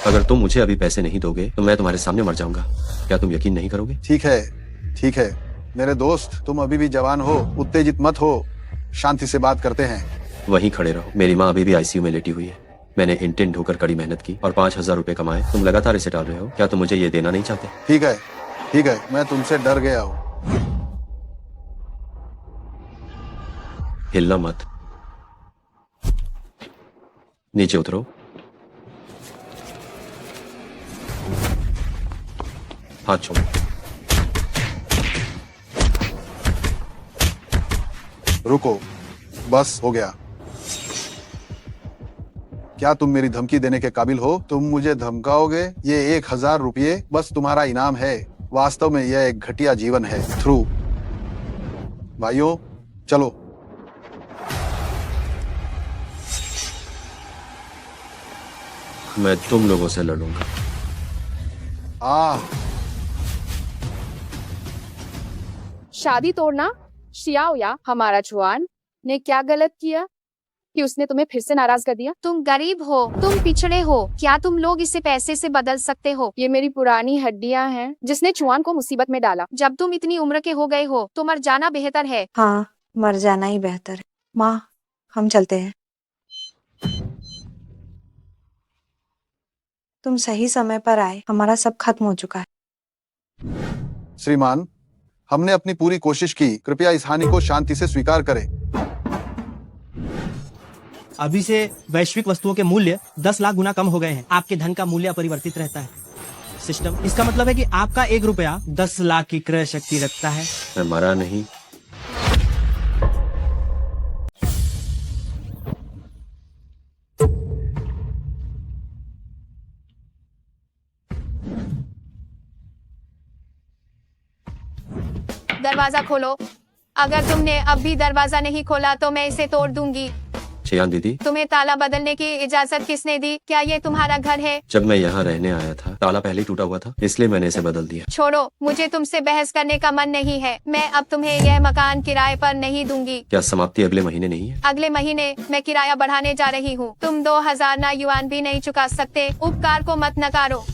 अगर तुम मुझे अभी पैसे नहीं दोगे तो मैं तुम्हारे सामने मर जाऊंगा। क्या तुम यकीन नहीं करोगे? ठीक है मेरे दोस्त, तुम अभी भी जवान हो, उत्तेजित मत हो, शांति से बात करते हैं। वहीं खड़े रहो। मेरी माँ अभी भी आईसीयू में लेटी हुई है। मैंने इंटेंट ढोकर कड़ी मेहनत की और 5,000 रुपए कमाए। तुम लगातार इसे डाल रहे हो। क्या तुम मुझे ये देना नहीं चाहते? ठीक है, मैं तुमसे डर गया हूँ। हिलना मत। नीचे उतरो। हाथ छोड़ो। रुको, बस हो गया। क्या तुम मेरी धमकी देने के काबिल हो? तुम मुझे धमकाओगे? ये 1,000 रुपये बस तुम्हारा इनाम है। वास्तव में यह एक घटिया जीवन है। थ्रू भाइयों, चलो। मैं तुम लोगों से लड़ूंगा। शादी तोड़ना? शियाओ या हमारा जुआन ने क्या गलत किया कि उसने तुम्हें फिर से नाराज कर दिया? तुम गरीब हो, तुम पिछड़े हो, क्या तुम लोग इसे पैसे से बदल सकते हो? ये मेरी पुरानी हड्डियां हैं जिसने चुआन को मुसीबत में डाला। जब तुम इतनी उम्र के हो गए हो तो मर जाना बेहतर है। हाँ, मर जाना ही बेहतर है। माँ, हम चलते हैं। तुम सही समय पर आए। हमारा सब खत्म हो चुका है। श्रीमान, हमने अपनी पूरी कोशिश की। कृपया इस हानि को शांति से स्वीकार करें। अभी से वैश्विक वस्तुओं के मूल्य 10 लाख गुना कम हो गए हैं। आपके धन का मूल्य अपरिवर्तित रहता है। सिस्टम, इसका मतलब है कि आपका 1 रुपया 10 लाख की क्रय शक्ति रखता है। मैं मरा नहीं। दरवाजा खोलो। अगर तुमने अब भी दरवाजा नहीं खोला तो मैं इसे तोड़ दूंगी। चियान दीदी, तुम्हें ताला बदलने की इजाजत किसने दी? क्या ये तुम्हारा घर है? जब मैं यहाँ रहने आया था ताला पहले ही टूटा हुआ था, इसलिए मैंने इसे बदल दिया। छोड़ो, मुझे तुमसे बहस करने का मन नहीं है। मैं अब तुम्हें यह मकान किराए पर नहीं दूंगी। क्या समाप्ति अगले महीने नहीं है? अगले महीने मैं किराया बढ़ाने जा रही हूँ। तुम 2,000 ना युआन भी नहीं चुका सकते। उपकार को मत नकारो।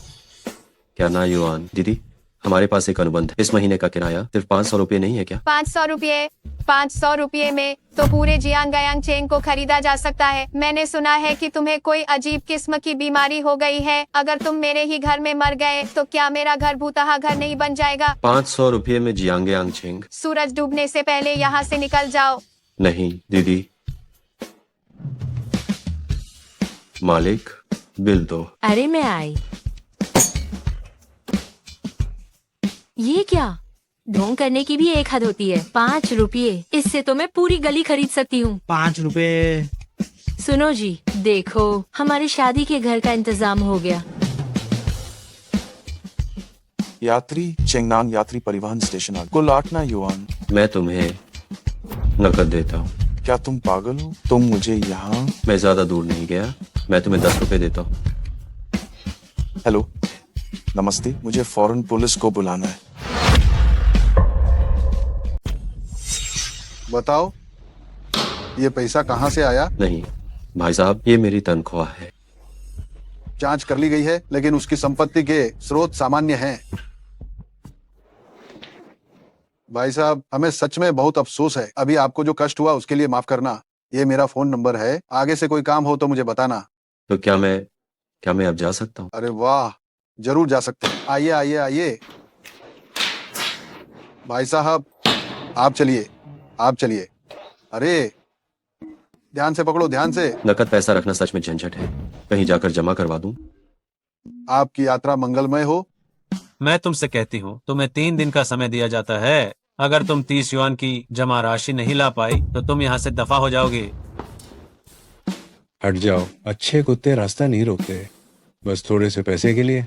क्या ना युआन? दीदी, हमारे पास एक अनुबंध है। इस महीने का किराया सिर्फ 500 रुपये नहीं है क्या? 500 रुपये? 500 रुपये में तो पूरे जियांगयांग चेंग को खरीदा जा सकता है। मैंने सुना है कि तुम्हें कोई अजीब किस्म की बीमारी हो गई है। अगर तुम मेरे ही घर में मर गए तो क्या मेरा घर भूतहा घर नहीं बन जाएगा? 500 रुपये में जियांगयांग चेंग? सूरज डूबने से पहले यहाँ से निकल जाओ। नहीं दीदी। मालिक, बिल दो। अरे मैं आई। ये क्या? ढोंग करने की भी एक हद होती है। 5 रुपये, इससे तो मैं पूरी गली खरीद सकती हूँ। 5 रुपए। सुनो जी, देखो हमारी शादी के घर का इंतजाम हो गया। यात्री चेंगनान यात्री परिवहन स्टेशन कुल 8 युआन। मैं तुम्हें नकद देता हूँ। क्या तुम पागल हो? तुम मुझे यहाँ। मैं ज्यादा दूर नहीं गया। मैं तुम्हें 10 रुपए देता हूँ। हेलो, नमस्ते, मुझे फौरन पुलिस को बुलाना है। बताओ, ये पैसा कहाँ से आया? नहीं भाई साहब, ये मेरी तनख्वाह है। जांच कर ली गई है, लेकिन उसकी संपत्ति के स्रोत सामान्य हैं। भाई साहब, हमें सच में बहुत अफसोस है। अभी आपको जो कष्ट हुआ उसके लिए माफ करना। ये मेरा फोन नंबर है। आगे से कोई काम हो तो मुझे बताना। तो क्या मैं अब जा सकता हूँ? अरे वाह, जरूर जा सकते हैं। आइए आइए आइए। भाई साहब, आप चलिए। अरे ध्यान से पकड़ो, ध्यान से। नकद पैसा रखना सच में झंझट है। कहीं जाकर जमा करवा दूं? आपकी यात्रा मंगलमय हो। मैं तुमसे कहती हूँ, तुम्हें 3 दिन का समय दिया जाता है। अगर तुम 30 युआन की जमा राशि नहीं ला पाई तो तुम यहाँ से दफा हो जाओगे। हट जाओ, अच्छे कुत्ते रास्ता नहीं रोकते, बस थोड़े से पैसे के लिए।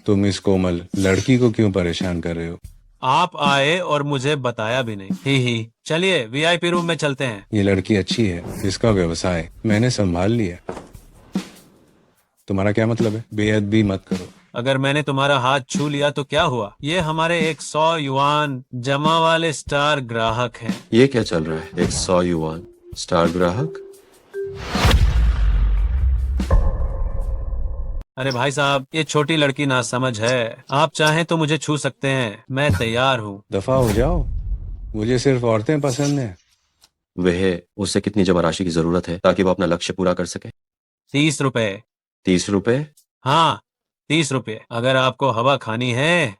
तुम इस कोमल लड़की को क्यों परेशान कर रहे हो? आप आए और मुझे बताया भी नहीं। ही चलिए वीआईपी रूम में चलते हैं। ये लड़की अच्छी है, इसका व्यवसाय मैंने संभाल लिया। तुम्हारा क्या मतलब है? बेअदबी मत करो। अगर मैंने तुम्हारा हाथ छू लिया तो क्या हुआ? ये हमारे 100 युआन जमा वाले स्टार ग्राहक हैं। ये क्या चल रहा है? 100 युआन स्टार ग्राहक? अरे भाई साहब, ये छोटी लड़की ना समझ है। आप चाहें तो मुझे छू सकते हैं, मैं तैयार हूँ। दफा हो जाओ, मुझे सिर्फ औरतें पसंद हैं। वह उससे कितनी जमा राशि की जरूरत है ताकि वो अपना लक्ष्य पूरा कर सके? 30 रुपए। 30 रुपए? हाँ, 30 रुपए। अगर आपको हवा खानी है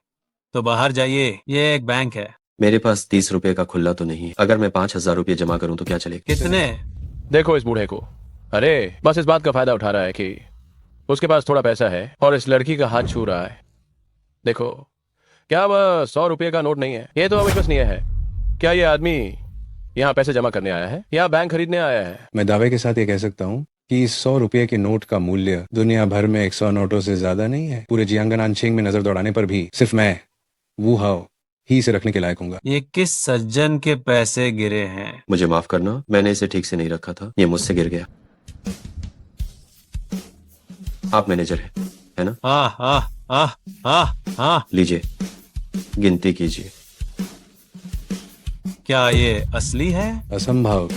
तो बाहर जाइए, ये एक बैंक है। मेरे पास 30 रुपए का खुल्ला तो नहीं। अगर मैं 5,000 रुपये जमा करूं तो क्या चलेगा? कितने? देखो इस बूढ़े को, अरे बस इस बात का फायदा उठा रहा है कि उसके पास थोड़ा पैसा है और इस लड़की का हाथ छू रहा है। देखो, क्या वह 100 रुपये का नोट नहीं है? ये तो अविश्वसनीय है। क्या ये आदमी यहाँ पैसे जमा करने आया है या बैंक खरीदने आया है? मैं दावे के साथ ये कह सकता हूँ कि 100 रुपये के नोट का मूल्य दुनिया भर में 100 नोटों से ज्यादा नहीं है। पूरे जियांगनानछेंग में नजर दौड़ाने पर भी सिर्फ मैं वू हाओ ही इसे रखने के लायक हूँ। ये किस सज्जन के पैसे गिरे हैं? मुझे माफ करना, मैंने इसे ठीक से नहीं रखा था, ये मुझसे गिर गया। आप मैनेजर हैं, है ना? लीजिए, गिनती कीजिए। क्या ये असली है? असंभव।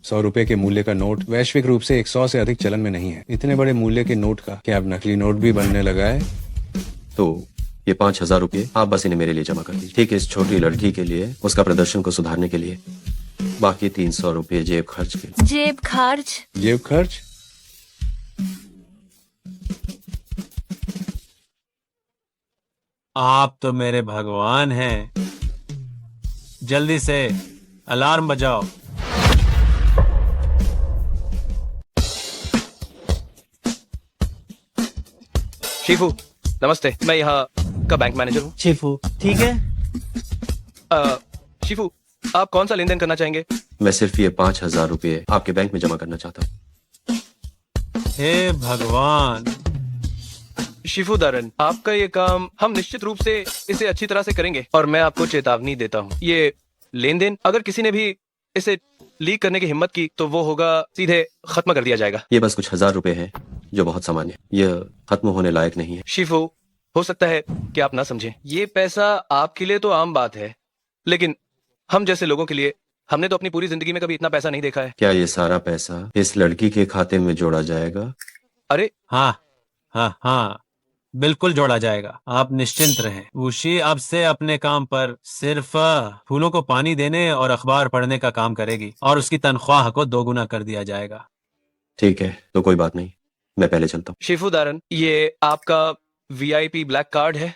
100 रुपए के मूल्य का नोट वैश्विक रूप से 100 से अधिक चलन में नहीं है। इतने बड़े मूल्य के नोट का क्या अब नकली नोट भी बनने लगा है? तो ये 5,000 रुपये आप बस इन्हें मेरे लिए जमा कर दीजिए, ठीक है? इस छोटी लड़की के लिए, उसका प्रदर्शन को सुधारने के लिए। बाकी 300 रुपये जेब खर्च के लिए। जेब खर्च? जेब खर्च? आप तो मेरे भगवान हैं। जल्दी से अलार्म बजाओ। शिफू, नमस्ते। मैं यहाँ का बैंक मैनेजर हूँ। शिफू, ठीक है। शिफू, आप कौन सा लेन देन करना चाहेंगे? मैं सिर्फ ये 5,000 रुपये आपके बैंक में जमा करना चाहता हूँ। हे भगवान। शिफू दारन, आपका ये काम हम निश्चित रूप से इसे अच्छी तरह से करेंगे और मैं आपको चेतावनी देता हूँ, ये लेन देन अगर किसी ने भी इसे लीक करने की हिम्मत की तो वो होगा सीधे खत्म कर दिया जाएगा। ये बस कुछ 1,000 रुपए हैं जो बहुत सामान्य, यह खत्म होने लायक नहीं है। शिफू, हो सकता है कि आप ना समझें, ये पैसा आपके लिए तो आम बात है, लेकिन हम जैसे लोगों के लिए, हमने तो अपनी पूरी जिंदगी में कभी इतना पैसा नहीं देखा है। क्या ये सारा पैसा इस लड़की के खाते में जोड़ा जाएगा? अरे हाँ, बिल्कुल जोड़ा जाएगा। आप निश्चिंत रहें। उशी अब से अपने काम पर सिर्फ फूलों को पानी देने और अखबार पढ़ने का काम करेगी और उसकी तनख्वाह को 2 गुना कर दिया जाएगा। ठीक है, तो कोई बात नहीं, मैं पहले चलता हूँ। शिफू दारन, ये आपका VIP ब्लैक कार्ड है।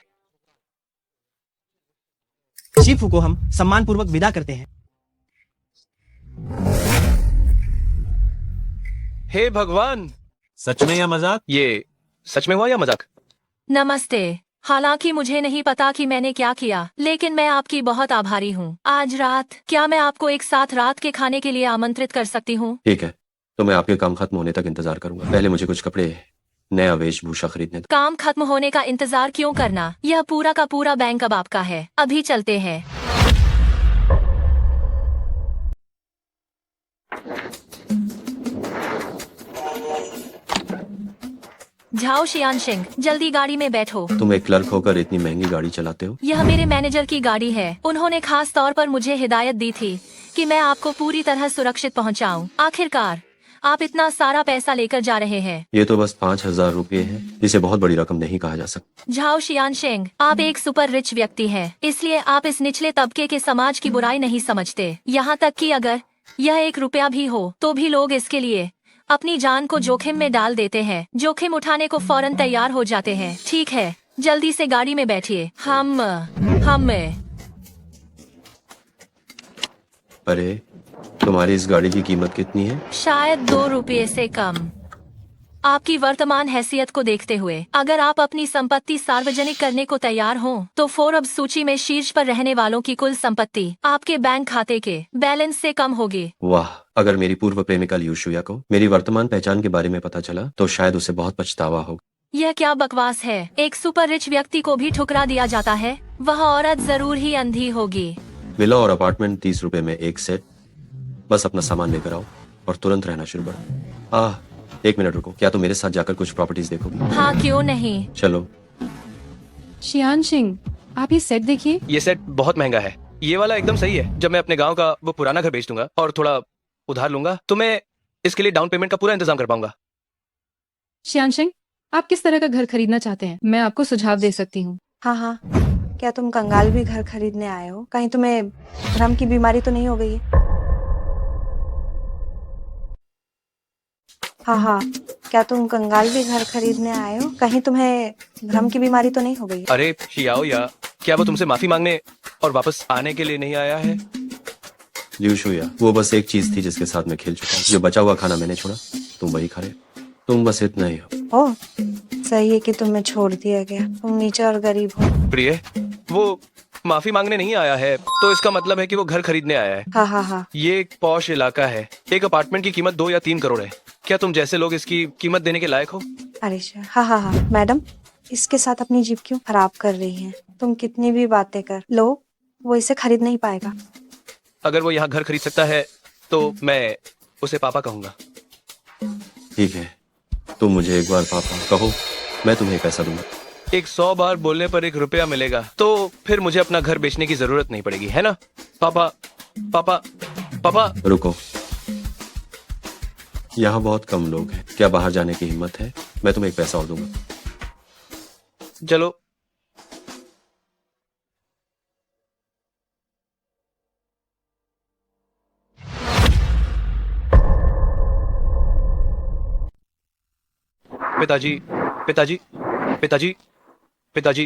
शिफू को हम सम्मान पूर्वक विदा करते हैं। हे भगवान, सच में या मजाक? ये सच में हुआ या मजाक? नमस्ते। हालांकि मुझे नहीं पता कि मैंने क्या किया, लेकिन मैं आपकी बहुत आभारी हूँ। आज रात क्या मैं आपको एक साथ रात के खाने के लिए आमंत्रित कर सकती हूँ? ठीक है, तो मैं आपके काम खत्म होने तक इंतजार करूंगा। पहले मुझे कुछ कपड़े, नया वेशभूषा खरीदने दो। काम खत्म होने का इंतजार क्यों करना? यह पूरा का पूरा बैंक अब आपका है। अभी चलते हैं। जाओ शियान सिंह, जल्दी गाड़ी में बैठो। तुम एक क्लर्क होकर इतनी महंगी गाड़ी चलाते हो? यह मेरे मैनेजर की गाड़ी है। उन्होंने खास तौर पर मुझे हिदायत दी थी कि मैं आपको पूरी तरह सुरक्षित पहुंचाऊं। आखिरकार आप इतना सारा पैसा लेकर जा रहे हैं। ये तो बस 5,000 रुपये है, इसे बहुत बड़ी रकम नहीं कहा जा सकता। झाओ शियान सिंह, आप एक सुपर रिच व्यक्ति हैं, इसलिए आप इस निचले तबके के समाज की बुराई नहीं समझते। यहाँ तक कि अगर यह 1 रुपया भी हो तो भी लोग इसके लिए अपनी जान को जोखिम में डाल देते हैं। जोखिम उठाने को फौरन तैयार हो जाते हैं। ठीक है, जल्दी से गाड़ी में बैठिए। हम अरे, तुम्हारी इस गाड़ी की कीमत कितनी है? शायद 2 रुपये से कम। आपकी वर्तमान हैसियत को देखते हुए अगर आप अपनी संपत्ति सार्वजनिक करने को तैयार हों, तो फोर्ब्स सूची में शीर्ष पर रहने वालों की कुल संपत्ति आपके बैंक खाते के बैलेंस से कम होगी। वाह, अगर मेरी पूर्व प्रेमिका लियूशुया को मेरी वर्तमान पहचान के बारे में पता चला तो शायद उसे बहुत पछतावा होगा। यह क्या बकवास है? एक सुपर रिच व्यक्ति को भी ठुकरा दिया जाता है। वह औरत जरूर ही अंधी होगी। विला और अपार्टमेंट 30 रुपए में एक सेट। बस अपना सामान लेकर आओ और तुरंत रहना शुरू करो। 1 मिनट रुको, क्या तुम मेरे साथ जाकर कुछ प्रॉपर्टीज देखोगी? हाँ, क्यों नहीं। चलो। शियान सिंह, आप ये सेट देखिए। ये सेट बहुत महंगा है। ये वाला एकदम सही है। जब मैं अपने गांव का वो पुराना घर बेच दूंगा और थोड़ा उधार लूंगा तो मैं इसके लिए डाउन पेमेंट का पूरा इंतजाम कर पाऊंगा। श्यानशिंग, आप किस तरह का घर खरीदना चाहते हैं? मैं आपको सुझाव दे सकती हूँ। हाँ हाँ, क्या तुम कंगाल भी घर खरीदने आए हो? कहीं तुम्हें भ्रम की बीमारी तो नहीं हो गई है? हाँ हाँ, क्या तुम कंगाल भी घर खरीदने आए हो? कहीं तुम्हें भ्रम की बीमारी तो नहीं हो गई है? अरे शियाओ या, क्या वो तुमसे माफी मांगने और वापस आने के लिए नहीं आया है? लिu शुया, वो बस एक चीज थी जिसके साथ मैं खेल चुका हूँ। जो बचा हुआ खाना मैंने छोड़ा, तुम वही खा रहे हो। तुम बस इतना ही हो। ओह, सही है कि तुम्हें छोड़ दिया गया। तुम नीचे और गरीब हो। प्रिय, वो माफी मांगने नहीं आया है, तो इसका मतलब है कि वो घर खरीदने आया है। हाँ हाँ हाँ, ये एक पॉश इलाका है। एक अपार्टमेंट की कीमत 2 या 3 करोड़ है। क्या तुम जैसे लोग इसकी कीमत देने के लायक हो? अरे हाँ हाँ हाँ, मैडम, इसके साथ अपनी जीभ क्यों खराब कर रही हैं? तुम कितनी भी बातें कर लो, वो इसे खरीद नहीं पाएगा। अगर वो यहाँ घर खरीद सकता है तो मैं उसे पापा कहूंगा। ठीक है, तुम मुझे एक बार पापा कहो, मैं तुम्हें पैसा दूंगा। 100 बार बोलने पर 1 रुपया मिलेगा, तो फिर मुझे अपना घर बेचने की जरूरत नहीं पड़ेगी, है ना? पापा पापा पापा। रुको, यहाँ बहुत कम लोग हैं। क्या बाहर जाने की हिम्मत है? मैं तुम्हें एक पैसा और दूंगा। चलो। पिताजी पिताजी पिताजी पिताजी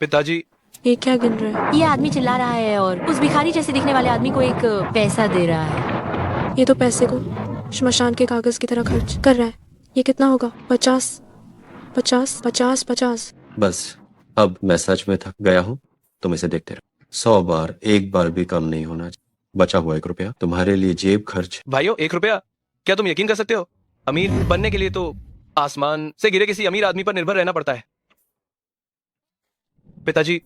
पिताजी। ये क्या गिन रहे हैं? ये आदमी चिल्ला रहा है और उस भिखारी जैसे दिखने वाले आदमी को एक पैसा दे रहा है। ये तो पैसे को श्मशान के कागज की तरह खर्च कर रहा है। ये कितना होगा? 50 50 50 50। बस, अब मैं सच में थक गया हूँ। तुम इसे देखते रहो। 100 बार, एक बार भी कम नहीं होना चाहिए। बचा हुआ 1 रुपया तुम्हारे लिए जेब खर्च। भाइयों, 1 रुपया? क्या तुम यकीन कर सकते हो? अमीर बनने के लिए तो आसमान से गिरे किसी अमीर आदमी पर निर्भर रहना पड़ता है। पिताजी,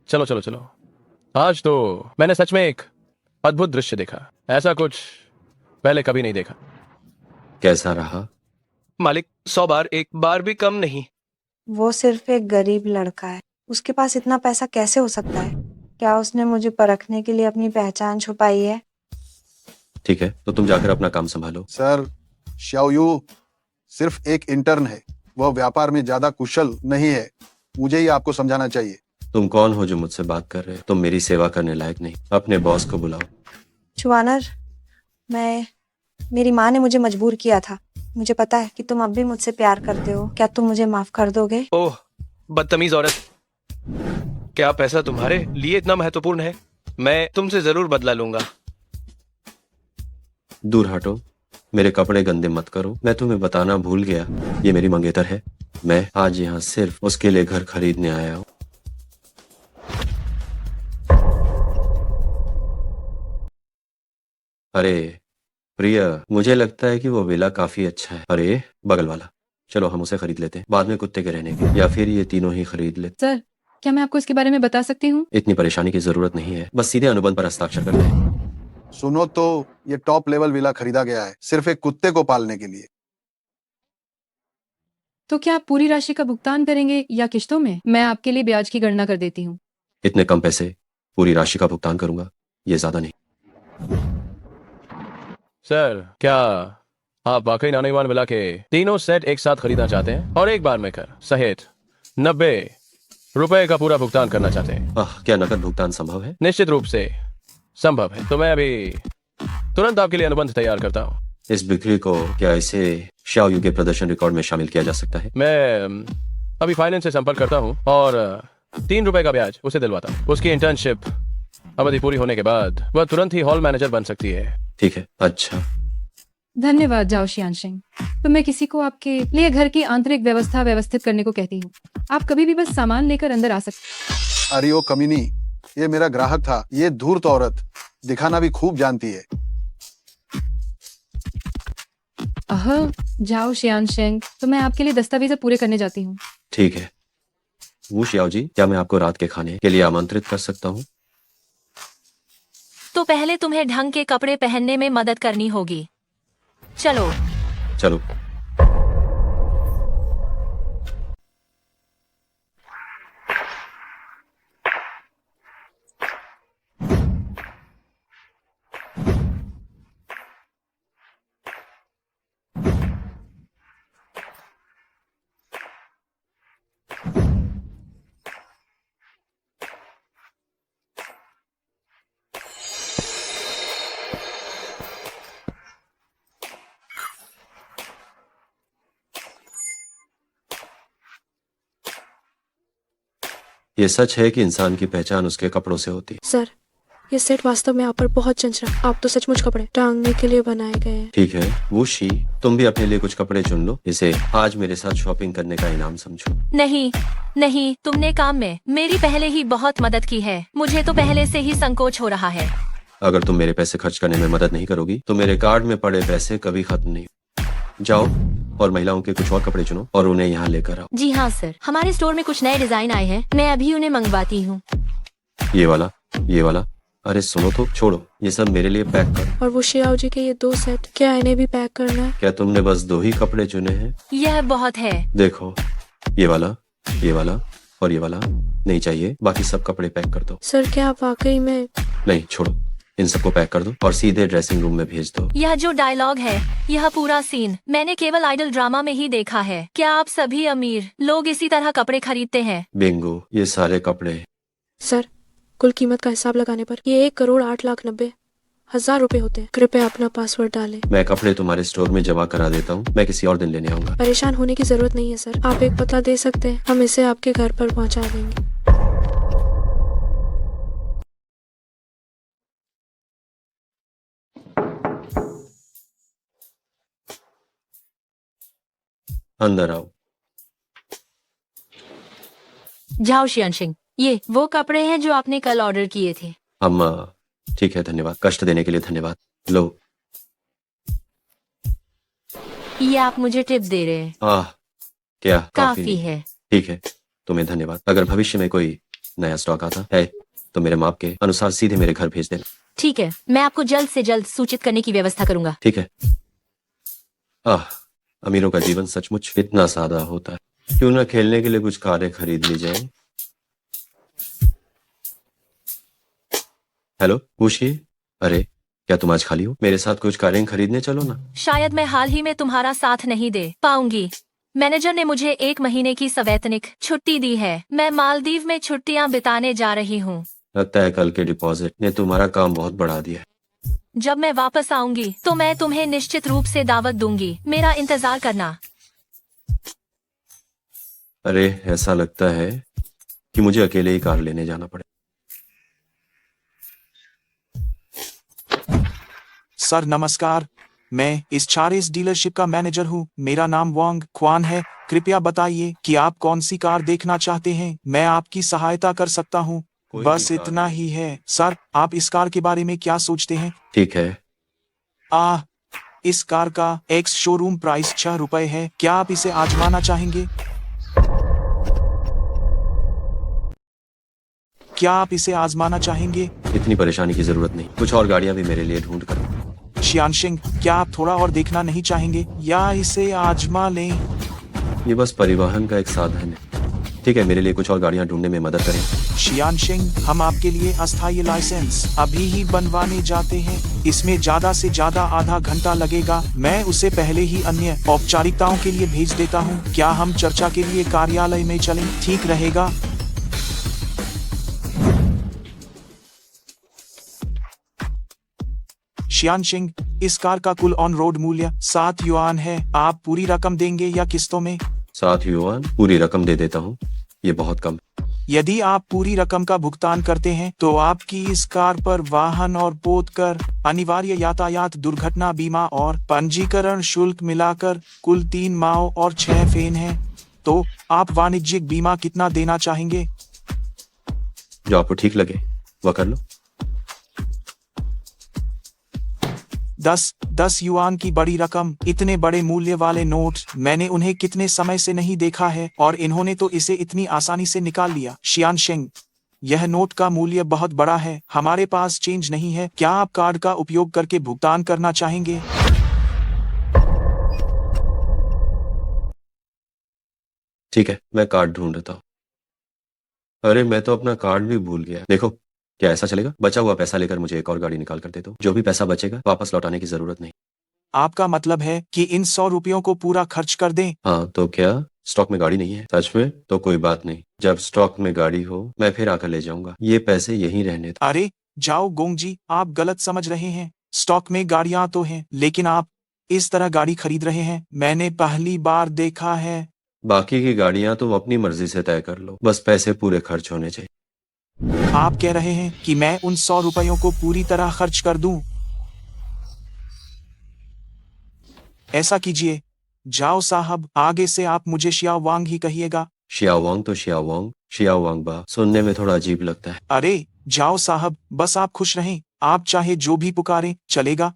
चलो चलो चलो। आज तो मैंने सच में एक अद्भुत दृश्य देखा। ऐसा कुछ पहले कभी नहीं देखा। कैसा रहा? मालिक, 100 बार, एक बार भी कम नहीं। वो सिर्फ एक गरीब लड़का है। उसके पास इतना पैसा कैसे हो सकता है? क्या उसने मुझे परखने के लिए अपनी पहचान छुपाई है? ठीक है, तो तुम जाकर अपना काम संभालो। सर, श्याओयू सिर्फ एक इंटर्न है। वह व्यापार में ज्यादा कुशल नहीं है। मुझे ही आपको समझाना चाहिए। तुम कौन हो जो मुझसे बात कर रहे हो? तुम मेरी सेवा करने लायक नहीं। अपने बॉस को बुलाओ। चुआनर, मेरी माँ ने मुझे मजबूर किया था। मुझे पता है कि तुम अब भी मुझसे प्यार करते हो। क्या तुम मुझे माफ कर दोगे? ओह, बदतमीज औरत। क्या पैसा तुम्हारे लिए इतना महत्वपूर्ण है? मैं तुमसे जरूर बदला लूंगा। दूर हटो, मेरे कपड़े गंदे मत करो। मैं तुम्हें बताना भूल गया, ये मेरी मंगेतर है। मैं आज यहाँ सिर्फ उसके लिए घर खरीदने आया हूँ। अरे प्रिया, मुझे लगता है कि वो विला काफी अच्छा है। अरे बगल वाला, चलो हम उसे खरीद लेते हैं। बाद में कुत्ते के रहने के, या फिर ये तीनों ही खरीद लेते। सर, क्या मैं आपको इसके बारे में बता सकती हूँ? इतनी परेशानी की जरूरत नहीं है, बस सीधे अनुबंध पर हस्ताक्षर करते हैं। सुनो तो, ये टॉप लेवल विला खरीदा गया है सिर्फ एक कुत्ते को पालने के लिए। तो क्या आप पूरी राशि का भुगतान करेंगे या किश्तों में? मैं आपके लिए ब्याज की गणना कर देती हूँ। इतने कम पैसे, पूरी राशि का भुगतान करूंगा, ये ज्यादा नहीं। सर, क्या आप वाकई नानोईवान विला के तीनों सेट एक साथ खरीदना चाहते हैं और एक बार में कर सहित 90 रुपए का पूरा भुगतान करना चाहते हैं? क्या नकद भुगतान संभव है? निश्चित रूप से संभव है। तो मैं अभी तुरंत आपके लिए अनुबंध तैयार करता हूँ। इस बिक्री को क्या इसे शाओयू के प्रदर्शन रिकॉर्ड में शामिल किया जा सकता है? मैं अभी फाइनेंस से संपर्क करता हूँ और 3 रुपए का ब्याज उसे दिलवाता हूँ। उसकी इंटर्नशिप अवधि पूरी होने के बाद वह तुरंत ही हॉल मैनेजर बन सकती है। ठीक है, अच्छा। धन्यवाद जाओ शियानशिंग। तो मैं किसी को आपके लिए घर की आंतरिक व्यवस्था व्यवस्थित करने को कहती हूँ। आप कभी भी बस सामान लेकर अंदर आ सकते। अरे ओ कमीनी, ये मेरा ग्राहक था। ये धूर्त औरत दिखाना भी खूब जानती है। जाओ शियानशिंग, तो मैं आपके लिए दस्तावेज पूरे करने जाती हूँ। ठीक है। वो शियाओ जी, क्या मैं आपको रात के खाने के लिए आमंत्रित कर सकता हूँ? तो पहले तुम्हें ढंग के कपड़े पहनने में मदद करनी होगी। चलो चलो। ये सच है कि इंसान की पहचान उसके कपड़ों से होती है। सर, ये सेट वास्तव में आप पर बहुत जच रहा। आप तो सचमुच कपड़े टांगने के लिए बनाए गए हैं। ठीक है वुशी, तुम भी अपने लिए कुछ कपड़े चुन लो। इसे आज मेरे साथ शॉपिंग करने का इनाम समझो। नहीं नहीं, तुमने काम में मेरी पहले ही बहुत मदद की है। मुझे तो पहले से ही संकोच हो रहा है। अगर तुम मेरे पैसे खर्च करने में मदद नहीं करोगी तो मेरे कार्ड में पड़े पैसे कभी खत्म नहीं। जाओ और महिलाओं के कुछ और कपड़े चुनो और उन्हें यहाँ लेकर आओ। जी हाँ सर, हमारे स्टोर में कुछ नए डिजाइन आए हैं, मैं अभी उन्हें मंगवाती हूँ। ये वाला। अरे सुनो तो, छोड़ो, ये सब मेरे लिए पैक करो। और वो शियाओ जी के ये 2 सेट, क्या इन्हें भी पैक करना है? क्या तुमने बस 2 ही कपड़े चुने हैं? यह बहुत है। देखो, ये वाला और ये वाला नहीं चाहिए, बाकी सब कपड़े पैक कर दो। सर, क्या आप वाकई में? नहीं छोड़ो, इन सबको पैक कर दो और सीधे ड्रेसिंग रूम में भेज दो। यह जो डायलॉग है, यह पूरा सीन मैंने केवल आइडल ड्रामा में ही देखा है। क्या आप सभी अमीर लोग इसी तरह कपड़े खरीदते हैं? बिंगो, ये सारे कपड़े। सर, कुल कीमत का हिसाब लगाने पर ये 1,08,90,000 रुपए होते हैं। कृपया अपना पासवर्ड डालें। मैं कपड़े तुम्हारे स्टोर में जमा करा देता हूँ, मैं किसी और दिन लेने आऊंगा। परेशान होने की जरूरत नहीं है सर, आप एक पता दे सकते हैं, हम इसे आपके घर पर पहुंचा देंगे। अंदर आओ। जाओ शियान सिंह, ये वो कपड़े हैं जो आपने कल ऑर्डर किए थे। अम्मा, ठीक है, धन्यवाद। कष्ट देने के लिए धन्यवाद। लो। ये आप मुझे टिप दे रहे हैं? क्या काफी नहीं। है। ठीक है, तुम्हें धन्यवाद। अगर भविष्य में कोई नया स्टॉक आता है तो मेरे माप के अनुसार सीधे मेरे घर भेज देना। ठीक है, मैं आपको जल्द से जल्द सूचित करने की व्यवस्था करूंगा। ठीक है। अमीरों का जीवन सचमुच इतना सादा होता है। क्यों ना खेलने के लिए कुछ कारें खरीद ली जाए। हेलो खुशी, अरे क्या तुम आज खाली हो? मेरे साथ कुछ कारें खरीदने चलो ना। शायद मैं हाल ही में तुम्हारा साथ नहीं दे पाऊंगी। मैनेजर ने मुझे 1 महीने की सवैतनिक छुट्टी दी है। मैं मालदीव में छुट्टियां बिताने जा रही हूँ। लगता है कल के डिपॉजिट ने तुम्हारा काम बहुत बढ़ा दिया। जब मैं वापस आऊंगी तो मैं तुम्हें निश्चित रूप से दावत दूंगी। मेरा इंतजार करना। अरे ऐसा लगता है कि मुझे अकेले ही कार लेने जाना पड़े। सर नमस्कार, मैं इस चारेस डीलरशिप का मैनेजर हूँ। मेरा नाम वांग क्वान है। कृपया बताइए कि आप कौन सी कार देखना चाहते हैं। मैं आपकी सहायता कर सकता हूँ। बस इतना ही है। सर, आप इस कार के बारे में क्या सोचते हैं? ठीक है। इस कार का एक्स शोरूम प्राइस 6 रुपए है। क्या आप इसे आजमाना चाहेंगे? क्या आप इसे आजमाना चाहेंगे? इतनी परेशानी की जरूरत नहीं, कुछ और गाड़ियां भी मेरे लिए ढूंढ कर। शियान सिंह, क्या आप थोड़ा और देखना नहीं चाहेंगे या इसे आजमा लें? ये बस परिवहन का एक साधन है। ठीक है, मेरे लिए कुछ और गाड़ियां ढूंढने में मदद करें। शियान सिंह, हम आपके लिए अस्थायी लाइसेंस अभी ही बनवाने जाते हैं। इसमें ज्यादा से ज्यादा आधा घंटा लगेगा। मैं उसे पहले ही अन्य औपचारिकताओं के लिए भेज देता हूँ। क्या हम चर्चा के लिए कार्यालय में चलें? ठीक रहेगा? शियान सिंह, इस कार का कुल ऑन रोड मूल्य 7 युआन है। आप पूरी रकम देंगे या किस्तों में? 7 युआन पूरी रकम दे देता हूँ, ये बहुत कम। यदि आप पूरी रकम का भुगतान करते हैं तो आपकी इस कार पर वाहन और पोत कर, अनिवार्य यातायात दुर्घटना बीमा और पंजीकरण शुल्क मिलाकर कुल 3 माह और 6 फेन है। तो आप वाणिज्यिक बीमा कितना देना चाहेंगे? जो आपको ठीक लगे वह कर लो। 10 युआन की बड़ी रकम। इतने बड़े मूल्य वाले नोट मैंने उन्हें कितने समय से नहीं देखा है और इन्होंने तो इसे इतनी आसानी से निकाल लिया। शियान सिंह, यह नोट का मूल्य बहुत बड़ा है। हमारे पास चेंज नहीं है। क्या आप कार्ड का उपयोग करके भुगतान करना चाहेंगे? ठीक है, मैं कार्ड ढूंढता हूँ। अरे मैं तो अपना कार्ड भी भूल गया। देखो, क्या ऐसा चलेगा? बचा हुआ पैसा लेकर मुझे एक और गाड़ी निकाल कर दे दो। जो भी पैसा बचेगा वापस लौटाने की जरूरत नहीं। आपका मतलब है कि इन 100 रुपयों को पूरा खर्च कर दें? हाँ, तो क्या स्टॉक में गाड़ी नहीं है? सच में? तो कोई बात नहीं, जब स्टॉक में गाड़ी हो मैं फिर आकर ले जाऊंगा। ये पैसे यहीं रहने दो। अरे जाओ गोंग जी, आप गलत समझ रहे हैं। स्टॉक में गाड़ियां तो हैं, लेकिन आप इस तरह गाड़ी खरीद रहे हैं, मैंने पहली बार देखा है। बाकी की गाड़ियां तुम अपनी मर्जी से तय कर लो, बस पैसे पूरे खर्च होने चाहिए। आप कह रहे हैं कि मैं उन 100 रुपयों को पूरी तरह खर्च कर दूं? ऐसा कीजिए, जाओ साहब, आगे से आप मुझे शियाओ वांग ही कहिएगा। शियाओवांग तो शियाओवांग, शियाओवांग बा सुनने में थोड़ा अजीब लगता है। अरे जाओ साहब, बस आप खुश रहें, आप चाहे जो भी पुकारें चलेगा।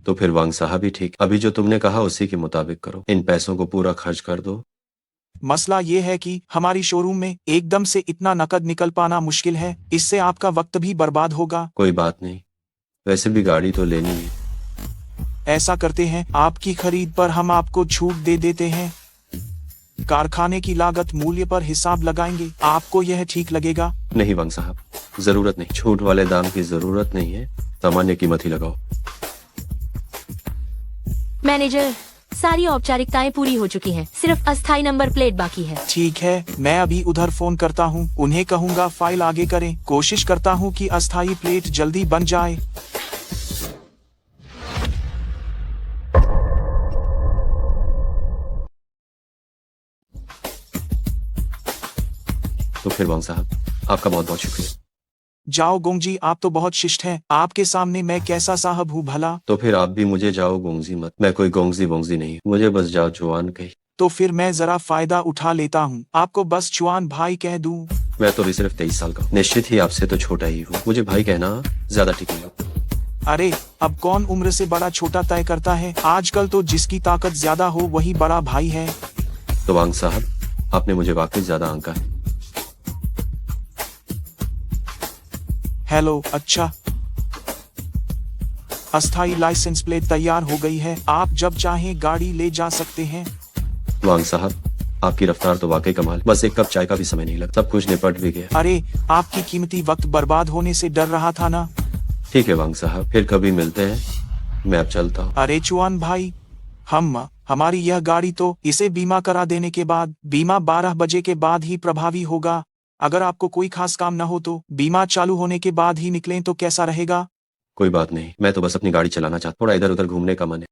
तो फिर वांग साहब ही ठीक, अभी जो तुमने कहा उसी के मुताबिक करो, इन पैसों को पूरा खर्च कर दो। मसला ये है कि हमारी शोरूम में एकदम से इतना नकद निकल पाना मुश्किल है, इससे आपका वक्त भी बर्बाद होगा। कोई बात नहीं, वैसे भी गाड़ी तो लेनी है। ऐसा करते हैं, आपकी खरीद पर हम आपको छूट दे देते हैं। कारखाने की लागत मूल्य पर हिसाब लगाएंगे, आपको यह ठीक लगेगा? नहीं वांग साहब, जरूरत नहीं, छूट वाले दाम की जरूरत नहीं है, सामान्य कीमत ही लगाओ। मैनेजर, सारी औपचारिकताएं पूरी हो चुकी हैं, सिर्फ अस्थायी नंबर प्लेट बाकी है। ठीक है, मैं अभी उधर फोन करता हूँ, उन्हें कहूँगा फाइल आगे करें, कोशिश करता हूँ कि अस्थायी प्लेट जल्दी बन जाए। तो फिर वांग साहब, आपका बहुत बहुत शुक्रिया। जाओ गोंगजी, आप तो बहुत शिष्ट हैं, आपके सामने मैं कैसा साहब हूँ भला। तो फिर आप भी मुझे जाओ गोंगजी मत, मैं कोई गोंगजी बोंगजी नहीं, मुझे बस जाओ जुआन कही। तो फिर मैं जरा फायदा उठा लेता हूँ, आपको बस चुआन भाई कह दूं। मैं तो अभी सिर्फ 23 साल का हूँ, निश्चित ही आपसे तो छोटा ही हूँ, मुझे भाई कहना ज्यादा ठीक नहीं होगा। अरे अब कौन उम्र से बड़ा छोटा तय करता है, आजकल तो जिसकी ताकत ज्यादा हो वही बड़ा भाई है। तो वांग साहब, आपने मुझे वाकई ज्यादा आंका है। हेलो, अच्छा, अस्थाई लाइसेंस प्लेट तैयार हो गई है, आप जब चाहें गाड़ी ले जा सकते हैं। वांग साहब, आपकी रफ्तार तो वाकई कमाल, बस एक कप चाय का भी समय नहीं लगता, सब कुछ निपट भी गया। अरे आपकी कीमती वक्त बर्बाद होने से डर रहा था ना। ठीक है वांग साहब, फिर कभी मिलते हैं, मैं अब चलता हूँ। अरे चुआन भाई, हमारी यह गाड़ी तो, इसे बीमा करा देने के बाद, बीमा 12 बजे के बाद ही प्रभावी होगा। अगर आपको कोई खास काम न हो तो बीमा चालू होने के बाद ही निकलें तो कैसा रहेगा? कोई बात नहीं, मैं तो बस अपनी गाड़ी चलाना चाहता, थोड़ा इधर उधर घूमने का मन है।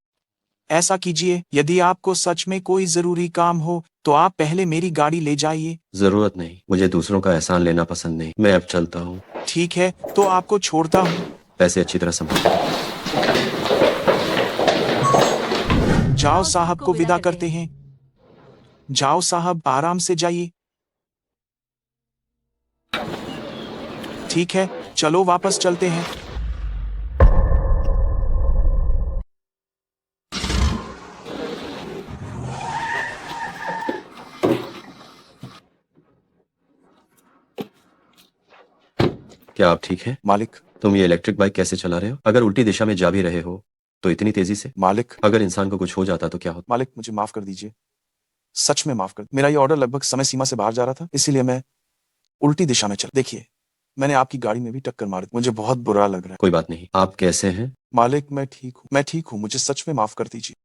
ऐसा कीजिए, यदि आपको सच में कोई जरूरी काम हो तो आप पहले मेरी गाड़ी ले जाइए। जरूरत नहीं, मुझे दूसरों का एहसान लेना पसंद नहीं, मैं अब चलता हूँ। ठीक है, तो आपको छोड़ता हूँ। पैसे अच्छी तरह संभाल। जाओ साहब को विदा करते हैं। जाओ साहब, आराम से जाइए। ठीक है, चलो वापस चलते हैं। क्या आप ठीक हैं? मालिक, तुम ये इलेक्ट्रिक बाइक कैसे चला रहे हो? अगर उल्टी दिशा में जा भी रहे हो तो इतनी तेजी से? मालिक, अगर इंसान को कुछ हो जाता तो क्या होता? मालिक मुझे माफ कर दीजिए, सच में माफ कर। मेरा ये ऑर्डर लगभग समय सीमा से बाहर जा रहा था, इसीलिए मैं उल्टी दिशा में चला। देखिए, मैंने आपकी गाड़ी में भी टक्कर मार दी, मुझे बहुत बुरा लग रहा है। कोई बात नहीं, आप कैसे हैं? मालिक मैं ठीक हूँ, मुझे सच में माफ कर दीजिए।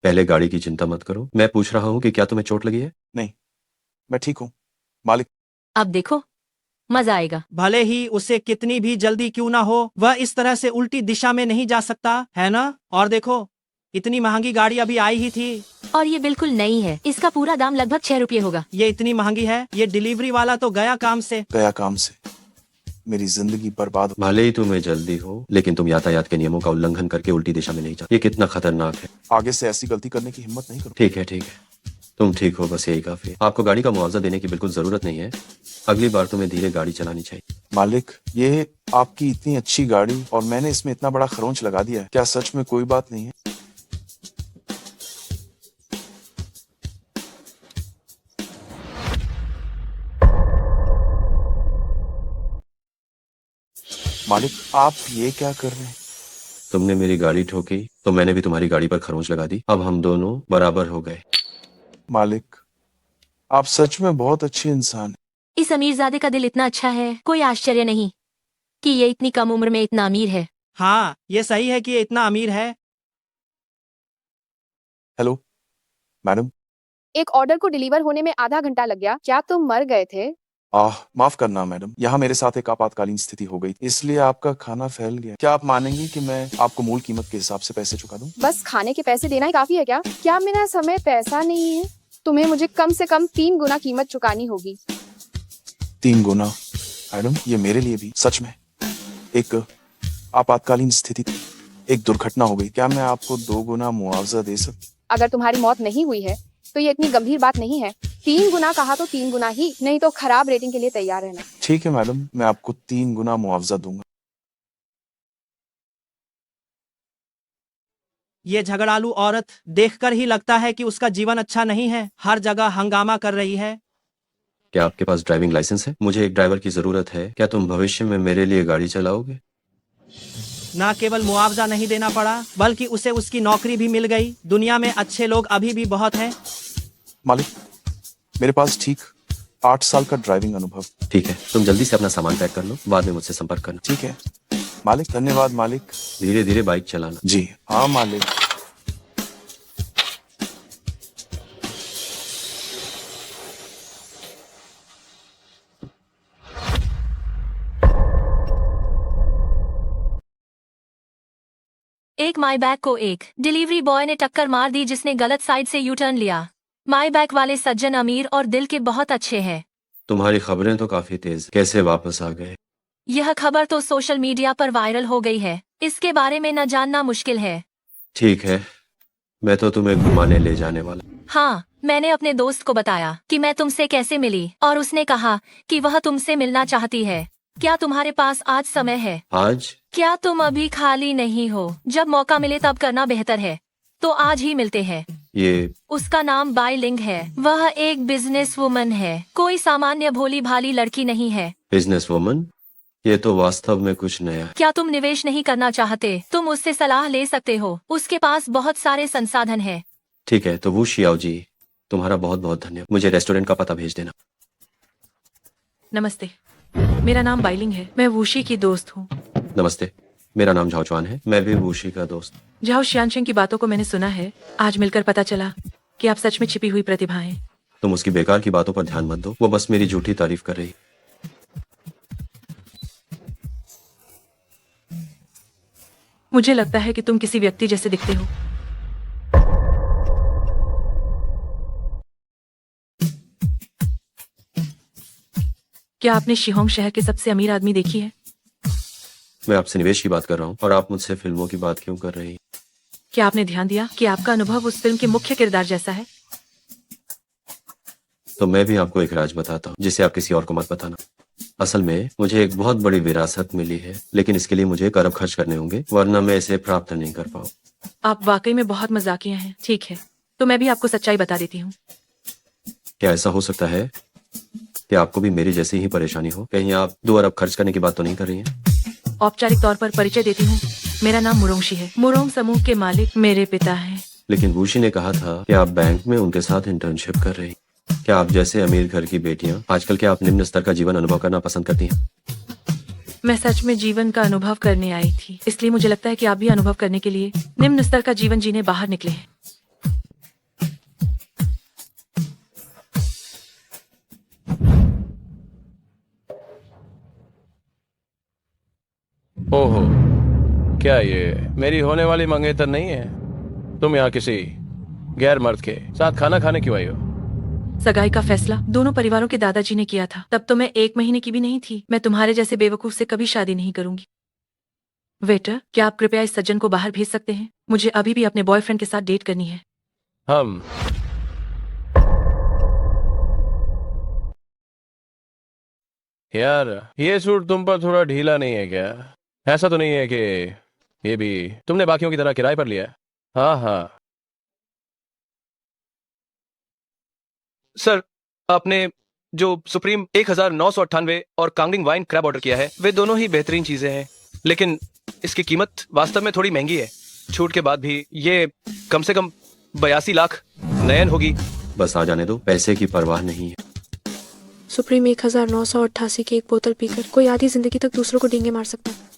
पहले गाड़ी की चिंता मत करो, मैं पूछ रहा हूँ कि क्या तुम्हें चोट लगी है? नहीं, मैं ठीक हूँ मालिक। अब देखो, मजा आएगा। भले ही उसे कितनी भी जल्दी क्यों ना हो, वह इस तरह से उल्टी दिशा में नहीं जा सकता है ना। और देखो, इतनी महंगी गाड़ी अभी आई ही थी, और ये बिल्कुल नई है, इसका पूरा दाम लगभग 6 रुपये होगा। ये इतनी महंगी है, ये डिलीवरी वाला तो गया काम से। मेरी जिंदगी बर्बाद हो। भले ही तुम्हें जल्दी हो, लेकिन तुम यातायात के नियमों का उल्लंघन करके उल्टी दिशा में नहीं जा, ये कितना खतरनाक है। आगे से ऐसी गलती करने की हिम्मत नहीं करो। ठीक है, तुम ठीक हो, बस यही काफी है। आपको गाड़ी का मुआवजा देने की बिल्कुल जरूरत नहीं है, अगली बार तुम्हें धीरे गाड़ी चलानी चाहिए। मालिक, ये आपकी इतनी अच्छी गाड़ी और मैंने इसमें इतना बड़ा खरोंच लगा दिया है, क्या सच में कोई बात नहीं है? मालिक, आप ये क्या कर रहे हैं? तुमने मेरी गाड़ी ठोकी तो मैंने भी तुम्हारी गाड़ी पर खरोंच लगा दी, अब हम दोनों बराबर हो गए। मालिक, आप सच में बहुत अच्छे इंसान हैं। इस अमीरजादे का दिल इतना अच्छा है, कोई आश्चर्य नहीं कि ये इतनी कम उम्र में इतना अमीर है। हाँ, ये सही है कि ये इतना अमीर है। Hello madam. एक ऑर्डर को डिलीवर होने में आधा घंटा लग गया, क्या तुम मर गए थे? माफ करना मैडम, यहाँ मेरे साथ एक आपातकालीन स्थिति हो गई, इसलिए आपका खाना फैल गया। क्या आप मानेंगी कि मैं आपको मूल कीमत के हिसाब से पैसे चुका दूं? बस खाने के पैसे देना ही काफी है क्या? क्या मेरा समय पैसा नहीं है? तुम्हें मुझे कम से कम 3 गुना कीमत चुकानी होगी। 3 गुना? मैडम, ये मेरे लिए भी सच में एक आपातकालीन स्थिति थी। एक दुर्घटना हो गई। क्या मैं आपको 2 गुना मुआवजा दे सकता? अगर तुम्हारी मौत नहीं हुई है तो ये इतनी गंभीर बात नहीं है। 3 गुना कहा तो 3 गुना ही, नहीं तो खराब रेटिंग के लिए तैयार रहना। ठीक है मैडम, मैं आपको 3 गुना मुआवजा दूंगा। ये झगड़ालू औरत देखकर ही लगता है कि उसका जीवन अच्छा नहीं है, हर जगह हंगामा कर रही है। क्या आपके पास ड्राइविंग लाइसेंस है? मुझे एक ड्राइवर की जरूरत है। क्या तुम भविष्य में मेरे लिए गाड़ी चलाओगे? ना केवल मुआवजा नहीं देना पड़ा, बल्कि उसे उसकी नौकरी भी मिल गई। दुनिया में अच्छे लोग अभी भी बहुत हैं। मालिक, मेरे पास ठीक 8 साल का ड्राइविंग अनुभव। ठीक है, तुम जल्दी से अपना सामान पैक कर लो, बाद में मुझसे संपर्क करना। ठीक है मालिक, धन्यवाद मालिक। धीरे धीरे बाइक चलाना। जी हाँ मालिक। एक माई बैग को एक डिलीवरी बॉय ने टक्कर मार दी जिसने गलत साइड से यू टर्न लिया। माई बैग वाले सज्जन अमीर और दिल के बहुत अच्छे हैं। तुम्हारी खबरें तो काफी तेज, कैसे वापस आ गए? यह खबर तो सोशल मीडिया पर वायरल हो गई है, इसके बारे में न जानना मुश्किल है। ठीक है, मैं तो तुम्हें घुमाने ले जाने वाला। हाँ, मैंने अपने दोस्त को बताया कि मैं तुमसे कैसे मिली और उसने कहा कि वह तुमसे मिलना चाहती है। क्या तुम्हारे पास आज समय है? आज? क्या तुम अभी खाली नहीं हो? जब मौका मिले तब करना बेहतर है, तो आज ही मिलते हैं। ये उसका नाम बाई लिंग है। वह एक बिजनेस वुमन है, कोई सामान्य भोली भाली लड़की नहीं है। Business woman? ये तो वास्तव में कुछ नया। क्या तुम निवेश नहीं करना चाहते? तुम उससे सलाह ले सकते हो, उसके पास बहुत सारे संसाधन है। ठीक है, तो वो शियाओ जी, तुम्हारा बहुत बहुत धन्यवाद। मुझे रेस्टोरेंट का पता भेज देना। नमस्ते, मेरा नाम बाइलिंग है, मैं वूशी की दोस्त हूँ। नमस्ते, मेरा नाम झाओ चुआन है, मैं भी वूशी का दोस्त। झाओ शियानशेंग की बातों को मैंने सुना है। आज मिलकर पता चला कि आप सच में छिपी हुई प्रतिभा हैं। तुम उसकी बेकार की बातों पर ध्यान मत दो, वो बस मेरी झूठी तारीफ कर रही। मुझे लगता है कि तुम किसी व्यक्ति जैसे दिखते हो। क्या आपने शिहोंग शहर के सबसे अमीर आदमी देखी है? मैं आपसे निवेश की बात कर रहा हूँ और आप मुझसे फिल्मों की बात क्यों कर रही हैं? क्या आपने ध्यान दिया कि आपका अनुभव उस फिल्म के मुख्य किरदार जैसा है? तो मैं भी आपको एक राज बताता हूँ जिसे आप किसी और को मत बताना। असल में मुझे एक बहुत बड़ी विरासत मिली है, लेकिन इसके लिए मुझे अरब खर्च करने होंगे, वरना मैं इसे प्राप्त नहीं कर पाऊँ। आप वाकई में बहुत मजाकिया हैं। ठीक है, तो मैं भी आपको सच्चाई बता देती हूँ। क्या ऐसा हो सकता है कि आपको भी मेरी जैसी ही परेशानी हो? कहीं आप 2 अरब खर्च करने की बात तो नहीं कर रही हैं? औपचारिक तौर पर परिचय देती हूँ, मेरा नाम मुरोंगशी है। मुरोंग समूह के मालिक मेरे पिता हैं। लेकिन वूशी ने कहा था कि आप बैंक में उनके साथ इंटर्नशिप कर रही। क्या आप जैसे अमीर घर की बेटियां आजकल क्या आप निम्न स्तर का जीवन अनुभव करना पसंद करती हैं? मैं सच में जीवन का अनुभव करने आई थी, इसलिए मुझे लगता है कि आप भी अनुभव करने के लिए निम्न स्तर का जीवन जीने बाहर निकले हैं। ओहो, क्या ये मेरी होने वाली मंगेतर नहीं है? तुम यहाँ किसी गैर मर्द के साथ खाना खाने क्यों आई हो? सगाई का फैसला दोनों परिवारों के दादाजी ने किया था। तब तो मैं 1 महीने की भी नहीं थी। मैं तुम्हारे जैसे बेवकूफ से कभी शादी नहीं करूंगी। वेटर, क्या आप कृपया इस सज्जन को बाहर भेज सकते हैं? मुझे अभी भी अपने बॉयफ्रेंड के साथ डेट करनी है। हम यार, ये सूट तुम पर थोड़ा ढीला नहीं है क्या? ऐसा तो नहीं है कि ये भी तुमने बाकियों की तरह किराए पर लिया है? हाँ हाँ। सर, आपने जो सुप्रीम 1998 और कांगडिंग वाइन क्रैब ऑर्डर किया है, वे दोनों ही बेहतरीन चीजें हैं, लेकिन इसकी कीमत वास्तव में थोड़ी महंगी है। छूट के बाद भी ये कम से कम 82 लाख नयन होगी। बस आ जाने दो, पैसे की परवाह नहीं है। सुप्रीम 1988 की एक बोतल पीकर कोई आधी जिंदगी तक दूसरों को डींगे मार सकता है।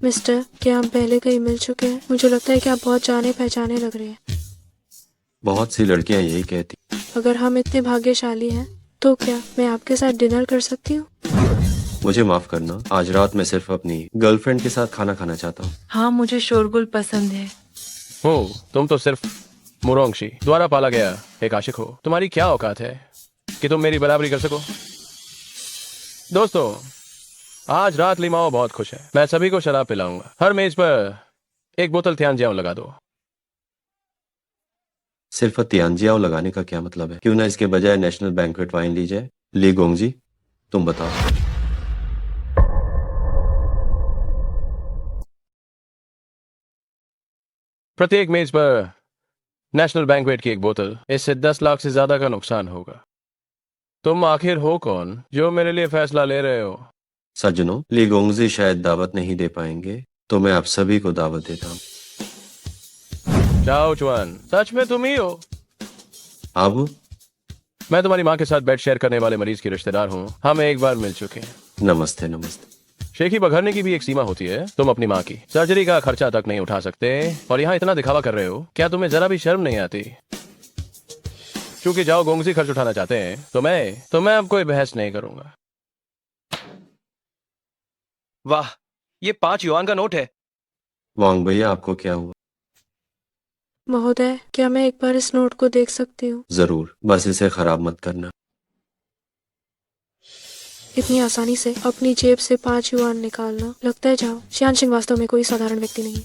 मिस्टर, क्या हम पहले कहीं मिल चुके हैं? मुझे लगता है कि आप बहुत जाने पहचाने लग रहे हैं। बहुत सी लड़कियां यही कहती। अगर हम इतने भाग्यशाली हैं, तो क्या मैं आपके साथ डिनर कर सकती हूँ? मुझे माफ करना, आज रात मैं सिर्फ अपनी गर्लफ्रेंड के साथ खाना खाना चाहता हूँ। हाँ, मुझे शोरगुल पसंद है। हो, तुम तो सिर्फ मुरोंगशी द्वारा पाला गया एक आशिक हो। तुम्हारी क्या औकात है कि तुम मेरी बराबरी कर सको? दोस्तों, आज रात लिमाओ बहुत खुश है। मैं सभी को शराब पिलाऊंगा। हर मेज पर एक बोतल थियानजियाओ लगा दो। सिर्फ तियानजियाओ लगाने का क्या मतलब है? क्यों ना इसके बजाय नेशनल बैंक्वेट वाइन ली जाए? ली गोंगजी, तुम बताओ। प्रत्येक मेज पर नेशनल बैंक्वेट की एक बोतल। इससे 10 लाख से ज्यादा का नुकसान होगा। तुम आखिर हो कौन जो मेरे लिए फैसला ले रहे हो? सज्जनों, ली गोंगजी शायद दावत नहीं दे पाएंगे, तो मैं आप सभी को दावत देता हूँ। चाओ चुआन, सच में तुम ही हो? अब मैं तुम्हारी माँ के साथ बेड शेयर करने वाले मरीज की रिश्तेदार हूँ। हम एक बार मिल चुके हैं। नमस्ते नमस्ते। शेखी बघरने की भी एक सीमा होती है। तुम अपनी माँ की सर्जरी का खर्चा तक नहीं उठा सकते और यहाँ इतना दिखावा कर रहे हो। क्या तुम्हें जरा भी शर्म नहीं आती? क्योंकि जाओ गोंगजी खर्च उठाना चाहते हैं तो मैं अब कोई बहस नहीं करूंगा। वाह, ये 5 युआन का नोट है। वांग भैया, आपको क्या हुआ? महोदय, क्या मैं एक बार इस नोट को देख सकती हूँ? जरूर, बस इसे खराब मत करना। इतनी आसानी से अपनी जेब से 5 युआन निकालना, लगता है जाओ शियानशिंग वास्तव में कोई साधारण व्यक्ति नहीं।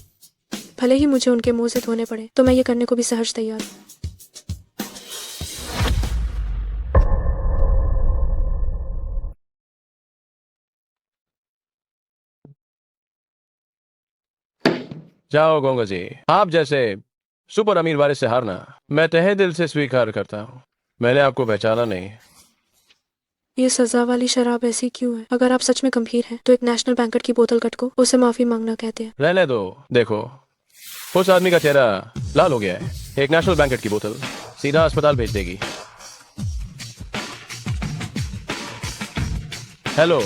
भले ही मुझे उनके मुंह से धोने पड़े तो मैं ये करने को भी सहज तैयार हूँ। जाओ गोंगजी, आप जैसे सुपर अमीर वारिस से हारना मैं तहे दिल से स्वीकार करता हूँ। मैंने आपको पहचाना नहीं। ये सजा वाली शराब ऐसी क्यों है? अगर आप सच में गंभीर हैं तो एक नेशनल बैंकेट की बोतल कट को उसे माफी मांगना कहते हैं। रहने दो। देखो, उस आदमी का चेहरा लाल हो गया है। एक नेशनल बैंकेट की बोतल सीधा अस्पताल भेज देगी। हेलो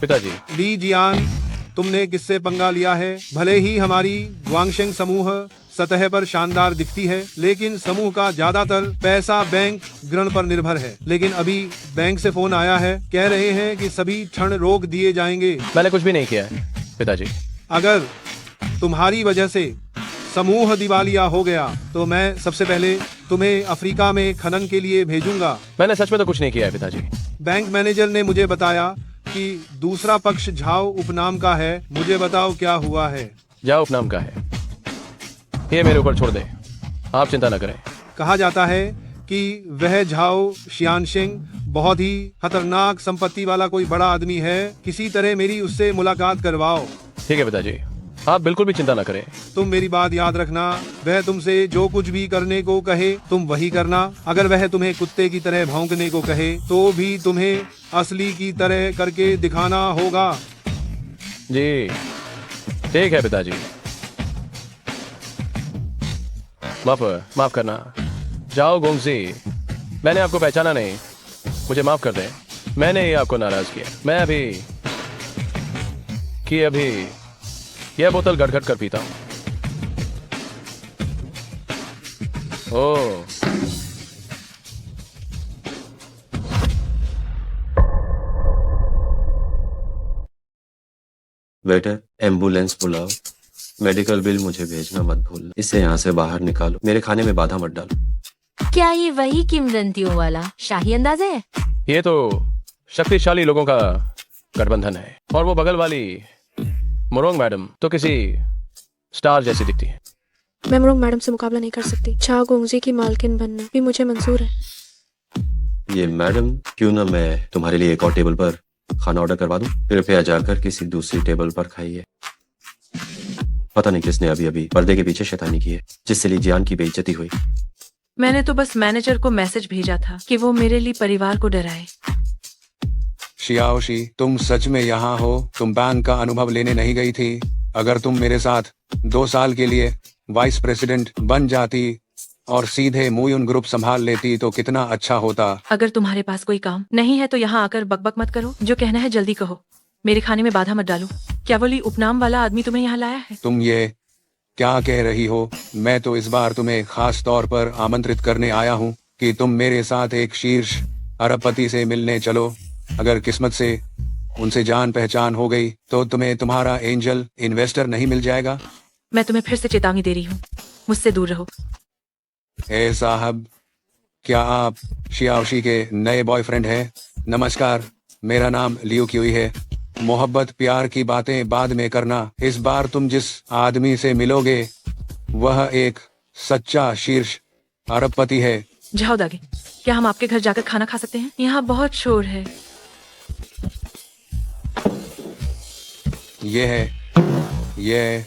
पिताजी। ली जियान, तुमने किससे पंगा लिया है? भले ही हमारी ग्वांगशेंग समूह सतह पर शानदार दिखती है, लेकिन समूह का ज्यादातर पैसा बैंक ऋण पर निर्भर है। लेकिन अभी बैंक से फोन आया है, कह रहे हैं कि सभी ऋण रोक दिए जाएंगे। मैंने कुछ भी नहीं किया है पिताजी। अगर तुम्हारी वजह से समूह दिवालिया हो गया तो मैं सबसे पहले तुम्हें अफ्रीका में खनन के लिए भेजूंगा। मैंने सच में तो कुछ नहीं किया है पिताजी। बैंक मैनेजर ने मुझे बताया कि दूसरा पक्ष झाओ उपनाम का है। मुझे बताओ क्या हुआ है? झाओ उपनाम का है, ये मेरे ऊपर छोड़ दे, आप चिंता न करें। कहा जाता है कि वह झाओ शियानशिंग बहुत ही खतरनाक संपत्ति वाला कोई बड़ा आदमी है। किसी तरह मेरी उससे मुलाकात करवाओ। ठीक है पिताजी, आप बिल्कुल भी चिंता न करें। तुम मेरी बात याद रखना, वह तुमसे जो कुछ भी करने को कहे तुम वही करना। अगर वह तुम्हें कुत्ते की तरह भौंकने को कहे तो भी तुम्हें असली की तरह करके दिखाना होगा। जी ठीक है पिताजी। माफ करना। जाओ गोंगजी, मैंने आपको पहचाना नहीं, मुझे माफ कर दें। मैंने ही आपको नाराज किया। मैं अभी यह बोतल गट-गट कर पीता हूं। ओह, वेटर, एम्बुलेंस बुलाओ। मेडिकल बिल मुझे भेजना मत भूलना। इसे यहाँ से बाहर निकालो, मेरे खाने में बाधा मत डालो। क्या ये वही किंवदंतियों वाला शाही अंदाज है? ये तो शक्तिशाली लोगों का गठबंधन है और वो बगल वाली मुरोंग मैडम तो किसी स्टार जैसी दिखती है। मैं मुरोंग मैडम से मुकाबला नहीं कर सकती। चाओ गोंगजी की मालकिन बनना भी मुझे मंजूर है। ये मैडम, क्यों ना मैं तुम्हारे लिए एक और टेबल पर खाना ऑर्डर करवा दूं? कृपया जाकर किसी दूसरी टेबल पर खाइए। पता नहीं किसने अभी अभी पर्दे के पीछे शैतानी की है, जिससे ली जियान की बेइज्जती हुई। मैंने तो बस मैनेजर को मैसेज भेजा था कि वो मेरे लिए परिवार को डराए। शियाओशी, तुम सच में यहाँ हो? तुम बैंक का अनुभव लेने नहीं गई थी? अगर तुम मेरे साथ 2 साल के लिए वाइस प्रेसिडेंट बन जाती और सीधे मुयुन ग्रुप संभाल लेती तो कितना अच्छा होता। अगर तुम्हारे पास कोई काम नहीं है तो यहाँ आकर बकबक मत करो। जो कहना है जल्दी कहो, मेरे खाने में बाधा मत डालो। क्या वो ली उपनाम वाला आदमी तुम्हें यहाँ लाया है? तुम ये क्या कह रही हो? मैं तो इस बार तुम्हें खास तौर पर आमंत्रित करने आया हूँ कि तुम मेरे साथ एक शीर्ष अरबपति से मिलने चलो। अगर किस्मत से उनसे जान पहचान हो गई तो तुम्हें तुम्हारा एंजल इन्वेस्टर नहीं मिल जाएगा। मैं तुम्हें फिर से चेतावनी दे रही हूँ, मुझसे दूर रहो। ए साहब, क्या आप शियाओशी के नए बॉयफ्रेंड हैं? नमस्कार, मेरा नाम लियू क्यूई है। मोहब्बत प्यार की बातें बाद में करना। इस बार तुम जिस आदमी से मिलोगे वह एक सच्चा शीर्ष अरबपति है। जाओ दागे, क्या हम आपके घर जाकर खाना खा सकते हैं? यहाँ बहुत शोर है। ये है, यह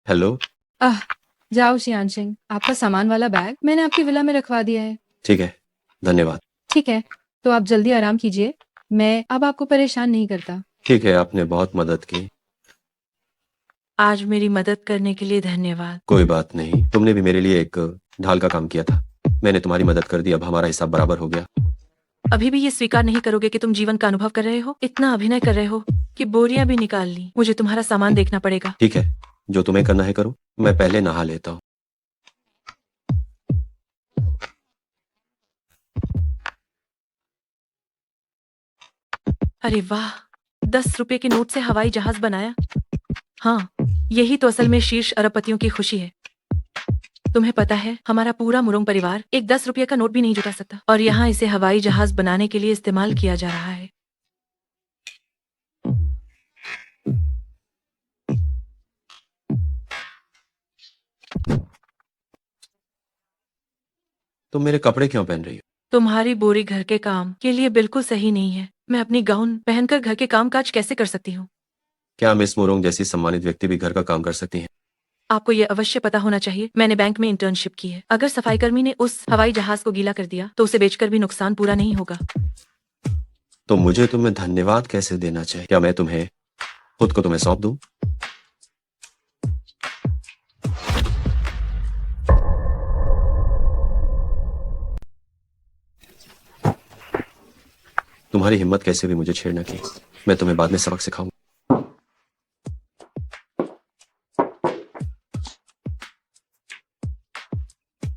हेलो। जाओ शियान सिंह, आपका सामान वाला बैग मैंने आपकी विला में रखवा दिया है। ठीक है, धन्यवाद। ठीक है, तो आप जल्दी आराम कीजिए। मैं अब आपको परेशान नहीं करता। ठीक है, आपने बहुत मदद की। आज मेरी मदद करने के लिए धन्यवाद। कोई बात नहीं, तुमने भी मेरे लिए एक ढाल का काम किया था। मैंने तुम्हारी मदद कर दी, अब हमारा हिसाब बराबर हो गया। अभी भी ये स्वीकार नहीं करोगे कि तुम जीवन का अनुभव कर रहे हो? इतना अभिनय कर रहे हो कि बोरियां भी निकाल ली। मुझे तुम्हारा सामान देखना पड़ेगा। ठीक है, जो तुम्हें करना है करो, मैं पहले नहा लेता हूँ। अरे वाह, 10 रुपए के नोट से हवाई जहाज बनाया। हाँ, यही तो असल में शीर्ष अरबपतियों की खुशी है। तुम्हें पता है, हमारा पूरा मुरुंग परिवार एक 10 रुपये का नोट भी नहीं जुटा सकता, और यहाँ इसे हवाई जहाज बनाने के लिए इस्तेमाल किया जा रहा है। तुम मेरे कपड़े क्यों पहन रही हो? तुम्हारी बोरी घर के काम के लिए बिल्कुल सही नहीं है। मैं अपनी गाउन पहनकर घर के काम काज कैसे कर सकती हूँ? क्या मिस मोरोंग जैसी सम्मानित व्यक्ति भी घर का काम कर सकती हैं? आपको ये अवश्य पता होना चाहिए, मैंने बैंक में इंटर्नशिप की है। अगर सफाई कर्मी ने उस हवाई जहाज को गीला कर दिया तो उसे बेचकर भी नुकसान पूरा नहीं होगा। तो मुझे तुम्हें धन्यवाद कैसे देना चाहिए? क्या मैं खुद को तुम्हें सौंप दूं? तुम्हारी हिम्मत कैसे भी मुझे छेड़ना की। मैं तुम्हें बाद में सबक सिखाऊंगा।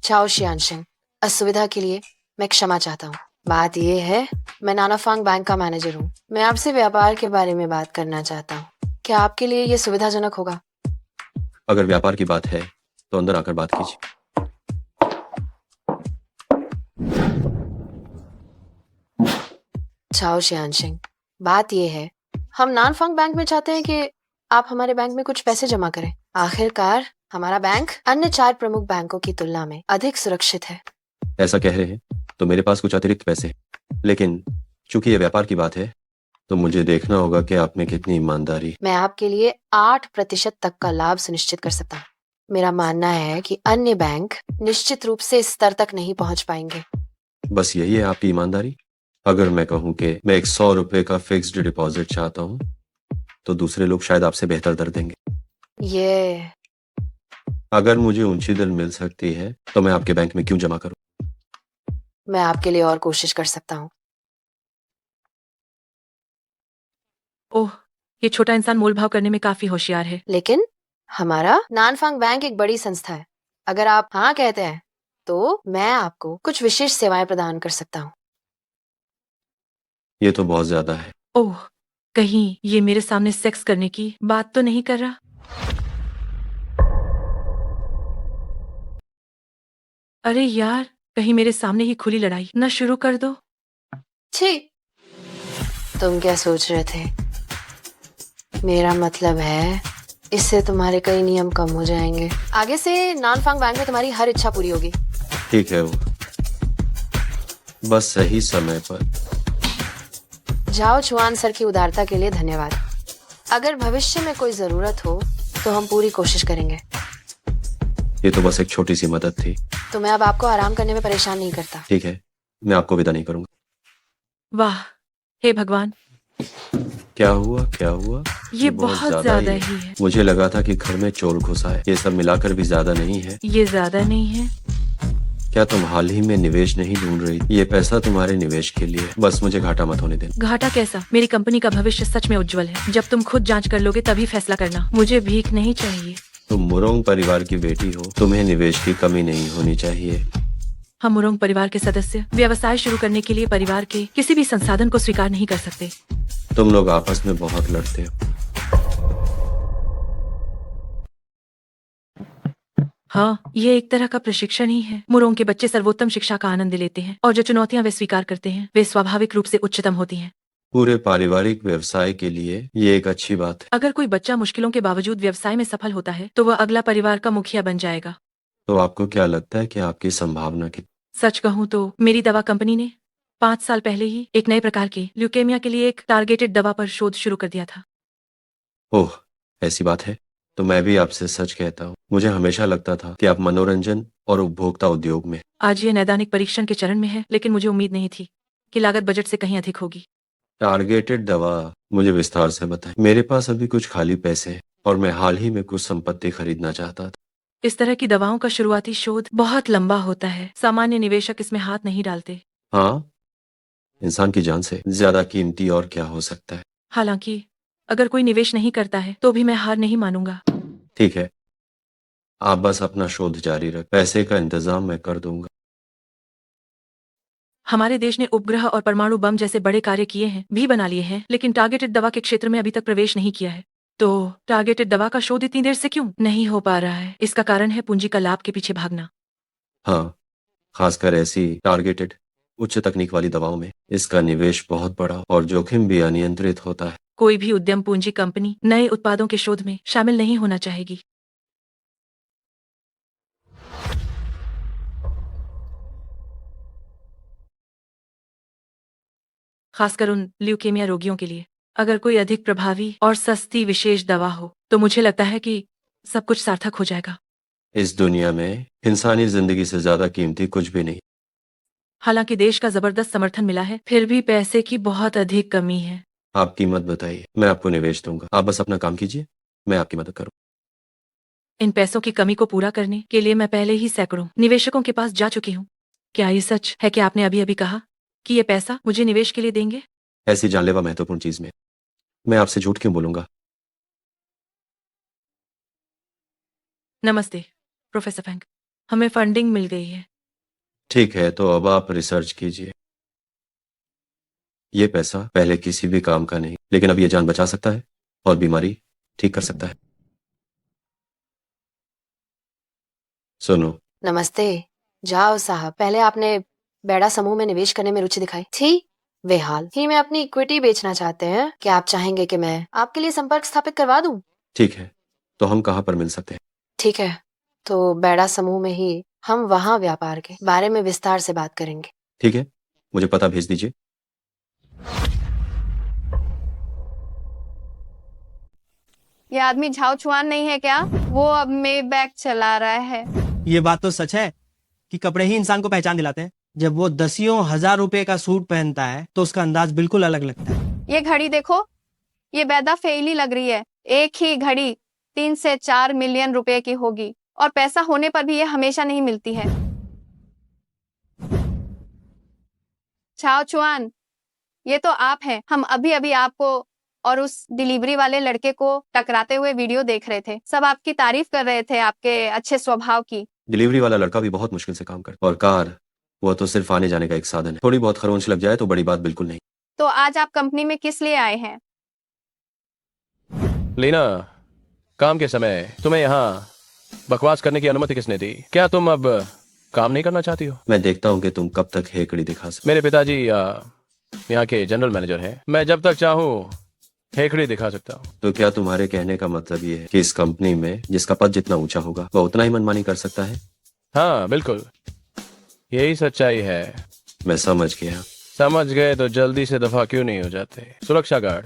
चाओ शियानशिंग, असुविधा के लिए मैं क्षमा चाहता हूँ। बात यह है, मैं नानाफांग बैंक का मैनेजर हूँ। मैं आपसे व्यापार के बारे में बात करना चाहता हूँ। क्या आपके लिए ये सुविधाजनक होगा? अगर व्यापार की बात है तो अंदर आकर बात कीजिए। चाओ शियानशिंग, बात यह है, हम नानफांग बैंक में चाहते हैं कि आप हमारे बैंक में कुछ पैसे जमा करें। आखिरकार हमारा बैंक अन्य 4 प्रमुख बैंकों की तुलना में अधिक सुरक्षित है। ऐसा कह रहे हैं तो मेरे पास कुछ अतिरिक्त पैसे हैं, लेकिन चूंकि ये व्यापार की बात है तो मुझे देखना होगा कि आप में कितनी ईमानदारी। मैं आपके लिए 8% तक का लाभ सुनिश्चित कर सकता हूँ। मेरा मानना है कि अन्य बैंक निश्चित रूप से इस स्तर तक नहीं पहुँच पाएंगे। बस यही है आपकी ईमानदारी? अगर मैं कहूँ कि मैं 100 रुपए का फिक्स्ड डिपॉजिट चाहता हूँ तो दूसरे लोग शायद आपसे बेहतर दर देंगे। ये अगर मुझे ऊंची दर मिल सकती है तो मैं आपके बैंक में क्यों जमा करूं? मैं आपके लिए और कोशिश कर सकता हूँ। ओह, ये छोटा इंसान मोलभाव करने में काफी होशियार है। लेकिन हमारा नानफांग बैंक एक बड़ी संस्था है। अगर आप हाँ कहते हैं तो मैं आपको कुछ विशेष सेवाएं प्रदान कर सकता हूँ। ये तो बहुत ज्यादा है। ओह, कहीं ये मेरे सामने सेक्स करने की बात तो नहीं कर रहा? अरे यार, कहीं मेरे सामने ही खुली लड़ाई न शुरू कर दो। छी, तुम क्या सोच रहे थे? मेरा मतलब है, इससे तुम्हारे कई नियम कम हो जाएंगे। आगे से नानफांग बैंक में तुम्हारी हर इच्छा पूरी होगी। ठीक है, वो बस सही समय पर। जाओ चुआन सर की उदारता के लिए धन्यवाद। अगर भविष्य में कोई जरूरत हो तो हम पूरी कोशिश करेंगे। ये तो बस एक छोटी सी मदद थी। तो मैं अब आपको आराम करने में परेशान नहीं करता। ठीक है, मैं आपको विदा नहीं करूंगा। वाह, हे भगवान, क्या हुआ? क्या हुआ? ये बहुत ज्यादा ही है। मुझे लगा था कि घर में चोर घुसा है। ये सब मिलाकर भी ज्यादा नहीं है। ये ज्यादा नहीं है। क्या तुम हाल ही में निवेश नहीं ढूंढ रही? ये पैसा तुम्हारे निवेश के लिए। बस मुझे घाटा मत होने देना। घाटा कैसा? मेरी कंपनी का भविष्य सच में उज्जवल है। जब तुम खुद जांच कर लोगे तभी फैसला करना। मुझे भीख नहीं चाहिए। तुम मुरोंग परिवार की बेटी हो, तुम्हें निवेश की कमी नहीं होनी चाहिए। हम मुरोंग परिवार के सदस्य व्यवसाय शुरू करने के लिए परिवार के किसी भी संसाधन को स्वीकार नहीं कर सकते। तुम लोग आपस में बहुत लड़ते हो। हाँ, ये एक तरह का प्रशिक्षण ही है। मुरोंग के बच्चे सर्वोत्तम शिक्षा का आनंद लेते हैं और जो चुनौतियां वे स्वीकार करते हैं वे स्वाभाविक रूप से उच्चतम होती हैं। पूरे पारिवारिक व्यवसाय के लिए ये एक अच्छी बात है। अगर कोई बच्चा मुश्किलों के बावजूद व्यवसाय में सफल होता है तो वह अगला परिवार का मुखिया बन जाएगा। तो आपको क्या लगता है कि आपकी संभावना की? सच कहूँ तो मेरी दवा कंपनी ने 5 साल पहले ही एक नए प्रकार के ल्यूकेमिया के लिए एक टारगेटेड दवा पर शोध शुरू कर दिया था। ओह, ऐसी बात है? तो मैं भी आपसे सच कहता हूँ, मुझे हमेशा लगता था कि आप मनोरंजन और उपभोक्ता उद्योग में। आज ये नैदानिक परीक्षण के चरण में है, लेकिन मुझे उम्मीद नहीं थी कि लागत बजट से कहीं अधिक होगी। टारगेटेड दवा, मुझे विस्तार से बताएं। मेरे पास अभी कुछ खाली पैसे हैं और मैं हाल ही में कुछ संपत्ति खरीदना चाहता था। इस तरह की दवाओं का शुरुआती शोध बहुत लंबा होता है। सामान्य निवेशक इसमें हाथ नहीं डालते। हाँ, इंसान की जान से ज्यादा कीमती और क्या हो सकता है। हालांकि अगर कोई निवेश नहीं करता है तो भी मैं हार नहीं मानूंगा। ठीक है, आप बस अपना शोध जारी रख, पैसे का इंतजाम मैं कर दूंगा। हमारे देश ने उपग्रह और परमाणु बम जैसे बड़े कार्य किए हैं, भी बना लिए हैं, लेकिन टारगेटेड दवा के क्षेत्र में अभी तक प्रवेश नहीं किया है। तो टारगेटेड दवा का शोध इतनी देर से क्यों नहीं हो पा रहा है? इसका कारण है पूंजी का लाभ के पीछे भागना। हाँ, खासकर ऐसी टारगेटेड उच्च तकनीक वाली दवाओं में इसका निवेश बहुत बड़ा और जोखिम भी अनियंत्रित होता है। कोई भी उद्यम पूंजी कंपनी नए उत्पादों के शोध में शामिल नहीं होना चाहेगी। खासकर उन ल्यूकेमिया रोगियों के लिए। अगर कोई अधिक प्रभावी और सस्ती विशेष दवा हो तो मुझे लगता है कि सब कुछ सार्थक हो जाएगा। इस दुनिया में इंसानी जिंदगी से ज्यादा कीमती कुछ भी नहीं। हालांकि देश का जबरदस्त समर्थन मिला है, फिर भी पैसे की बहुत अधिक कमी है। आप कीमत बताइए, मैं आपको निवेश दूंगा। आप बस अपना काम कीजिए, मैं आपकी मदद करूँ। इन पैसों की कमी को पूरा करने के लिए मैं पहले ही सैकड़ों निवेशकों के पास जा चुकी हूँ। क्या ये सच है कि आपने अभी अभी कहा कि ये पैसा मुझे निवेश के लिए देंगे? ऐसी जानलेवा महत्वपूर्ण चीज में मैं आपसे झूठ क्यों बोलूंगा? नमस्ते प्रोफेसर फैंग, हमें फंडिंग मिल गई है। ठीक है, तो अब आप रिसर्च कीजिए। ये पैसा पहले किसी भी काम का नहीं, लेकिन अब ये जान बचा सकता है और बीमारी ठीक कर सकता है। सुनो, नमस्ते। जाओ साहब, पहले आपने बेड़ा समूह में निवेश करने में रुचि दिखाई थी, वे हाल ही में अपनी इक्विटी बेचना चाहते हैं। क्या आप चाहेंगे कि मैं आपके लिए संपर्क स्थापित करवा दूं? ठीक है, तो हम कहाँ पर मिल सकते हैं? ठीक है, तो बेड़ा समूह में ही हम वहाँ व्यापार के बारे में विस्तार से बात करेंगे। ठीक है, मुझे पता भेज दीजिए। ये आदमी झाओ चुआन नहीं है क्या? वो अब में बैग चला रहा है। ये बात तो सच है कि कपड़े ही इंसान को पहचान दिलाते हैं। जब वो दसियों हजार रुपए का सूट पहनता है तो उसका अंदाज बिल्कुल अलग लगता है। ये घड़ी देखो, ये बैदा फेली लग रही है। एक ही घड़ी 3 से 4 मिलियन रुपए की होगी और पैसा होने पर भी ये हमेशा नहीं मिलती है। झाओ चुआन, ये तो आप हैं। हम अभी अभी आपको और उस डिलीवरी वाले लड़के को टकराते हुए वीडियो देख रहे थे। सब आपकी तारीफ कर रहे थे, आपके अच्छे स्वभाव की। डिलीवरी वाला लड़का भी बहुत मुश्किल से काम करता है और कार, वो तो सिर्फ आने जाने का एक साधन है। थोड़ी बहुत खरोंच लग जाए तो बड़ी बात बिल्कुल नहीं। तो आज आप कंपनी में किस लिए आए हैं? लीना, काम के समय तुम्हें यहाँ बकवास करने की अनुमति किसने दी? क्या तुम अब काम नहीं करना चाहती हो? मैं देखता हूँ कि तुम कब तक हेकड़ी दिखा सकते। मेरे पिताजी यहाँ के जनरल मैनेजर हैं। मैं जब तक चाहूँ हेकड़ी दिखा सकता हूँ। तो क्या तुम्हारे कहने का मतलब ये है कि इस कंपनी में जिसका पद जितना ऊंचा होगा वह उतना ही मनमानी कर सकता है? हाँ बिल्कुल, यही सच्चाई है। मैं समझ गया। समझ गए तो जल्दी से दफा क्यों नहीं हो जाते? सुरक्षा गार्ड,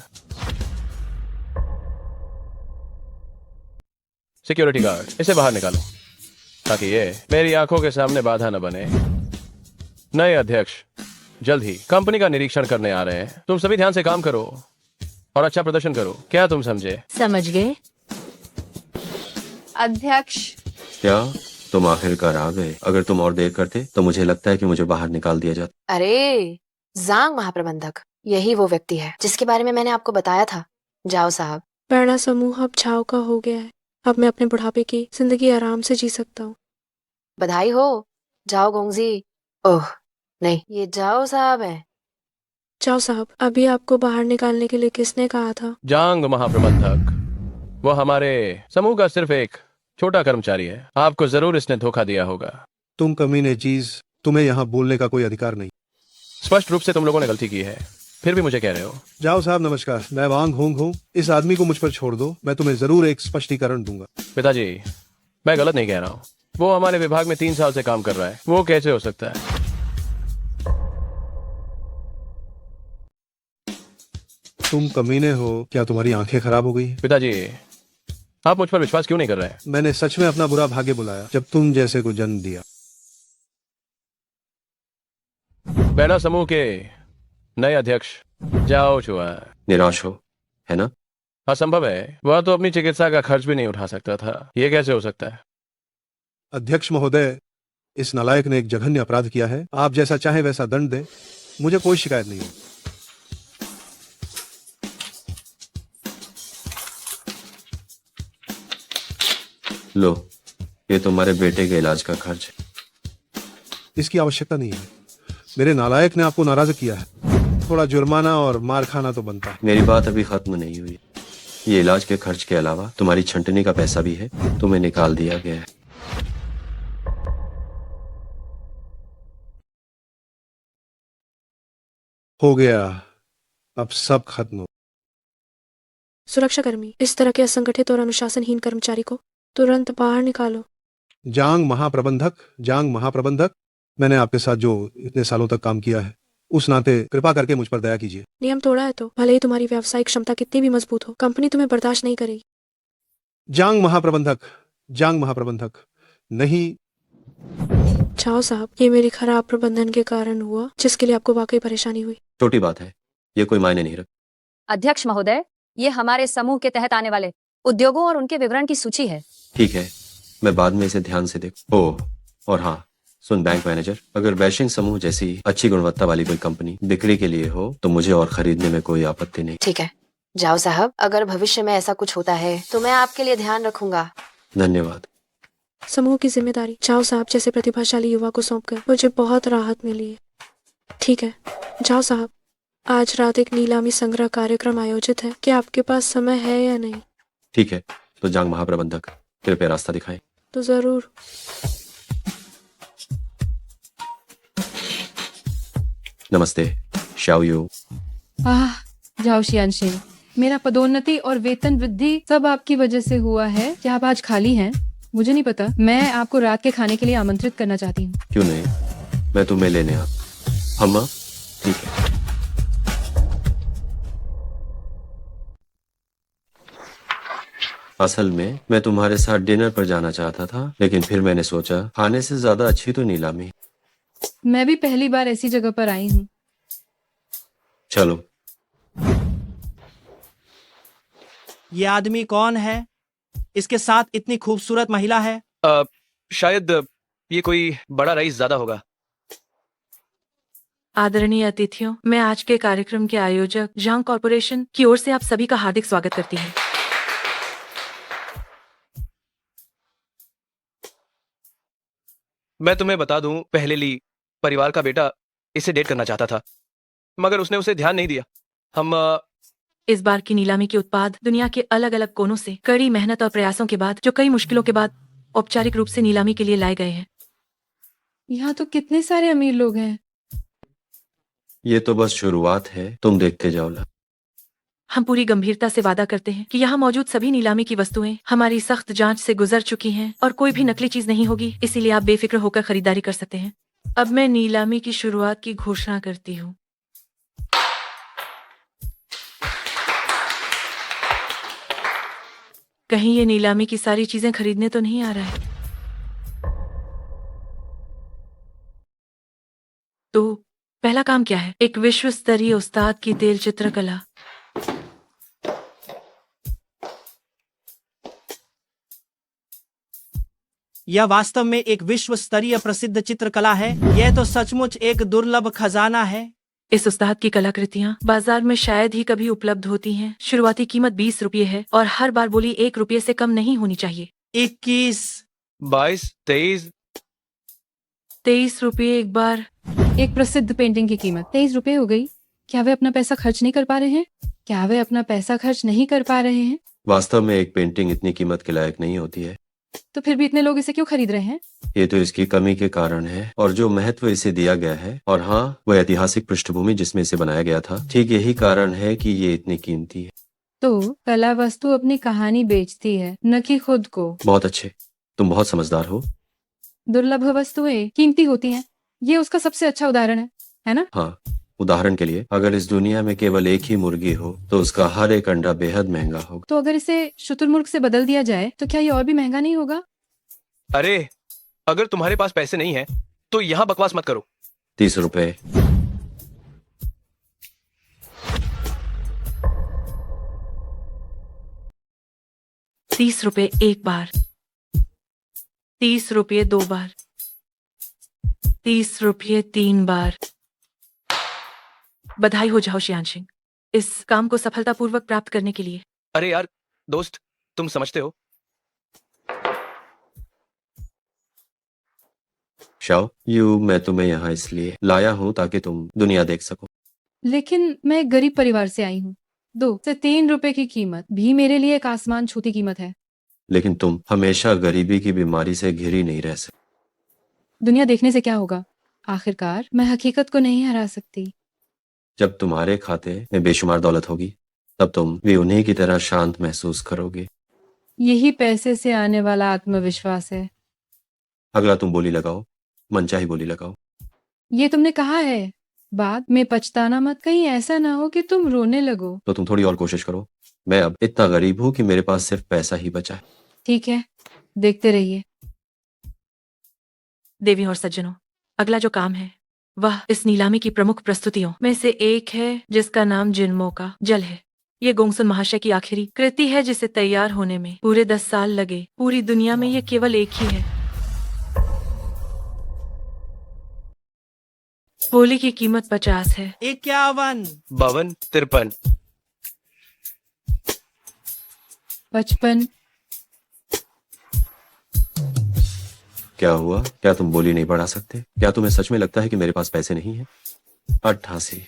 सिक्योरिटी गार्ड, इसे बाहर निकालो ताकि ये मेरी आंखों के सामने बाधा न बने। नए अध्यक्ष जल्द ही कंपनी का निरीक्षण करने आ रहे हैं। तुम सभी ध्यान से काम करो और अच्छा प्रदर्शन करो। क्या तुम समझे? समझ गए अध्यक्ष। क्या तुम आखिरकार आ गए? अगर तुम और देर करते तो मुझे लगता है कि मुझे बाहर निकाल दिया जाता। अरे जांग महाप्रबंधक, यही वो व्यक्ति है जिसके बारे में मैंने आपको बताया था। जाओ साहब। बेड़ा समूह अब झाओ का हो गया है। अब मैं अपने बुढ़ापे की जिंदगी आराम से जी सकता हूँ। बधाई हो। जाओ गोंगजी, ओह नहीं, ये जाओ साहब है। जाओ साहब, अभी आपको बाहर निकालने के लिए किसने कहा था? जांग महाप्रबंधक, वो हमारे समूह का सिर्फ एक छोटा कर्मचारी है। आपको जरूर इसने धोखा दिया होगा। तुम कमीने चीज, तुम्हें यहाँ बोलने का कोई अधिकार नहीं। स्पष्ट रूप से तुम लोगों ने गलती की है, फिर भी मुझे कह रहे हो। जाओ साहब नमस्कार, मैं वांग होंग हूँ। इस आदमी को मुझ पर छोड़ दो, मैं तुम्हें जरूर एक स्पष्टीकरण दूंगा। पिताजी, मैं गलत नहीं कह रहा हूँ। वो हमारे विभाग में 3 साल से काम कर रहा है। वो कैसे हो सकता है? तुम कमीने हो, क्या तुम्हारी आंखें खराब हो गई हैं? पिताजी, आप मुझ पर विश्वास क्यों नहीं कर रहे हैं? मैंने सच में अपना बुरा भाग्य बुलाया जब तुम जैसे को जन्म दिया। पहला समूह के नए अध्यक्ष जाओ चुआ। निराश हो, है ना? असंभव है, वह तो अपनी चिकित्सा का खर्च भी नहीं उठा सकता था। ये कैसे हो सकता है? अध्यक्ष महोदय, इस नालायक ने एक जघन्य अपराध किया है। आप जैसा चाहे वैसा दंड दें, मुझे कोई शिकायत नहीं होगी। लो, ये तुम्हारे बेटे के इलाज का खर्च है। इसकी आवश्यकता नहीं है। मेरे नालायक ने आपको नाराज किया है। थोड़ा जुर्माना और मार खाना तो बनता है। मेरी बात अभी खत्म नहीं हुई। ये इलाज के खर्च के अलावा तुम्हारी छंटनी का पैसा भी है, तुम्हें निकाल दिया गया है। हो गया, अब सब खत्म हो। सुरक्षाकर्मी, इस तरह के असंगठित और अनुशासनहीन कर्मचारी को तुरंत बाहर निकालो। जांग महाप्रबंधक, मैंने आपके साथ जो इतने सालों तक काम किया है, उस नाते कृपा करके मुझ पर दया कीजिए। नियम तोड़ा है तो भले ही तुम्हारी व्यावसायिक क्षमता कितनी भी मजबूत हो, कंपनी तुम्हें बर्दाश्त नहीं करेगी। जांग महाप्रबंधक, नहीं। जाओ साहब, ये मेरी खराब प्रबंधन के कारण हुआ, जिसके लिए आपको वाकई परेशानी हुई। छोटी बात है, ये कोई मायने नहीं रखता। अध्यक्ष महोदय, ये हमारे समूह के तहत आने वाले उद्योगों और उनके विवरण की सूची है। ठीक है, मैं बाद में इसे ध्यान से देखूं। ओह, और हाँ सुन बैंक मैनेजर, अगर वैश्विक समूह जैसी अच्छी गुणवत्ता वाली कोई कंपनी बिक्री के लिए हो तो मुझे और खरीदने में कोई आपत्ति नहीं। ठीक है, जाओ साहब, अगर भविष्य में ऐसा कुछ होता है तो मैं आपके लिए ध्यान रखूंगा। धन्यवाद। समूह की जिम्मेदारी जाओ साहब जैसे प्रतिभाशाली युवा को सौंपकर मुझे बहुत राहत मिली है। ठीक है, जाओ साहब, आज रात एक नीलामी संग्रह कार्यक्रम आयोजित है। क्या आपके पास समय है या नहीं? ठीक है, तो जांग महाप्रबंधक कृपया रास्ता दिखाएं। तो जरूर। नमस्ते शाओ यू। जाओ शियानशिन, मेरा पदोन्नति और वेतन वृद्धि सब आपकी वजह से हुआ है। क्या आप आज खाली हैं? मुझे नहीं पता। मैं आपको रात के खाने के लिए आमंत्रित करना चाहती हूँ। क्यों नहीं, मैं तुम्हें लेने आ। अम्मा, ठीक है। असल में मैं तुम्हारे साथ डिनर पर जाना चाहता था, लेकिन फिर मैंने सोचा खाने से ज्यादा अच्छी तो नीलामी। मैं भी पहली बार ऐसी जगह पर आई हूँ। चलो। ये आदमी कौन है? इसके साथ इतनी खूबसूरत महिला है। शायद ये कोई बड़ा रईस ज्यादा होगा। आदरणीय अतिथियों, मैं आज के कार्यक्रम के आयोजक जांग कॉरपोरेशन की ओर से आप सभी का हार्दिक स्वागत करती हूँ। मैं तुम्हें बता दूं, पहले ली परिवार का बेटा इसे डेट करना चाहता था, मगर उसने उसे ध्यान नहीं दिया। हम इस बार की नीलामी के उत्पाद दुनिया के अलग अलग कोनों से कड़ी मेहनत और प्रयासों के बाद, जो कई मुश्किलों के बाद औपचारिक रूप से नीलामी के लिए लाए गए हैं। यहाँ तो कितने सारे अमीर लोग हैं। ये तो बस शुरुआत है, तुम देखते जाओ ला। हम पूरी गंभीरता से वादा करते हैं कि यहाँ मौजूद सभी नीलामी की वस्तुएं हमारी सख्त जांच से गुजर चुकी हैं और कोई भी नकली चीज नहीं होगी, इसीलिए आप बेफिक्र होकर खरीदारी कर सकते हैं। अब मैं नीलामी की शुरुआत की घोषणा करती हूँ। कहीं ये नीलामी की सारी चीजें खरीदने तो नहीं आ रहा है? तो पहला काम क्या है? एक विश्व स्तरीय उस्ताद की तेल चित्रकला। यह वास्तव में एक विश्व स्तरीय प्रसिद्ध चित्रकला है। यह तो सचमुच एक दुर्लभ खजाना है। इस उस्ताद की कलाकृतियाँ बाजार में शायद ही कभी उपलब्ध होती हैं। शुरुआती कीमत 20 रुपये है और हर बार बोली 1 रुपये से कम नहीं होनी चाहिए। 21, 22, 23, ₹23 एक बार। एक प्रसिद्ध पेंटिंग की कीमत 23 रुपए हो गई। क्या वे अपना पैसा खर्च नहीं कर पा रहे हैं? क्या वे अपना पैसा खर्च नहीं कर पा रहे हैं? वास्तव में एक पेंटिंग इतनी कीमत के लायक नहीं होती है। तो फिर भी इतने लोग इसे क्यों खरीद रहे हैं? ये तो इसकी कमी के कारण है और जो महत्व इसे दिया गया है, और हाँ, वह ऐतिहासिक पृष्ठभूमि जिसमें इसे बनाया गया था, ठीक यही कारण है कि ये इतनी कीमती है। तो कला वस्तु अपनी कहानी बेचती है, न कि खुद को। बहुत अच्छे, तुम बहुत समझदार हो। दुर्लभ वस्तुएं कीमती होती हैं। ये उसका सबसे अच्छा उदाहरण है ना? हाँ, उदाहरण के लिए, अगर इस दुनिया में केवल एक ही मुर्गी हो तो उसका हर एक अंडा बेहद महंगा होगा। तो अगर इसे शुतुरमुर्ग से बदल दिया जाए तो क्या ये और भी महंगा नहीं होगा? अरे अगर तुम्हारे पास पैसे नहीं है तो यहाँ बकवास मत करो। 30 रुपए। ₹30 एक बार, ₹30 दो बार, ₹30 3 बार। बधाई हो जाओ श्यान सिंह, इस काम को सफलतापूर्वक प्राप्त करने के लिए। अरे यार दोस्त, तुम समझते हो। शाओ यू, मैं तुम्हें यहाँ इसलिए लाया हूँ ताकि तुम दुनिया देख सको। लेकिन मैं एक गरीब परिवार से आई हूँ। 2 से 3 रुपए की कीमत भी मेरे लिए एक आसमान छूती कीमत है। लेकिन तुम हमेशा गरीबी की बीमारी से घिरी नहीं रह सकती। दुनिया देखने से क्या होगा? आखिरकार मैं हकीकत को नहीं हरा सकती। जब तुम्हारे खाते में बेशुमार दौलत होगी तब तुम भी उन्हीं की तरह शांत महसूस करोगे। यही पैसे से आने वाला आत्मविश्वास है। अगला तुम बोली लगाओ, मनचाही बोली लगाओ। ये तुमने कहा है, बाद में पछताना मत। कहीं ऐसा ना हो कि तुम रोने लगो। तो तुम थोड़ी और कोशिश करो। मैं अब इतना गरीब हूँ कि मेरे पास सिर्फ पैसा ही बचा है। ठीक है, देखते रहिए। देवी और सज्जनों, अगला जो काम है वह इस नीलामी की प्रमुख प्रस्तुतियों में से एक है जिसका नाम जिन्मों का जल है। ये गोंगसुन महाशय की आखिरी कृति है जिसे तैयार होने में पूरे 10 साल लगे। पूरी दुनिया में ये केवल एक ही है। होली की कीमत 50 है। 51, 52, 53, 55। क्या हुआ? क्या तुम बोली नहीं बढ़ा सकते? क्या तुम्हें सच में लगता है कि मेरे पास पैसे नहीं हैं? 88,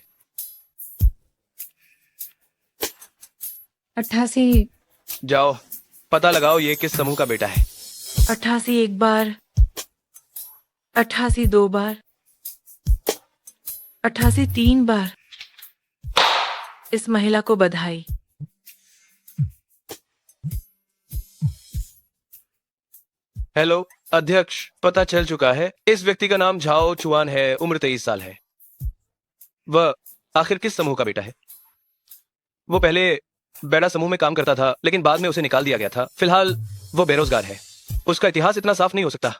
88। जाओ पता लगाओ ये किस समूह का बेटा है। 88 एक बार, 88 दो बार, 88 3 बार। इस महिला को बधाई। हेलो अध्यक्ष, पता चल चुका है। इस व्यक्ति का नाम झाओ चुआन है, उम्र 23 साल है। वह आखिर किस समूह का बेटा है? वो पहले बेड़ा समूह में काम करता था लेकिन बाद में उसे निकाल दिया गया था। फिलहाल वो बेरोजगार है। उसका इतिहास इतना साफ नहीं हो सकता।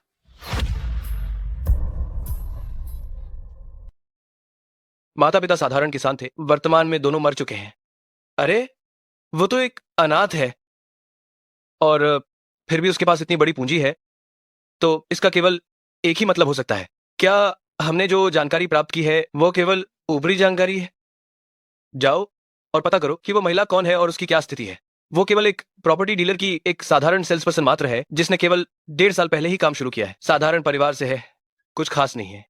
माता पिता साधारण किसान थे, वर्तमान में दोनों मर चुके हैं। अरे वो तो एक अनाथ है और फिर भी उसके पास इतनी बड़ी पूंजी है। तो इसका केवल एक ही मतलब हो सकता है। क्या हमने जो जानकारी प्राप्त की है वो केवल ऊपरी जानकारी है? जाओ और पता करो कि वो महिला कौन है और उसकी क्या स्थिति है। वो केवल एक प्रॉपर्टी डीलर की एक साधारण सेल्स पर्सन मात्र है जिसने केवल 1.5 साल पहले ही काम शुरू किया है। साधारण परिवार से है, कुछ खास नहीं है।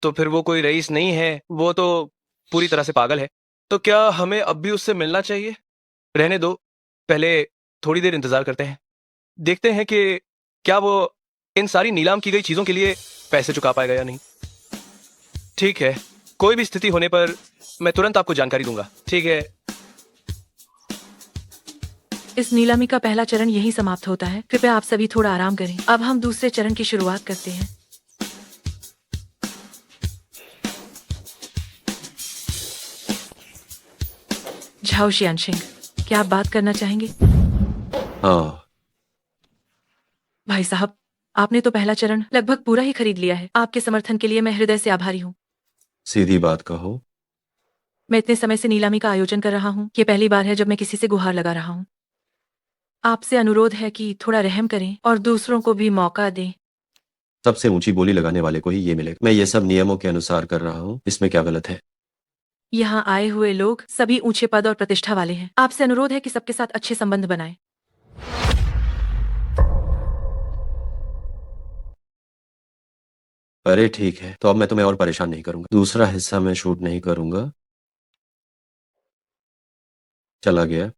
तो फिर वो कोई रईस नहीं है, वो तो पूरी तरह से पागल है। तो क्या हमें अब भी उससे मिलना चाहिए? रहने दो, पहले थोड़ी देर इंतजार करते हैं। देखते हैं कि क्या वो इन सारी नीलाम की गई चीजों के लिए पैसे चुका पाएगा या नहीं। ठीक है, कोई भी स्थिति होने पर मैं तुरंत आपको जानकारी दूंगा। ठीक है। इस नीलामी का पहला चरण यही समाप्त होता है। कृपया आप सभी थोड़ा आराम करें। अब हम दूसरे चरण की शुरुआत करते हैं। झाओ शियान सिंह, क्या आप बात करना चाहेंगे? हाँ। भाई साहब, आपने तो पहला चरण लगभग पूरा ही खरीद लिया है। आपके समर्थन के लिए मैं हृदय से आभारी हूँ। सीधी बात कहो। मैं इतने समय से नीलामी का आयोजन कर रहा हूँ। ये पहली बार है जब मैं किसी से गुहार लगा रहा हूँ। आपसे अनुरोध है कि थोड़ा रहम करें और दूसरों को भी मौका दें। सबसे ऊंची बोली लगाने वाले को ही ये मिलेगा। मैं ये सब नियमों के अनुसार कर रहा हूँ, इसमें क्या गलत है? यहाँ आए हुए लोग सभी ऊंचे पद और प्रतिष्ठा वाले हैं। आपसे अनुरोध है कि सबके साथ अच्छे संबंध बनाएं। अरे ठीक है, तो अब मैं तुम्हें और परेशान नहीं करूंगा। दूसरा हिस्सा मैं शूट नहीं करूंगा। चला गया।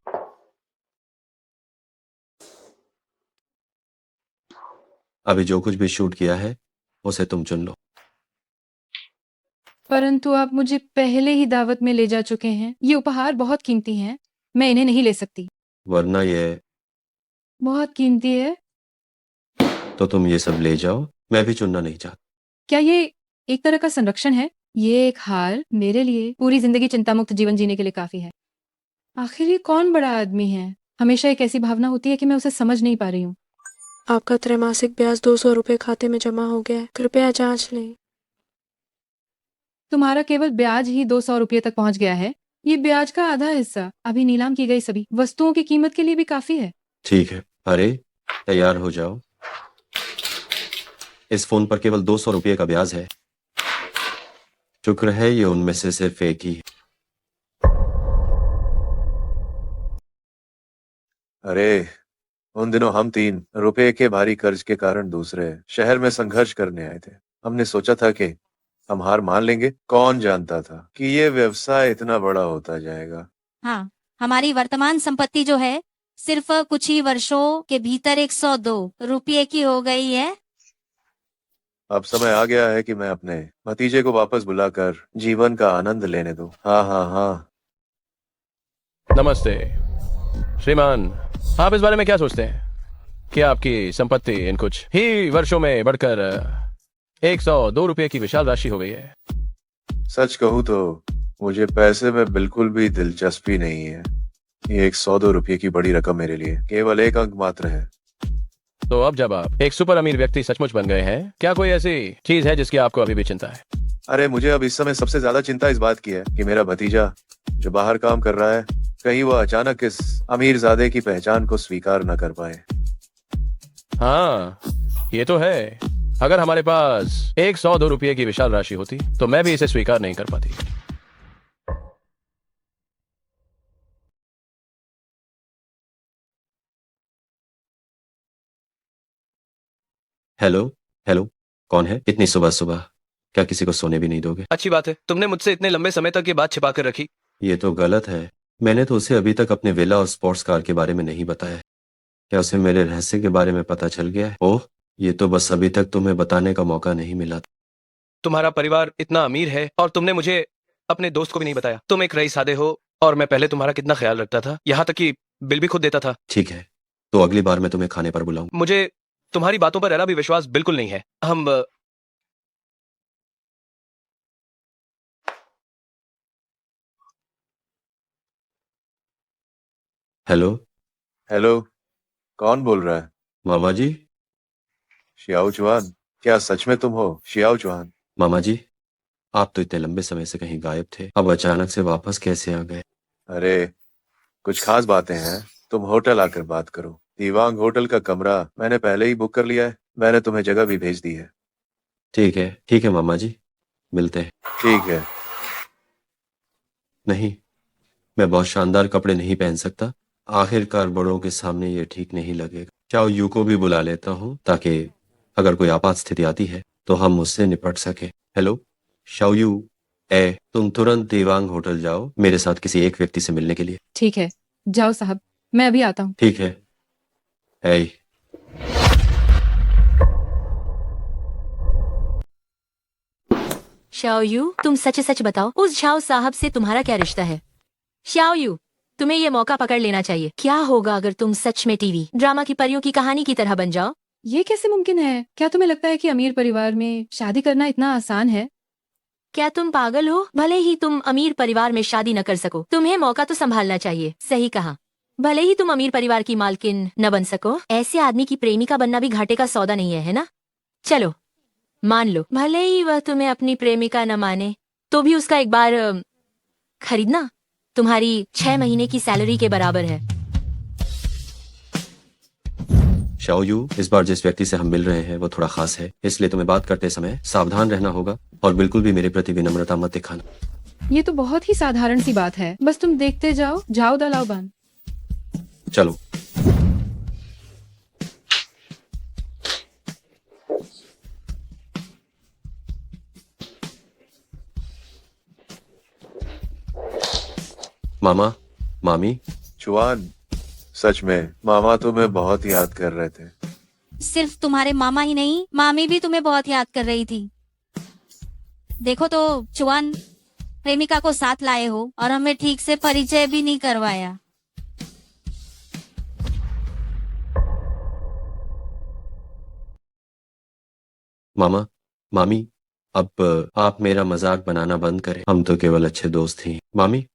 अभी जो कुछ भी शूट किया है उसे तुम चुन लो। परंतु आप मुझे पहले ही दावत में ले जा चुके हैं। ये उपहार बहुत कीमती हैं। मैं इन्हें नहीं ले सकती। वरना ये बहुत कीमती है। तो तुम ये सब ले जाओ, मैं भी चुनना नहीं चाहता। क्या ये एक तरह का संरक्षण है? ये एक हार मेरे लिए पूरी जिंदगी चिंता मुक्त जीवन जीने के लिए काफी है। आखिर ये कौन बड़ा आदमी है? हमेशा एक ऐसी भावना होती है कि मैं उसे समझ नहीं पा रही हूँ। आपका त्रैमासिक ब्याज 200 रुपए खाते में जमा हो गया है, कृपया जांच लें। तुम्हारा केवल ब्याज ही 200 रुपये तक पहुंच गया है। ये ब्याज का आधा हिस्सा अभी नीलाम की गई सभी वस्तुओं की कीमत के लिए भी काफी है। ठीक है, अरे तैयार हो जाओ। इस फोन पर केवल 200 रुपये का ब्याज है। शुक्र है ये उनमें से सिर्फ एक ही है। अरे उन दिनों हम 3 रुपए के भारी कर्ज के कारण दूसरे शहर में संघर्ष करने आए थे। हमने सोचा था कि हम हार मान लेंगे। कौन जानता था कि ये व्यवसाय इतना बड़ा होता जाएगा। हाँ, हमारी वर्तमान संपत्ति जो है सिर्फ कुछ ही वर्षों के भीतर 102 रुपये की हो गई है। अब समय आ गया है कि मैं अपने भतीजे को वापस बुलाकर जीवन का आनंद लेने दूं। हाँ हाँ हाँ। नमस्ते श्रीमान, आप इस बारे में क्या सोचते हैं कि आपकी संपत्ति इन कुछ ही वर्षों में बढ़कर 102 रुपये की विशाल राशि हो गई है? सच कहूँ तो मुझे पैसे में बिल्कुल भी दिलचस्पी नहीं है। ये 102 रुपये की बड़ी रकम मेरे लिए केवल एक अंक मात्र है। तो अब जब आप एक सुपर अमीर व्यक्ति सचमुच बन गए हैं, क्या कोई ऐसी चीज है जिसकी आपको अभी भी चिंता है? अरे मुझे अब इस समय सबसे ज्यादा चिंता इस बात की है कि मेरा भतीजा जो बाहर काम कर रहा है, कहीं वह अचानक इस अमीरजादे की पहचान को स्वीकार न कर पाए। हाँ, ये तो है। अगर हमारे पास 102 रुपये की विशाल राशि होती तो मैं भी इसे स्वीकार नहीं कर पाती। हेलो हेलो, कौन है इतनी सुबह सुबह? क्या किसी को सोने भी नहीं दोगे? अच्छी बात है, तुमने मुझसे इतने लंबे समय तक ये बात छिपा कर रखी। ये तो गलत है। मैंने तो उसे अभी तक अपने विला और स्पोर्ट्स कार के बारे में नहीं बताया। क्या उसे मेरे रहस्य के बारे में पता चल गया है? ओह, ये तो बस अभी तक तुम्हें बताने का मौका नहीं मिला। तुम्हारा परिवार इतना अमीर है और तुमने मुझे अपने दोस्त को भी नहीं बताया। तुम एक रईसादे हो और मैं पहले तुम्हारा कितना ख्याल रखता था, यहाँ तक कि बिल भी खुद देता था। ठीक है, तो अगली बार मैं तुम्हें खाने पर बुलाऊं। मुझे तुम्हारी बातों पर जरा भी विश्वास बिल्कुल नहीं है। हम हेलो हेलो, कौन बोल रहा है? मामा जी। शियाओ चुआन, क्या सच में तुम हो शियाओ चुआन? मामा जी, आप तो इतने लंबे समय से कहीं गायब थे, अब अचानक से वापस कैसे आ गए? अरे कुछ खास बातें हैं, तुम होटल आकर बात करो। दीवांग होटल का कमरा मैंने पहले ही बुक कर लिया है। मैंने तुम्हें जगह भी भेज दी है। ठीक है मामा जी, मिलते हैं। ठीक है। नहीं, मैं बहुत शानदार कपड़े नहीं पहन सकता। आखिरकार बड़ों के सामने ये ठीक नहीं लगेगा। चाओ यू को भी बुला लेता हूँ ताकि अगर कोई आपात स्थिति आती है तो हम उससे निपट सके। हेलो शाओ यू, तुम तुरंत दीवांग होटल जाओ मेरे साथ किसी एक व्यक्ति से मिलने के लिए। ठीक है, जाओ साहब, मैं अभी आता हूँ। ठीक है। शाओ यू, तुम सच सच बताओ, उस झाओ साहब से तुम्हारा क्या रिश्ता है? शाओ यू, तुम्हें ये मौका पकड़ लेना चाहिए। क्या होगा अगर तुम सच में टीवी ड्रामा की परियों की कहानी की तरह बन जाओ? ये कैसे मुमकिन है? क्या तुम्हें लगता है कि अमीर परिवार में शादी करना इतना आसान है? क्या तुम पागल हो? भले ही तुम अमीर परिवार में शादी न कर सको, तुम्हें मौका तो संभालना चाहिए। सही कहा। भले ही तुम अमीर परिवार की मालकिन न बन सको, ऐसे आदमी की प्रेमिका बनना भी घाटे का सौदा नहीं है ना? चलो मान लो, भले ही वह तुम्हें अपनी प्रेमिका न माने तो भी उसका एक बार खरीदना तुम्हारी 6 महीने की सैलरी के बराबर है। शाओ यू, इस बार जिस व्यक्ति से हम मिल रहे हैं वो थोड़ा खास है, इसलिए तुम्हें बात करते समय सावधान रहना होगा और बिल्कुल भी मेरे प्रति विनम्रता मत दिखाना। ये तो बहुत ही साधारण सी बात है, बस तुम देखते जाओ। जाओ दलाओ बान। चलो। मामा, मामी, चुआन, सच में मामा तुम्हें बहुत याद कर रहे थे। सिर्फ तुम्हारे मामा ही नहीं, मामी भी तुम्हें बहुत याद कर रही थी। देखो तो चुआन, प्रेमिका को साथ लाए हो और हमें ठीक से परिचय भी नहीं करवाया। मामा, मामी, अब आप मेरा मजाक बनाना बंद करें। हम तो केवल अच्छे दोस्त ही। मामी,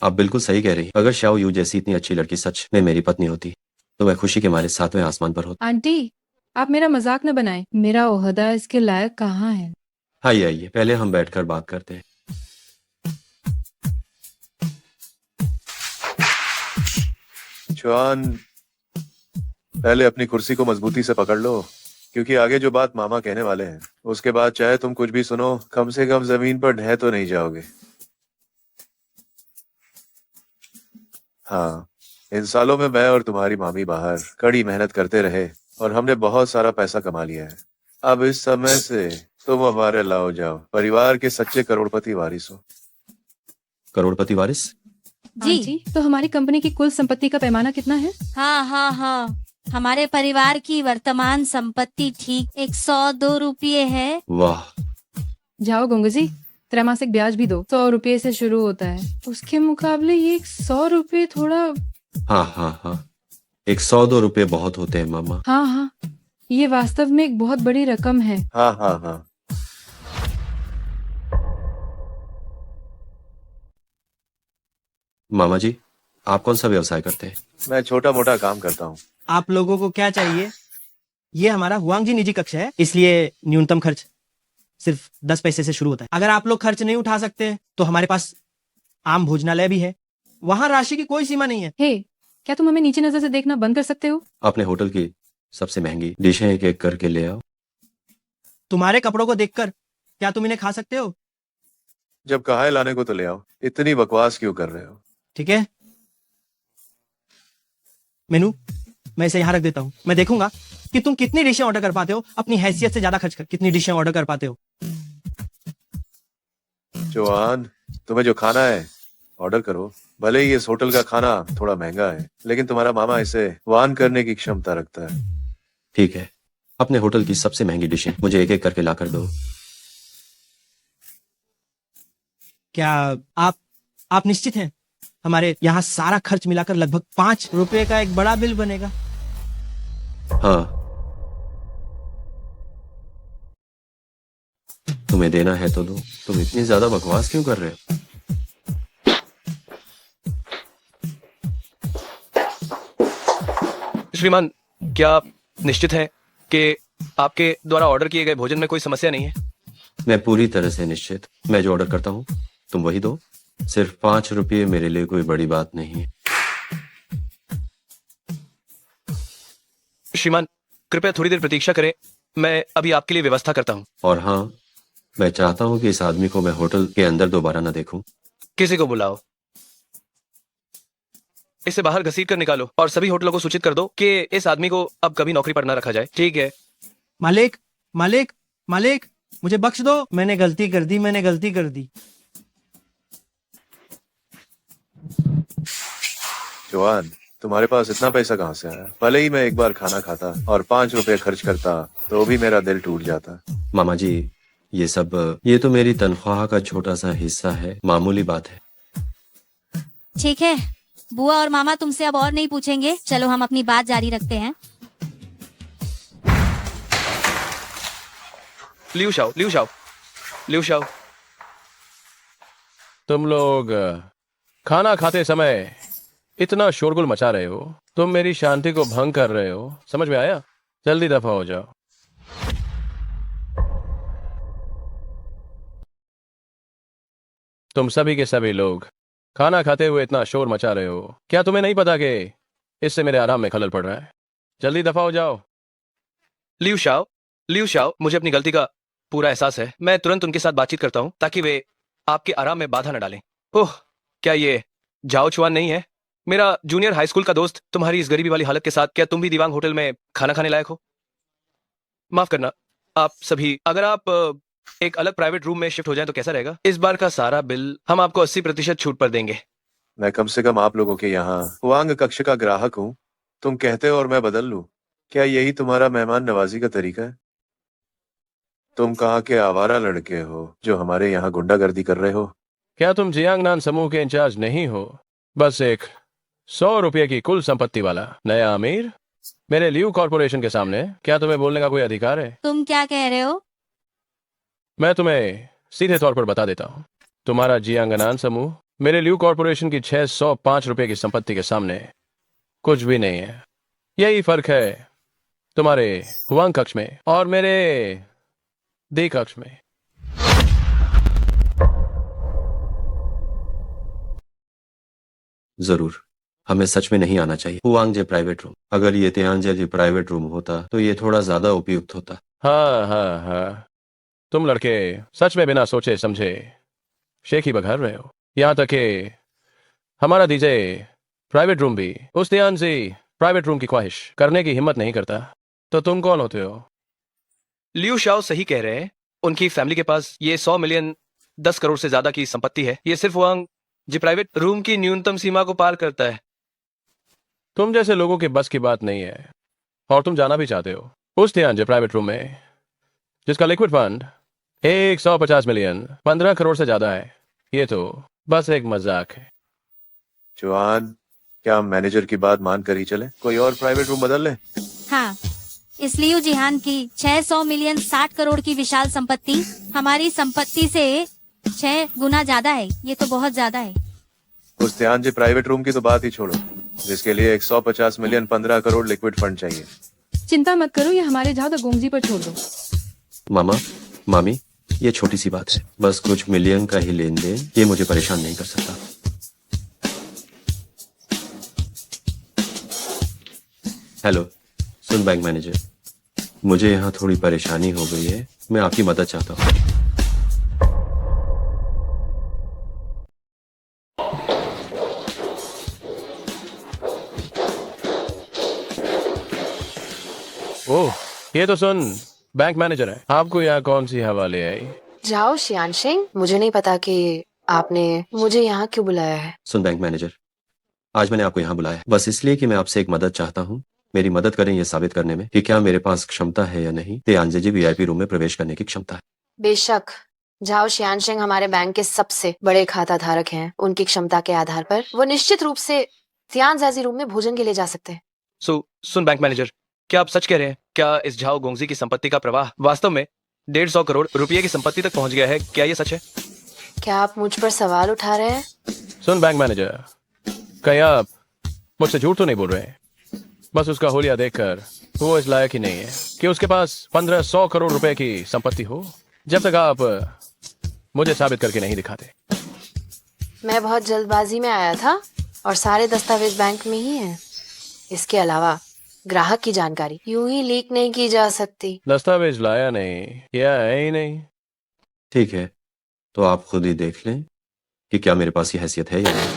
आप बिल्कुल सही कह रही। अगर शाओ यू जैसी इतनी अच्छी लड़की सच में मेरी पत्नी होती तो मैं खुशी के मारे 7वें आसमान पर होता। आंटी, आप मेरा मजाक न बनाएं। मेरा ओहदा इसके लायक कहाँ है। आइए आइए, पहले हम बैठकर बात करते हैं। चुआन, पहले अपनी कुर्सी को मजबूती से पकड़ लो, क्योंकि आगे जो बात मामा कहने वाले हैं उसके बाद चाहे तुम कुछ भी सुनो, कम से कम जमीन पर ढह तो नहीं जाओगे। हाँ, इन सालों में मैं और तुम्हारी मामी बाहर कड़ी मेहनत करते रहे और हमने बहुत सारा पैसा कमा लिया है। अब इस समय से तुम हमारे लाओ जाओ परिवार के सच्चे करोड़पति वारिस हो। करोड़पति वारिस? जी। आंटी, तो हमारी कंपनी की कुल संपत्ति का पैमाना कितना है? हाँ हाँ हाँ, हमारे परिवार की वर्तमान संपत्ति ठीक 102 रुपये है। वाह। जाओ गंगू जी, त्रैमासिक ब्याज भी दो। 100 रुपये से शुरू होता है। उसके मुकाबले ये 100 रुपये थोड़ा। हाँ हाँ हाँ, 102 रुपये बहुत होते हैं मामा। हाँ हाँ, ये वास्तव में एक बहुत बड़ी रकम है। हाँ हाँ हाँ। मामा जी, आप कौन सा व्यवसाय करते हैं? मैं छोटा मोटा काम करता हूँ। आप लोगों को क्या चाहिए? ये हमारा हुआंगजी निजी कक्ष है, इसलिए न्यूनतम खर्च सिर्फ 10 पैसे से शुरू होता है। अगर आप लोग खर्च नहीं उठा सकते तो हमारे पास आम भोजनालय भी है, वहाँ राशि की कोई सीमा नहीं है। हे, क्या तुम हमें नीचे नजर से देखना बंद कर सकते हो? अपने होटल की सबसे महंगी डिशें एक एक करके ले आओ। तुम्हारे कपड़ों को देखकर क्या तुम इन्हें खा सकते हो? जब कहा है लाने को तो ले आओ, इतनी बकवास क्यों कर रहे हो? ठीक है, मेनू मैं इसे यहाँ रख देता हूँ। मैं देखूंगा कि तुम कितनी डिशें ऑर्डर कर पाते हो। अपनी हैसियत से ज्यादा खर्च कर कितनी डिशें ऑर्डर कर पाते हो। चौहान, तुम्हें जो खाना है ऑर्डर करो। भले ही इस होटल का खाना थोड़ा महंगा है, लेकिन तुम्हारा मामा इसे वाहन करने की क्षमता रखता है। ठीक है, अपने होटल की सबसे महंगी डिशें मुझे एक एक करके ला कर दो। क्या आप निश्चित हैं? हमारे यहाँ सारा खर्च मिलाकर लगभग 5 रुपए का एक बड़ा बिल बनेगा। हाँ, तुम्हें देना है तो दो। तुम इतनी ज्यादा बकवास क्यों कर रहे हो? श्रीमान, क्या आप निश्चित हैं कि आपके द्वारा ऑर्डर किए गए भोजन में कोई समस्या नहीं है? मैं पूरी तरह से निश्चित। मैं जो ऑर्डर करता हूँ तुम वही दो। सिर्फ 5 रुपये मेरे लिए कोई बड़ी बात नहीं है। श्रीमान, कृपया थोड़ी देर प्रतीक्षा करें, मैं अभी आपके लिए व्यवस्था करता हूँ। और हाँ, मैं चाहता हूँ कि इस आदमी को मैं होटल के अंदर दोबारा न देखूं। किसी को बुलाओ, इसे बाहर घसीट कर निकालो और सभी होटलों को सूचित कर दो कि इस आदमी को अब कभी नौकरी पर न रखा जाए। ठीक है? मालिक, मालिक, मालिक, मुझे बख्श दो। मैंने गलती कर दी। चौहान, तुम्हारे पास इतना पैसा कहाँ से आया? भले ही मैं एक बार खाना खाता और 5 रुपए खर्च करता तो भी मेरा दिल टूट जाता। मामा जी, ये तो मेरी तनख्वाह का छोटा सा हिस्सा है, मामूली बात है। ठीक है, बुआ और मामा तुमसे अब और नहीं पूछेंगे। चलो हम अपनी बात जारी रखते हैं। लियू शाओ, तुम लोग खाना खाते समय इतना शोरगुल मचा रहे हो, तुम मेरी शांति को भंग कर रहे हो। समझ में आया? जल्दी दफा हो जाओ। तुम सभी के सभी लोग खाना खाते हुए इतना शोर मचा रहे हो, क्या तुम्हें नहीं पता कि इससे मेरे आराम में खलल पड़ रहा है? जल्दी दफा हो जाओ। लियू शाओ, मुझे अपनी गलती का पूरा एहसास है। मैं तुरंत उनके साथ बातचीत करता हूँ ताकि वे आपके आराम में बाधा न डालें। ओह, क्या ये जाओ चुआन नहीं है? मेरा जूनियर हाई स्कूल का दोस्त। तुम्हारी इस गरीबी वाली हालत के साथ क्या तुम भी दीवांग होटल में खाना खाने लायक हो? माफ करना आप सभी, अगर आप एक अलग प्राइवेट रूम में शिफ्ट हो जाएं तो कैसा रहेगा? इस बार का सारा बिल हम आपको 80% छूट पर देंगे। मैं कम से कम आप लोगों के यहाँ हुआंग कक्ष का ग्राहक हूँ। तुम कहते हो और मैं बदल लूं? क्या यही तुम्हारा मेहमान नवाजी का तरीका है? तुम कहाँ के आवारा लड़के हो जो हमारे यहाँ गुंडागर्दी कर रहे हो? क्या तुम जियांगनान समूह के इंचार्ज नहीं हो? बस एक 100 रुपये की कुल संपत्ति वाला नया अमीर मेरे लियू कॉर्पोरेशन के सामने क्या तुम्हें बोलने का कोई अधिकार है? तुम क्या कह रहे हो? मैं तुम्हें सीधे तौर पर बता देता हूँ। तुम्हारा जियांगनान समूह मेरे लियू कॉर्पोरेशन की 605 रुपये की संपत्ति के सामने कुछ भी नहीं है। यही फर्क है तुम्हारे हुआंग कक्ष में और मेरे दी कक्ष में। जरूर, हमें सच में नहीं आना चाहिए हुआंग जे प्राइवेट रूम। अगर ये तियांजे जे प्राइवेट रूम होता तो ये थोड़ा ज्यादा उपयुक्त होता। हाँ हाँ हाँ, तुम लड़के सच में बिना सोचे समझे शेख ही बघार रहे हो। यहाँ तक कि हमारा डीजे प्राइवेट रूम भी उस ध्यान से प्राइवेट रूम की ख्वाहिश करने की हिम्मत नहीं करता। तो तुम कौन होते हो? लियू शाओ सही कह रहे हैं। उनकी फैमिली के पास ये 100 मिलियन 10 करोड़ से ज्यादा की संपत्ति है। ये सिर्फ हुआंग जी प्राइवेट रूम की न्यूनतम सीमा को पार करता है। तुम जैसे लोगों की बस की बात नहीं है और तुम जाना भी चाहते हो उस ध्यान जे प्राइवेट रूम में जिसका लिक्विड फंड 150 मिलियन 15 करोड़ से ज्यादा है। ये तो बस एक मजाक है। चौहान, क्या हम मैनेजर की बात मान कर ही चले? कोई और प्राइवेट रूम बदल ले? हाँ, इसलिए जिहान की 600 मिलियन 60 करोड़ की विशाल संपत्ति हमारी संपत्ति से 6 गुना ज्यादा है। ये तो बहुत ज्यादा है। उस ध्यान जी प्राइवेट रूम की तो बात ही छोड़ो, जिसके लिए 150 मिलियन 15 करोड़ लिक्विड फंड चाहिए। चिंता मत करो, ये हमारे जाओ तो गोंगजी पर छोड़ दो। मामा, मामी, ये छोटी सी बात है, बस कुछ मिलियन का ही लेन देन, ये मुझे परेशान नहीं कर सकता। हेलो, सुन बैंक मैनेजर, मुझे यहाँ थोड़ी परेशानी हो गई है, मैं आपकी मदद चाहता हूँ। ओह, ये तो सुन बैंक मैनेजर है। आपको यहाँ कौन सी हवा ले आई? जाओ शियानशिंग, मुझे नहीं पता कि आपने मुझे यहाँ क्यों बुलाया है। सुन बैंक मैनेजर, आज मैंने आपको यहाँ बुलाया है बस इसलिए कि मैं आपसे एक मदद चाहता हूँ। मेरी मदद करें ये साबित करने में कि क्या मेरे पास क्षमता है या नहीं तियांजे जी वीआईपी रूम में प्रवेश करने की क्षमता है। बेशक, जाओ शियानशिंग हमारे बैंक के सबसे बड़े खाता धारक हैं। उनकी क्षमता के आधार पर वो निश्चित रूप से तियांजाजी रूम में भोजन के लिए जा सकते हैं। सुन बैंक मैनेजर, क्या आप सच कह रहे हैं? क्या इस झाओ गोंगजी की संपत्ति का प्रवाह वास्तव में 150 करोड़ रुपए की संपत्ति तक पहुंच गया है? क्या ये सच है? क्या आप मुझ पर सवाल उठा रहे हैं? सुन बैंक मैनेजर, कहीं आप मुझसे झूठ तो नहीं बोल रहे? बस उसका होलिया देखकर वो इस लायक ही नहीं है कि उसके पास 1500 करोड़ रुपए की संपत्ति हो, जब तक आप मुझे साबित करके नहीं दिखाते। मैं बहुत जल्दबाजी में आया था और सारे दस्तावेज बैंक में ही हैं। इसके अलावा ग्राहक की जानकारी यूं ही लीक नहीं की जा सकती। दस्तावेज लाया नहीं, या है ही नहीं। ठीक है, तो आप खुद ही देख लें कि क्या मेरे पास ये हैसियत है या नहीं।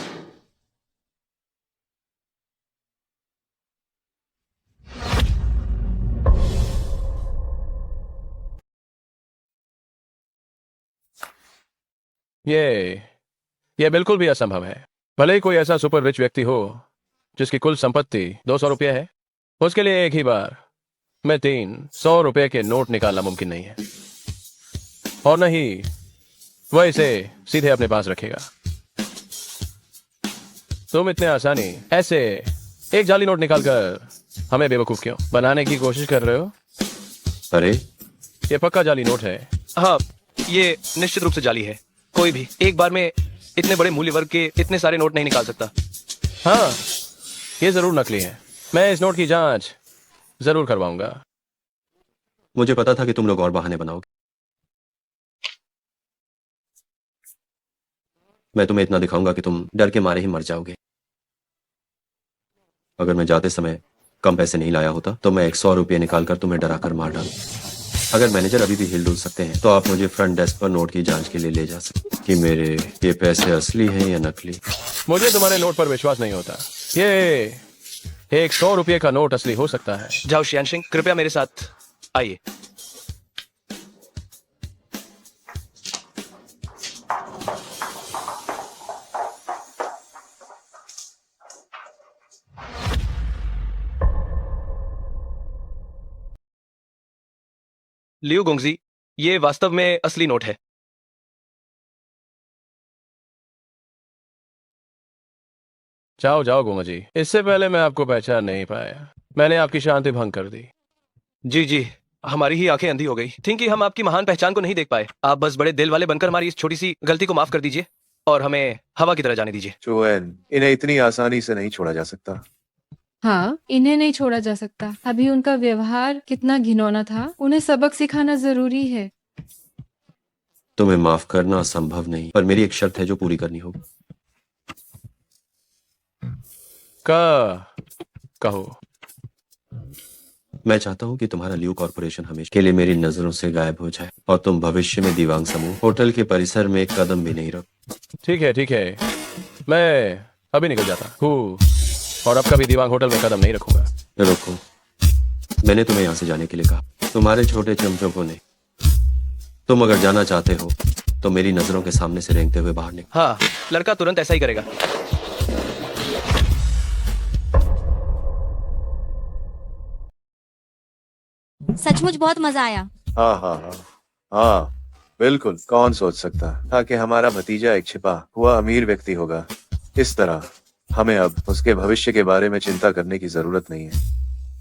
ये बिल्कुल भी असंभव है। भले ही कोई ऐसा सुपर रिच व्यक्ति हो जिसकी कुल संपत्ति 200 रुपये है, उसके लिए एक ही बार में 300 रुपये के नोट निकालना मुमकिन नहीं है, और न ही वह इसे सीधे अपने पास रखेगा। तुम इतने आसानी ऐसे एक जाली नोट निकालकर हमें बेवकूफ क्यों बनाने की कोशिश कर रहे हो? अरे, ये पक्का जाली नोट है। हाँ, ये निश्चित रूप से जाली है। कोई भी एक बार में इतने बड़े मूल्य वर्ग के इतने सारे नोट नहीं निकाल सकता। हाँ, ये जरूर नकली है। मैं इस नोट की जांच जरूर करवाऊंगा। मुझे पता था कि तुम लोग और बहाने बनाओगे। मैं तुम्हें इतना दिखाऊंगा कि तुम डर के मारे ही मर जाओगे। अगर मैं जाते समय कम पैसे नहीं लाया होता तो मैं 100 रुपये निकालकर तुम्हें डराकर मार डालूं। अगर मैनेजर अभी भी हिल डुल सकते हैं तो आप मुझे फ्रंट डेस्क पर नोट की जांच के लिए ले जा सकते कि मेरे ये पैसे असली हैं या नकली। मुझे तुम्हारे नोट पर विश्वास नहीं होता। ये एक 100 रुपये का नोट असली हो सकता है। जाओ शियानशिंग, कृपया मेरे साथ आइए। लियो गोंगजी, ये वास्तव में असली नोट है। जाओ जाओ गोमा जी, इससे पहले मैं आपको पहचान नहीं पाया, मैंने आपकी शांति भंग कर दी। जी जी, हमारी ही आंखें अंधी हो गई थी कि हम आपकी महान पहचान को नहीं देख पाए। आप बस बड़े दिल वाले बनकर हमारी इस छोटी सी गलती को माफ कर दीजिए और हमें हवा की तरह जाने दीजिए। चुएन, इन्हें इतनी आसानी से नहीं छोड़ा जा सकता। हाँ, इन्हें नहीं छोड़ा जा सकता। अभी उनका व्यवहार कितना घिनौना था, उन्हें सबक सिखाना जरूरी है। तुम्हें माफ करना असंभव नहीं, पर मेरी एक शर्त है जो पूरी करनी होगी। कहो। मैं चाहता हूं कि तुम्हारा लियो कॉर्पोरेशन हमेशा के लिए मेरी नजरों से गायब हो जाए और तुम भविष्य में दिवांग समूह होटल के परिसर में एक कदम भी नहीं रखो। ठीक है, मैं अभी निकल जाता हूँ और अब कभी दीवांग होटल में कदम नहीं रखूंगा। रुको, मैंने तुम्हें यहाँ से जाने के लिए कहा, तुम्हारे छोटे चमचों को नहीं। तुम अगर जाना चाहते हो तो मेरी नजरों के सामने से रेंगते हुए बाहर निकलो। हाँ, लड़का तुरंत ऐसा ही करेगा। सचमुच बहुत मजा आया। हाँ, बिल्कुल। कौन सोच सकता था कि हमारा भतीजा एक छिपा हुआ अमीर व्यक्ति होगा। इस तरह हमें अब उसके भविष्य के बारे में चिंता करने की जरूरत नहीं है।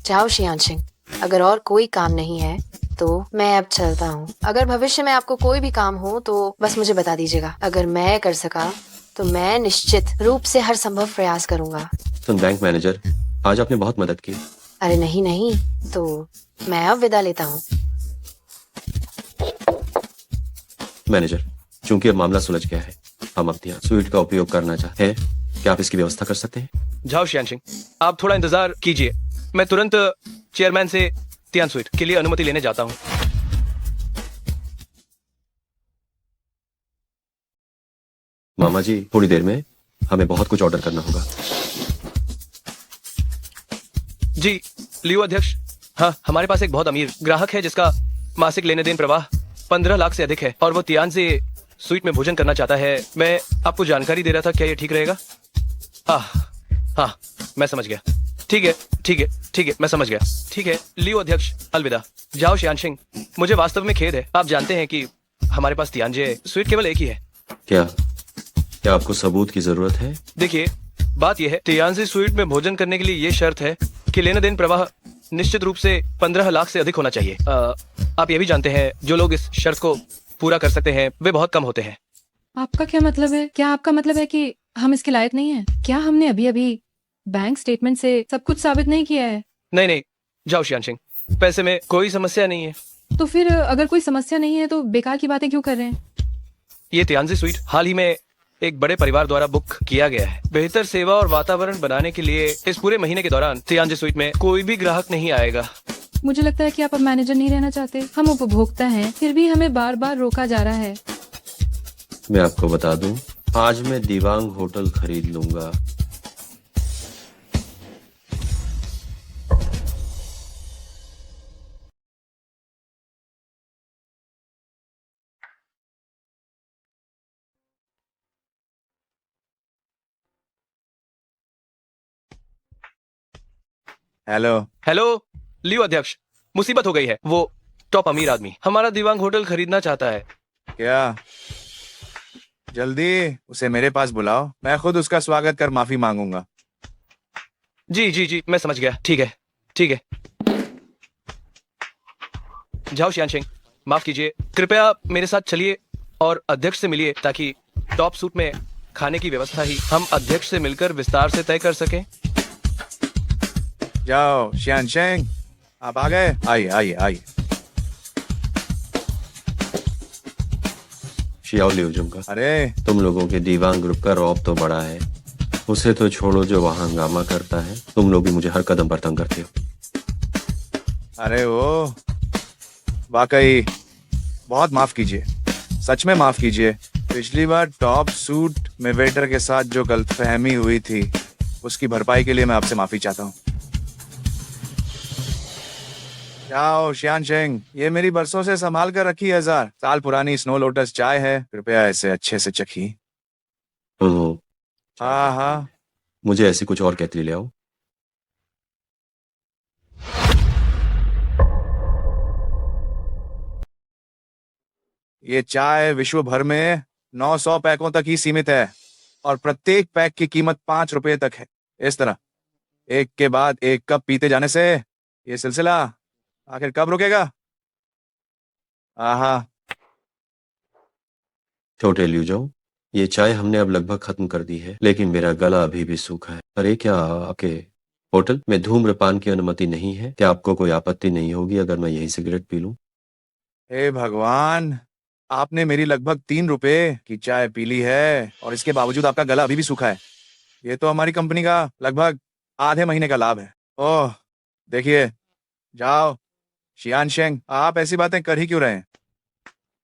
जाओ शियानशिंग, अगर और कोई काम नहीं है तो मैं अब चलता हूँ। अगर भविष्य में आपको कोई भी काम हो तो बस मुझे बता दीजिएगा। अगर मैं कर सका तो मैं निश्चित रूप से हर संभव प्रयास करूंगा। तुम बैंक मैनेजर, आज आपने बहुत मदद की। अरे नहीं, तो मैं अब विदा लेता हूँ। मैनेजर, चूंकि अब मामला सुलझ गया है, हम अपनी स्वीट का उपयोग करना चाहते हैं। क्या आप इसकी व्यवस्था कर सकते हैं? जाओ शियानशिंग, आप थोड़ा इंतजार कीजिए, मैं तुरंत चेयरमैन से तियान स्वीट के लिए अनुमति लेने जाता हूँ। मामा जी, थोड़ी देर में हमें बहुत कुछ ऑर्डर करना होगा। जी लियो अध्यक्ष, हाँ, हमारे पास एक बहुत अमीर ग्राहक है जिसका मासिक लेने देन प्रवाह 15 लाख से अधिक है और वो तियान से स्वीट में भोजन करना चाहता है। मैं आपको जानकारी दे रहा था, क्या ये ठीक रहेगा? हाँ, मैं समझ गया। ठीक है, मैं समझ गया। ठीक है लियो अध्यक्ष, अलविदा। जाओ शियानशिंग, मुझे वास्तव में खेद है। आप जानते हैं कि हमारे पास तियानजे स्वीट केवल एक ही है। क्या आपको सबूत की जरूरत है? देखिए, बात यह है, तियानजे स्वीट में भोजन करने के लिए ये शर्त है कि लेना देन प्रवाह निश्चित रूप से 15 लाख से अधिक होना चाहिए। आप ये भी जानते हैं, जो लोग इस शर्त को पूरा कर सकते हैं वे बहुत कम होते हैं। आपका क्या मतलब है? क्या आपका मतलब है कि हम इसके लायक नहीं हैं? क्या हमने अभी अभी बैंक स्टेटमेंट से सब कुछ साबित नहीं किया है? नहीं, जाओ शियानशिंग, पैसे में कोई समस्या नहीं है। तो फिर अगर कोई समस्या नहीं है तो बेकार की बातें क्यों कर रहे हैं? ये तियानजे स्वीट हाल ही में एक बड़े परिवार द्वारा बुक किया गया है। बेहतर सेवा और वातावरण बनाने के लिए इस पूरे महीने के दौरान तियानजे स्वीट में कोई भी ग्राहक नहीं आएगा। मुझे लगता है कि आप अब मैनेजर नहीं रहना चाहते। हम उपभोक्ता हैं, फिर भी हमें बार बार रोका जा रहा है। मैं आपको बता दूं, आज मैं दिवांग होटल खरीद लूंगा। हेलो लियो अध्यक्ष, मुसीबत हो गई है। वो टॉप अमीर आदमी हमारा दिवांग होटल खरीदना चाहता है। क्या? जल्दी उसे मेरे पास बुलाओ, मैं खुद उसका स्वागत कर माफी मांगूंगा। जी, मैं समझ गया। ठीक है। जाओ शियानशिंग, माफ कीजिए, कृपया मेरे साथ चलिए और अध्यक्ष से मिलिए ताकि टॉप सूट में खाने की व्यवस्था ही हम अध्यक्ष से मिलकर विस्तार से तय कर सकें। जाओ शियानशिंग, आप आ गए? आइए। शियाओ लियोजुंग का, अरे तुम लोगों के दीवांग ग्रुप का रौब तो बड़ा है। उसे तो छोड़ो जो वहां हंगामा करता है, तुम लोग भी मुझे हर कदम पर तंग करते हो। अरे वो वाकई बहुत माफ कीजिए, सच में माफ कीजिए। पिछली बार टॉप सूट में वेटर के साथ जो गलतफहमी हुई थी उसकी भरपाई के लिए मैं आपसे माफी चाहता हूँ। जाओ शियानशिंग, ये मेरी बरसों से संभाल कर रखी 1000 साल पुरानी स्नो लोटस चाय है, कृपया इसे अच्छे से चखिए। हाँ, मुझे ऐसी कुछ और कहती ले आओ। ये चाय विश्व भर में 900 पैकों तक ही सीमित है और प्रत्येक पैक की कीमत 5 रुपए तक है। इस तरह एक के बाद एक कप पीते जाने से ये सिलसिला आखिर कब रुकेगा? आहा। छोटे ल्यूजो, ये चाय हमने अब लगभग खत्म कर दी है, लेकिन मेरा गला अभी भी सूखा है। अरे क्या आपके होटल में धूम्रपान की अनुमति नहीं है? क्या आपको कोई आपत्ति नहीं होगी अगर मैं यही सिगरेट पी लूं? हे भगवान, आपने मेरी लगभग 3 रुपए की चाय पी ली है और इसके बावजूद आपका गला अभी भी सूखा है। ये तो हमारी कंपनी का लगभग आधे महीने का लाभ है। ओह, देखिए, जाओ शियान शेंग, आप ऐसी बातें कर ही क्यों रहे हैं?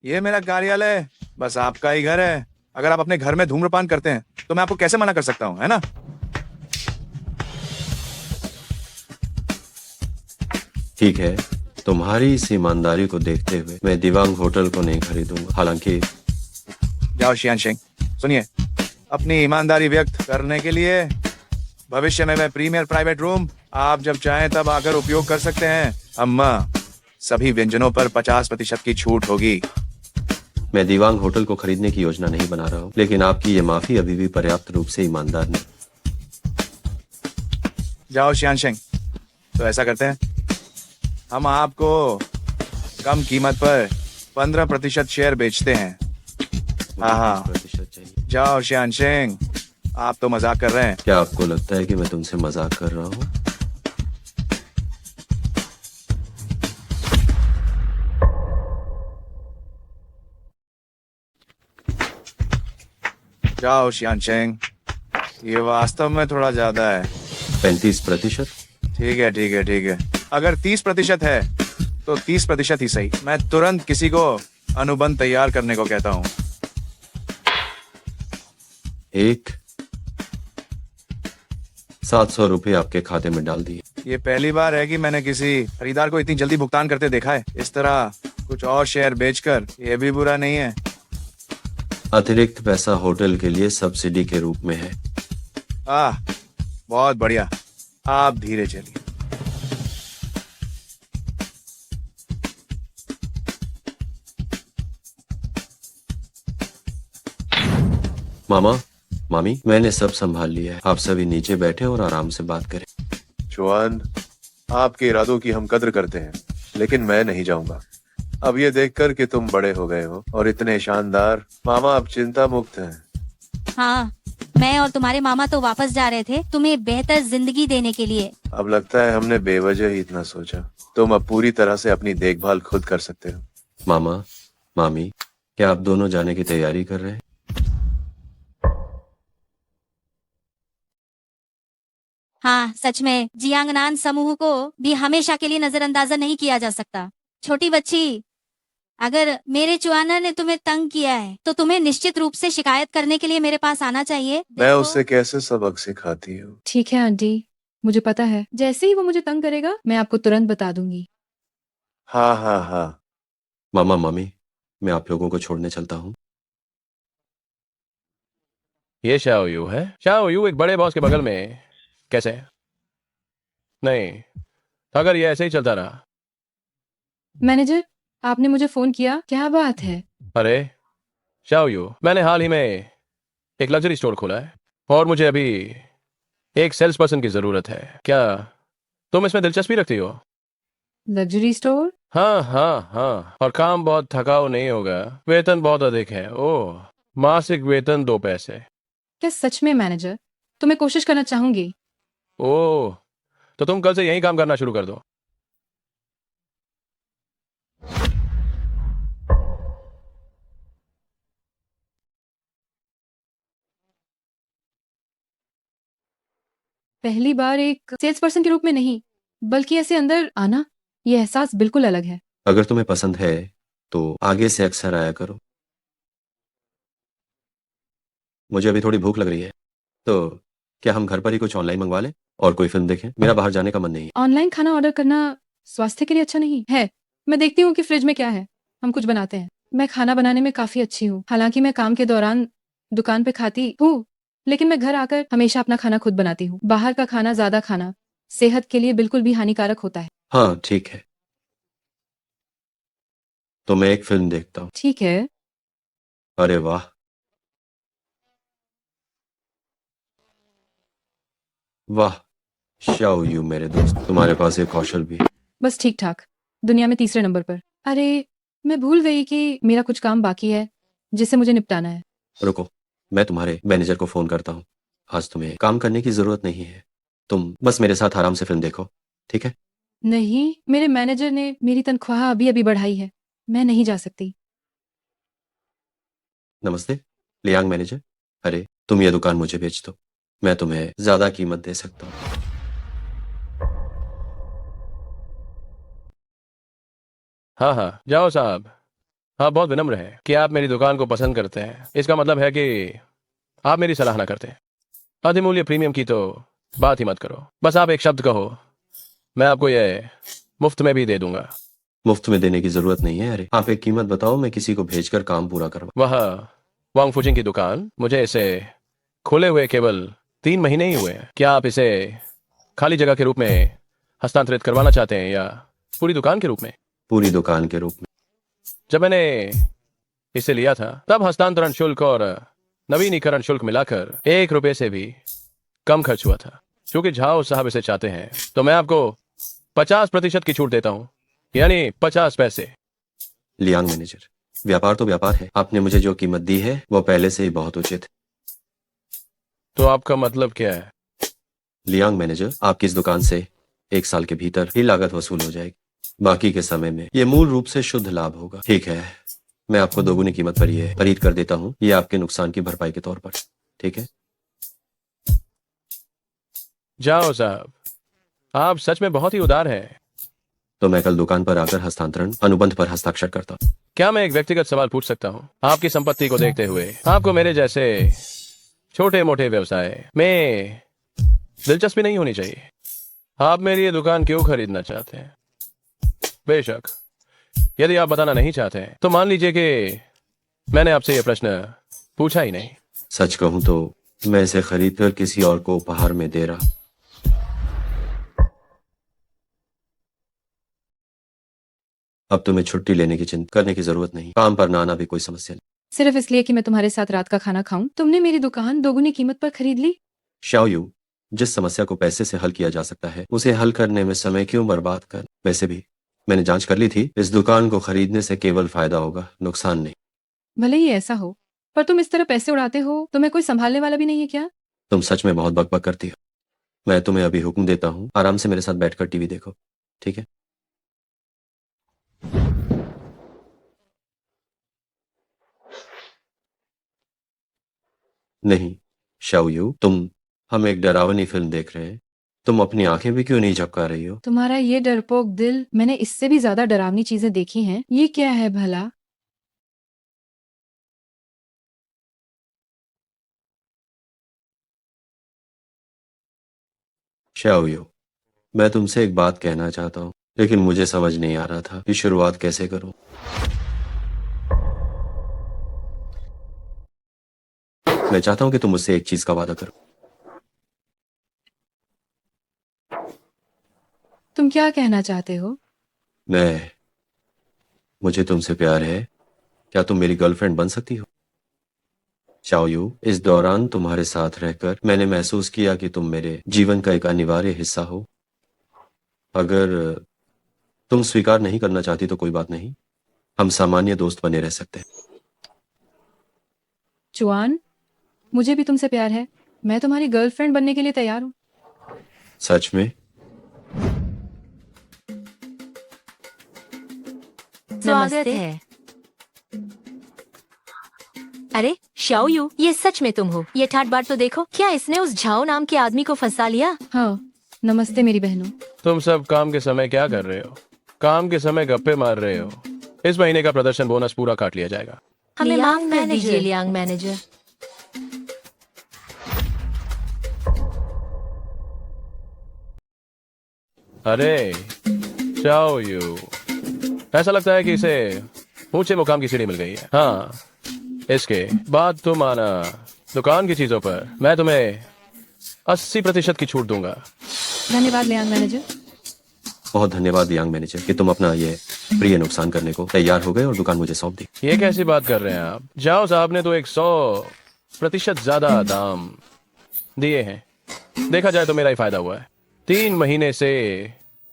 ये मेरा कार्यालय बस आपका ही घर है। अगर आप अपने घर में धूम्रपान करते हैं तो मैं आपको कैसे मना कर सकता हूँ, है ना? ठीक है, तुम्हारी इस ईमानदारी को देखते हुए मैं दिवांग होटल को नहीं खरीदूंगा। हालांकि जाओ शियान शेंग, सुनिए, अपनी ईमानदारी व्यक्त करने के लिए भविष्य में मैं प्रीमियर प्राइवेट रूम आप जब चाहें तब आकर उपयोग कर सकते हैं। अम्मा, सभी व्यंजनों पर 50% की छूट होगी। मैं दिवांग होटल को खरीदने की योजना नहीं बना रहा हूँ, लेकिन आपकी ये माफी अभी भी पर्याप्त रूप से ईमानदार नहीं। जाओ शियान शेंग, तो ऐसा करते हैं, हम आपको कम कीमत पर 15% शेयर बेचते हैं। हाँ, जाओ शियान शेंग, आप तो मजाक कर रहे हैं। क्या आपको लगता है कि मैं तुमसे मजाक कर रहा हूँ? जाओ शियान शेंग, ये वास्तव में थोड़ा ज्यादा है। 35%? ठीक है, ठीक है, ठीक है। अगर 30% है तो 30% ही सही। मैं तुरंत किसी को अनुबंध तैयार करने को कहता हूँ। एक 700 रुपये आपके खाते में डाल दिए। ये पहली बार है कि मैंने किसी खरीदार को इतनी जल्दी भुगतान करते देखा है। इस तरह कुछ और शेयर बेचकर ये भी बुरा नहीं है। अतिरिक्त पैसा होटल के लिए सब्सिडी के रूप में है। बहुत बढ़िया, आप धीरे चलिए। मामा, मामी, मैंने सब संभाल लिया है। आप सभी नीचे बैठे और आराम से बात करें। चुआन, आपके इरादों की हम कद्र करते हैं, लेकिन मैं नहीं जाऊंगा। अब ये देखकर कि तुम बड़े हो गए हो और इतने शानदार, मामा अब चिंता मुक्त हैं। हाँ, मैं और तुम्हारे मामा तो वापस जा रहे थे तुम्हें बेहतर जिंदगी देने के लिए। अब लगता है हमने बेवजह ही इतना सोचा। तुम अब पूरी तरह से अपनी देखभाल खुद कर सकते हो। मामा, मामी, क्या आप दोनों जाने की तैयारी कर रहे हैं? हाँ, सच में जियांगनान समूह को भी हमेशा के लिए नजरअंदाज नहीं किया जा सकता। छोटी बच्ची, अगर मेरे चुआनर ने तुम्हें तंग किया है तो तुम्हें निश्चित रूप से शिकायत करने के लिए मेरे पास आना चाहिए। मैं उससे कैसे सबक सिखाती हूँ? ठीक है आंटी, मुझे पता है। जैसे ही वो मुझे तंग करेगा मैं आपको तुरंत बता दूंगी। हाँ हाँ हाँ। मामा, मामी, मैं आप लोगों को छोड़ने चलता हूँ। ये शाओ यू है। शाओ यू एक बड़े बॉस के बगल में कैसे? नहीं, अगर ये ऐसे ही चलता रहा। मैनेजर, आपने मुझे फोन किया, क्या बात है? अरे शाओ यू, मैंने हाल ही में एक लग्जरी स्टोर खोला है और मुझे अभी एक सेल्स पर्सन की जरूरत है। क्या तुम इसमें दिलचस्पी रखती हो? Luxury store? हाँ हाँ हाँ, और काम बहुत थकाऊ नहीं होगा। वेतन बहुत अधिक है। ओह, मासिक वेतन 2 पैसे। क्या सच में मैनेजर? तो मैं कोशिश करना चाहूंगी। ओह, तो तुम कल से यही काम करना शुरू कर दो। पहली बार एक सेल्स पर्सन के रूप में नहीं, बल्कि ऐसे अंदर आना, ये एहसास बिल्कुल अलग है। अगर तुम्हें पसंद है तो आगे से अक्सर आया करो। मुझे अभी थोड़ी भूख लग रही है, तो क्या हम घर पर ही कुछ ऑनलाइन मंगवा लें और कोई फिल्म देखें? मेरा बाहर जाने का मन नहीं है। ऑनलाइन खाना ऑर्डर करना स्वास्थ्य के लिए अच्छा नहीं है। मैं देखती हूँ कि फ्रिज में क्या है, हम कुछ बनाते हैं। मैं खाना बनाने में काफी अच्छी हूँ। हालांकि मैं काम के दौरान दुकान पे खाती हूँ, लेकिन मैं घर आकर हमेशा अपना खाना खुद बनाती हूँ। बाहर का खाना ज्यादा खाना सेहत के लिए बिल्कुल भी हानिकारक होता है। हाँ ठीक है, तो मैं एक फिल्म देखता हूँ। ठीक है, अरे वाह, वाह शाओ यू मेरे दोस्त, तुम्हारे पास एक कौशल भी है। बस ठीक ठाक, दुनिया में तीसरे नंबर पर। अरे मैं भूल गई कि मेरा कुछ काम बाकी है जिसे मुझे निपटाना है। रुको, मैं तुम्हारे मैनेजर को फोन करता हूँ। आज तुम्हें काम करने की जरूरत नहीं है, तुम बस मेरे साथ आराम से फिल्म देखो, ठीक है? नहीं, मेरे मैनेजर ने मेरी तनख्वाह अभी अभी बढ़ाई है, मैं नहीं जा सकती। नमस्ते लियांग मैनेजर। अरे तुम ये दुकान मुझे बेच दो, मैं तुम्हें ज्यादा कीमत दे सकता हूँ। हाँ हाँ, जाओ साहब। आप बहुत विनम्र हैं कि आप मेरी दुकान को पसंद करते हैं। इसका मतलब है कि आप मेरी सराहना ना करते हैं। अधिमूल्य प्रीमियम की तो बात ही मत करो, बस आप एक शब्द कहो, मैं आपको ये मुफ्त में भी दे दूंगा। मुफ्त में देने की जरूरत नहीं है। अरे आप एक कीमत बताओ, मैं किसी को भेजकर काम पूरा करवा। वह वांग फुजिंग की दुकान, मुझे इसे खोले हुए केवल 3 महीने ही हुए हैं। क्या आप इसे खाली जगह के रूप में हस्तांतरित करवाना चाहते हैं या पूरी दुकान के रूप में? पूरी दुकान के रूप में। जब मैंने इसे लिया था तब हस्तांतरण शुल्क और नवीनीकरण शुल्क मिलाकर 1 रुपए से भी कम खर्च हुआ था। क्योंकि झाओ साहब इसे चाहते हैं तो मैं आपको 50% की छूट देता हूँ, यानी 50 पैसे। लियांग मैनेजर, व्यापार तो व्यापार है, आपने मुझे जो कीमत दी है वो पहले से ही बहुत उचित है। तो आपका मतलब क्या है? लियांग मैनेजर, आपकी इस दुकान से 1 साल के भीतर ही लागत वसूल हो जाएगी, बाकी के समय में ये मूल रूप से शुद्ध लाभ होगा। ठीक है, मैं आपको दोगुनी कीमत पर ये खरीद कर देता हूँ, ये आपके नुकसान की भरपाई के तौर पर, ठीक है? जाओ साहब, आप सच में बहुत ही उदार हैं। तो मैं कल दुकान पर आकर हस्तांतरण अनुबंध पर हस्ताक्षर करता हूँ। क्या मैं एक व्यक्तिगत सवाल पूछ सकता हूँ? आपकी संपत्ति को देखते हुए आपको मेरे जैसे छोटे मोटे व्यवसाय में दिलचस्पी नहीं होनी चाहिए। आप मेरी ये दुकान क्यों खरीदना चाहते हैं? बेशक, यदि आप बताना नहीं चाहते हैं तो मान लीजिए कि मैंने आपसे यह प्रश्न पूछा ही नहीं। सच कहूं तो मैं इसे खरीद कर किसी और को उपहार में दे रहा। अब तुम्हें छुट्टी लेने की चिंता करने की जरूरत नहीं, काम पर ना आना भी कोई समस्या नहीं। सिर्फ इसलिए कि मैं तुम्हारे साथ रात का खाना खाऊं, तुमने मेरी दुकान दोगुनी कीमत पर खरीद ली। शाओ यू, जिस समस्या को पैसे से हल किया जा सकता है उसे हल करने में समय क्यों बर्बाद कर। वैसे भी मैंने जांच कर ली थी, इस दुकान को खरीदने से केवल फायदा होगा, नुकसान नहीं। भले ही ऐसा हो, पर तुम इस तरह पैसे उड़ाते हो, तुम्हें कोई संभालने वाला भी नहीं है क्या? तुम सच में बहुत बकबक करती हो। मैं तुम्हें अभी हुक्म देता हूँ, आराम से मेरे साथ बैठकर टीवी देखो, ठीक है? नहीं शाओ यू, हम एक डरावनी फिल्म देख रहे हैं, तुम अपनी आंखें भी क्यों नहीं झपका रही हो? तुम्हारा ये डरपोक दिल, मैंने इससे भी ज्यादा डरावनी चीजें देखी हैं। ये क्या है भला? शाओ यू, मैं तुमसे एक बात कहना चाहता हूँ, लेकिन मुझे समझ नहीं आ रहा था कि शुरुआत कैसे करूं। मैं चाहता हूं कि तुम मुझसे एक चीज का वादा करो। तुम क्या कहना चाहते हो? मुझे तुमसे प्यार है, क्या तुम मेरी गर्लफ्रेंड बन सकती हो? शाओ यू, इस दौरान तुम्हारे साथ रहकर मैंने महसूस किया कि तुम मेरे जीवन का एक अनिवार्य हिस्सा हो। अगर तुम स्वीकार नहीं करना चाहती तो कोई बात नहीं, हम सामान्य दोस्त बने रह सकते हैं। चुआन, मुझे भी तुमसे प्यार है, मैं तुम्हारी गर्लफ्रेंड बनने के लिए तैयार हूँ। सच में? स्वागत है। अरे शाओ यू, ये सच में तुम हो? ये ठाट बाट तो देखो, क्या इसने उस झाओ नाम के आदमी को फंसा लिया? हाँ, नमस्ते मेरी बहनों। तुम सब काम के समय क्या कर रहे हो? काम के समय गप्पे मार रहे हो। इस महीने का प्रदर्शन बोनस पूरा काट लिया जाएगा। हमें माफ कर दीजिए लियांग मैनेजर। अरे शाओ यू, ऐसा लगता है कि इसे ऊंचे मुकाम की सीढ़ी मिल गई है। हाँ, इसके बाद तुम आना दुकान की चीजों पर, मैं तुम्हें 80% की छूट दूंगा। धन्यवाद लियांग मैनेजर। बहुत धन्यवाद यांग मैनेजर कि तुम अपना ये प्रिय नुकसान करने को तैयार हो गए और दुकान मुझे सौंप दी। ये कैसी बात कर रहे हैं आप? जाओ साहब ने तो 100% ज्यादा दाम दिए हैं। देखा जाए तो मेरा ही फायदा हुआ है। 3 महीने से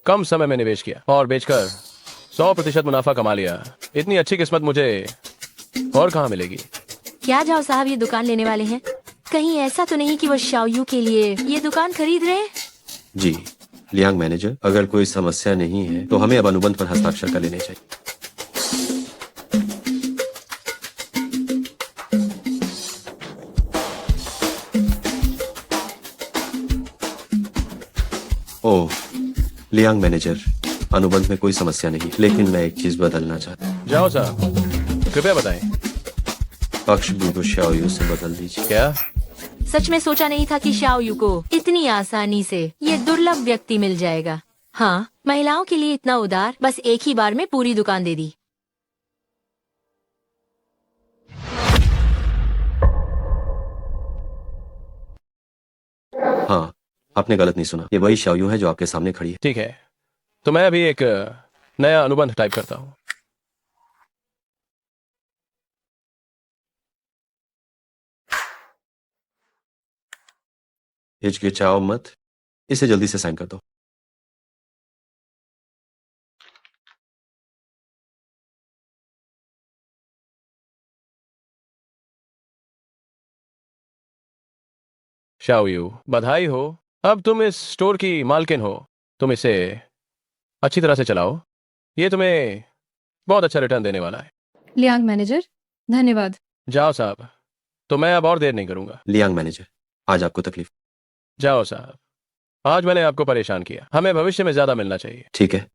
कम समय में निवेश किया और बेचकर 100% मुनाफा कमा लिया। इतनी अच्छी किस्मत मुझे और कहाँ मिलेगी? क्या जाओ साहब ये दुकान लेने वाले हैं? कहीं ऐसा तो नहीं कि वो शाओयू के लिए ये दुकान खरीद रहे हैं? जी लियांग मैनेजर, अगर कोई समस्या नहीं है तो हमें अब अनुबंध पर हस्ताक्षर कर लेने चाहिए। ओह लियांग मैनेजर, अनुबंध में कोई समस्या नहीं, लेकिन मैं एक चीज बदलना चाहता हूँ। जाओ साहब कृपया बताएं। पक्ष बी को शाओयू से बदल दीजिए। क्या? सच में सोचा नहीं था कि शाओयू को इतनी आसानी से ये दुर्लभ व्यक्ति मिल जाएगा। हाँ, महिलाओं के लिए इतना उदार, बस एक ही बार में पूरी दुकान दे दी। हाँ, आपने गलत नहीं सुना, ये वही शाओयू है जो आपके सामने खड़ी है। ठीक है, तो मैं अभी एक नया अनुबंध टाइप करता हूँ। हिचकिचाओ मत, इसे जल्दी से साइन कर दो। शाओयू, बधाई हो, अब तुम इस स्टोर की मालकिन हो। तुम इसे अच्छी तरह से चलाओ, ये तुम्हें बहुत अच्छा रिटर्न देने वाला है। लियांग मैनेजर, धन्यवाद। जाओ साहब, तो मैं अब और देर नहीं करूंगा। लियांग मैनेजर, आज आपको तकलीफ। जाओ साहब, आज मैंने आपको परेशान किया, हमें भविष्य में ज्यादा मिलना चाहिए। ठीक है,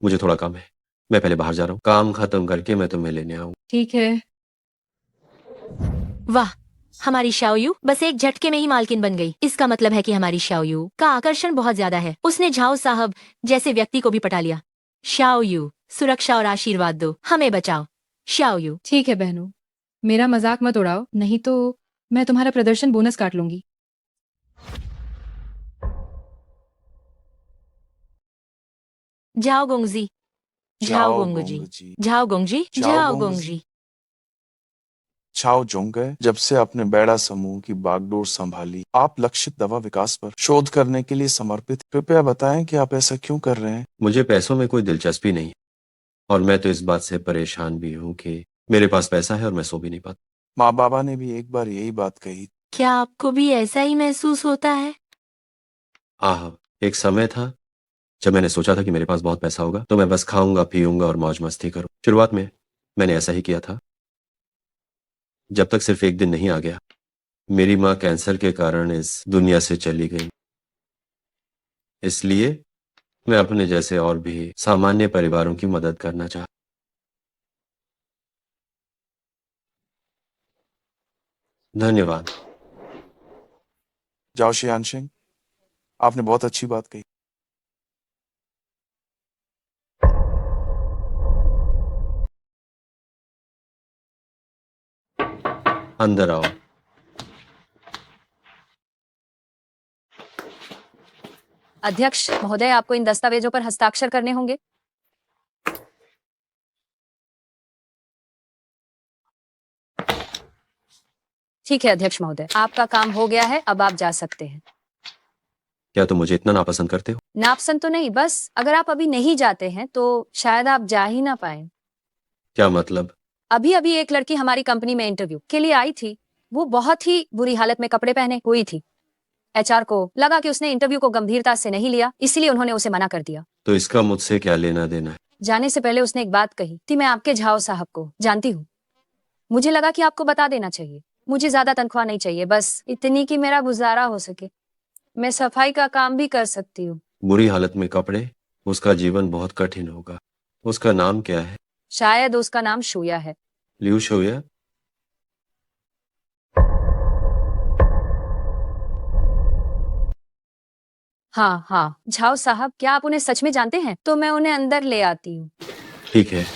मुझे थोड़ा काम है, मैं पहले बाहर जा रहा हूँ। काम खत्म करके मैं तुम्हें लेने आऊँ। ठीक है। वाह, हमारी शाओयू बस एक झटके में ही मालकिन बन गई। इसका मतलब है कि हमारी शाओयू का आकर्षण बहुत ज्यादा है। उसने झाओ साहब जैसे व्यक्ति को भी पटा लिया। शाओयू, सुरक्षा और आशीर्वाद दो, हमें बचाओ। शाओयू। ठीक है बहनों, मेरा मजाक मत उड़ाओ, नहीं तो मैं तुम्हारा प्रदर्शन बोनस काट लूंगी। जाओ गोंगजी, जाओ गोंगजी, जाओ गोंगजी, जाओ गोंगजी। छाओ जोंगे, जब से आपने बेड़ा समूह की बागडोर संभाली, आप लक्षित दवा विकास पर शोध करने के लिए समर्पित। कृपया बताएं कि आप ऐसा क्यों कर रहे हैं? मुझे पैसों में कोई दिलचस्पी नहीं, और मैं तो इस बात से परेशान भी हूँ कि मेरे पास पैसा है और मैं सो भी नहीं पाता। माँ बाबा ने भी एक बार यही बात कही। क्या आपको भी ऐसा ही महसूस होता है? आह, एक समय था जब मैंने सोचा था कि मेरे पास बहुत पैसा होगा तो मैं बस खाऊंगा, पीऊंगा और मौज मस्ती करूं। शुरुआत में मैंने ऐसा ही किया था, जब तक सिर्फ एक दिन नहीं आ गया, मेरी माँ कैंसर के कारण इस दुनिया से चली गई। इसलिए मैं अपने जैसे और भी सामान्य परिवारों की मदद करना चाहता। धन्यवाद। जाओ शियानशिंग, आपने बहुत अच्छी बात कही। अंदर आओ। अध्यक्ष महोदय, आपको इन दस्तावेजों पर हस्ताक्षर करने होंगे। ठीक है अध्यक्ष महोदय, आपका काम हो गया है, अब आप जा सकते हैं। क्या तुम मुझे इतना नापसंद करते हो? नापसंद तो नहीं, बस अगर आप अभी नहीं जाते हैं तो शायद आप जा ही ना पाए। क्या मतलब? अभी अभी एक लड़की हमारी कंपनी में इंटरव्यू के लिए आई थी। वो बहुत ही बुरी हालत में कपड़े पहने हुई थी। एचआर को लगा कि उसने इंटरव्यू को गंभीरता से नहीं लिया, इसलिए उन्होंने उसे मना कर दिया। तो इसका मुझसे क्या लेना देना है? जाने से पहले उसने एक बात कही थी, मैं आपके झाओ साहब को जानती हूँ। मुझे लगा कि आपको बता देना चाहिए। मुझे ज्यादा तनख्वाह नहीं चाहिए, बस इतनी कि मेरा गुजारा हो सके। मैं सफाई का काम भी कर सकती हूँ। बुरी हालत में कपड़े? उसका जीवन बहुत कठिन होगा। उसका नाम क्या है? शायद उसका नाम शूया है। Liu Shoya? हाँ हाँ, झाओ साहब, क्या आप उन्हें सच में जानते हैं? तो मैं उन्हें अंदर ले आती हूँ। ठीक है।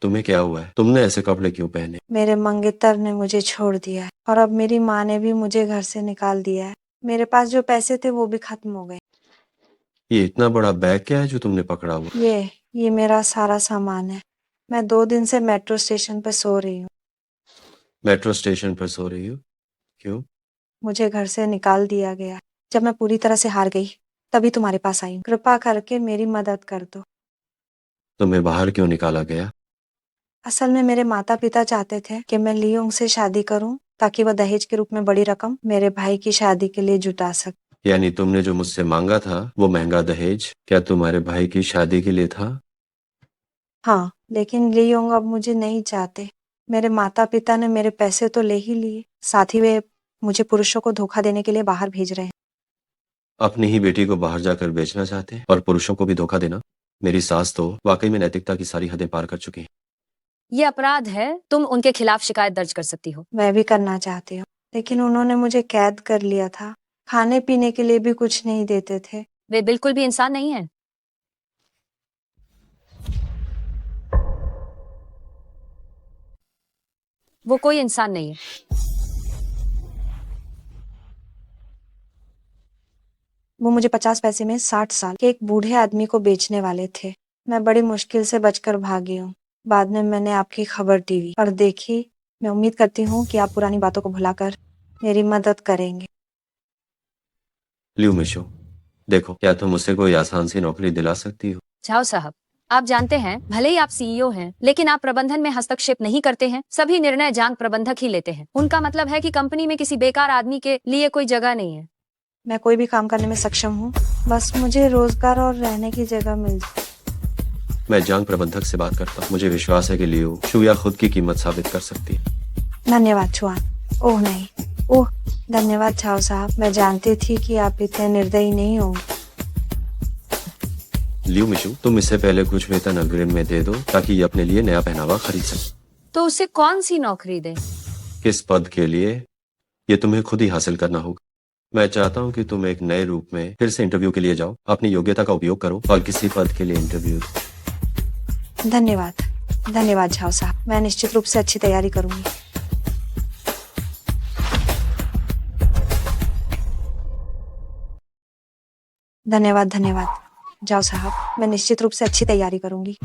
तुम्हें क्या हुआ है? तुमने ऐसे कपड़े क्यों पहने? मेरे मंगेतर ने मुझे छोड़ दिया है और अब मेरी माँ ने भी मुझे घर से निकाल दिया है। मेरे पास जो पैसे थे वो भी खत्म हो गए। ये इतना बड़ा बैग क्या है जो तुमने पकड़ा हुआ? ये मेरा सारा सामान है। मैं 2 दिन से मेट्रो स्टेशन पर सो रही हूँ। मेट्रो स्टेशन पर सो रही हो? क्यों? मुझे घर से निकाल दिया गया। जब मैं पूरी तरह से हार गई तभी तुम्हारे पास आई हूँ। कृपा करके मेरी मदद कर दो। तुम्हें बाहर क्यों निकाला गया? असल में मेरे माता पिता चाहते थे कि मैं लियोंग से शादी करूं ताकि वह दहेज के रूप में बड़ी रकम मेरे भाई की शादी के लिए जुटा सके। यानी तुमने जो मुझसे मांगा था वो महंगा दहेज क्या तुम्हारे भाई की शादी के लिए था? हाँ, लेकिन लियोंग अब मुझे नहीं चाहते। मेरे माता पिता ने मेरे पैसे तो ले ही लिए, साथ ही वे मुझे पुरुषों को धोखा देने के लिए बाहर भेज रहे हैं। अपनी ही बेटी को बाहर जाकर बेचना चाहते हैं और पुरुषों को भी धोखा देना? मेरी सास तो वाकई में नैतिकता की सारी हदें पार कर चुकी है। ये अपराध है, तुम उनके खिलाफ शिकायत दर्ज कर सकती हो। मैं भी करना चाहती हूँ, लेकिन उन्होंने मुझे कैद कर लिया था। खाने पीने के लिए भी कुछ नहीं देते थे। वे बिल्कुल भी इंसान नहीं है। वो कोई इंसान नहीं है। वो मुझे 50 पैसे में 60 साल के एक बूढ़े आदमी को बेचने वाले थे। मैं बड़ी मुश्किल से बचकर भागी हूँ। बाद में मैंने आपकी खबर टीवी पर देखी। मैं उम्मीद करती हूँ कि आप पुरानी बातों को भुलाकर मेरी मदद करेंगे। लियू मिशो, देखो, क्या तुम मुझसे कोई आसान सी नौकरी दिला सकती हो? झाओ साहब, आप जानते हैं भले ही आप सीईओ हैं, लेकिन आप प्रबंधन में हस्तक्षेप नहीं करते हैं। सभी निर्णय जांग प्रबंधक ही लेते हैं। उनका मतलब है कि कंपनी में किसी बेकार आदमी के लिए कोई जगह नहीं है। मैं कोई भी काम करने में सक्षम हूँ, बस मुझे रोजगार और रहने की जगह मिल जाए। मैं जांग प्रबंधक से बात करता हूँ। मुझे विश्वास है कि लियो शुया खुद की कीमत साबित कर सकती है। धन्यवाद छुआन। ओह नहीं, ओह धन्यवाद छाओ साहब। मैं जानती थी कि आप इतने निर्दयी नहीं होंगे। लियू मिशु, तुम इससे पहले कुछ वेतन अग्रिम में दे दो ताकि ये अपने लिए नया पहनावा खरीद सके। तो उसे कौन सी नौकरी दे? किस पद के लिए, ये तुम्हें खुद ही हासिल करना होगा। मैं चाहता हूँ कि तुम एक नए रूप में फिर से इंटरव्यू के लिए जाओ, अपनी योग्यता का उपयोग करो और किसी पद के लिए इंटरव्यू दो। धन्यवाद झाओ साहब। मैं निश्चित रूप से अच्छी तैयारी करूंगी। धन्यवाद जाओ साहब, मैं निश्चित रूप से अच्छी तैयारी करूंगी।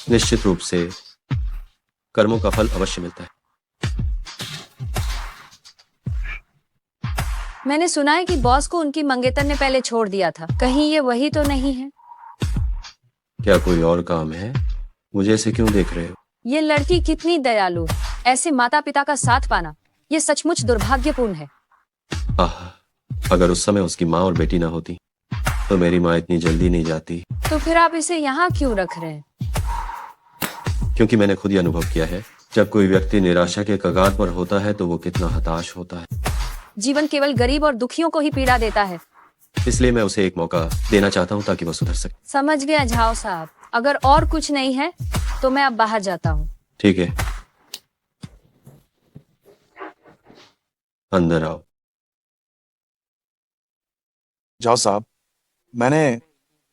निश्चित रूप से कर्मों का फल अवश्य मिलता है। मैंने सुना है कि बॉस को उनकी मंगेतर ने पहले छोड़ दिया था। कहीं ये वही तो नहीं है? क्या कोई और काम है? मुझे ऐसे क्यों देख रहे हो? ये लड़की कितनी दयालु है। ऐसे माता पिता का साथ पाना ये सचमुच दुर्भाग्यपूर्ण है। आह, अगर उस समय उसकी माँ और बेटी ना होती तो मेरी माँ इतनी जल्दी नहीं जाती। तो फिर आप इसे यहाँ क्यों रख रहे हैं? क्योंकि मैंने खुद ही अनुभव किया है, जब कोई व्यक्ति निराशा के कगार पर होता है तो वो कितना हताश होता है। जीवन केवल गरीब और दुखियों को ही पीड़ा देता है। इसलिए मैं उसे एक मौका देना चाहता हूँ ताकि वो सुधर सके। समझ गया झाओ साहब। अगर और कुछ नहीं है तो मैं अब बाहर जाता हूँ। ठीक है, अंदर आओ। जाओ साहब, मैंने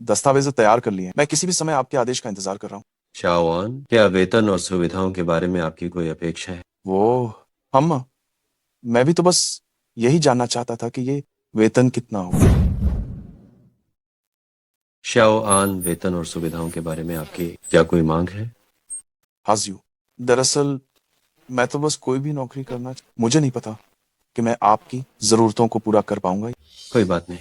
दस्तावेज तैयार कर लिए हैं। मैं किसी भी समय आपके आदेश का इंतजार कर रहा हूँ। शाओन, क्या वेतन और सुविधाओं के बारे में आपकी कोई अपेक्षा है? मैं भी तो बस यही जानना चाहता था कि ये वेतन कितना होगा। शाओ आन, वेतन और सुविधाओं के बारे में आपकी क्या कोई मांग है? हाजियो, दरअसल मैं तो बस कोई भी नौकरी करना, मुझे नहीं पता कि मैं आपकी जरूरतों को पूरा कर पाऊंगा। कोई बात नहीं,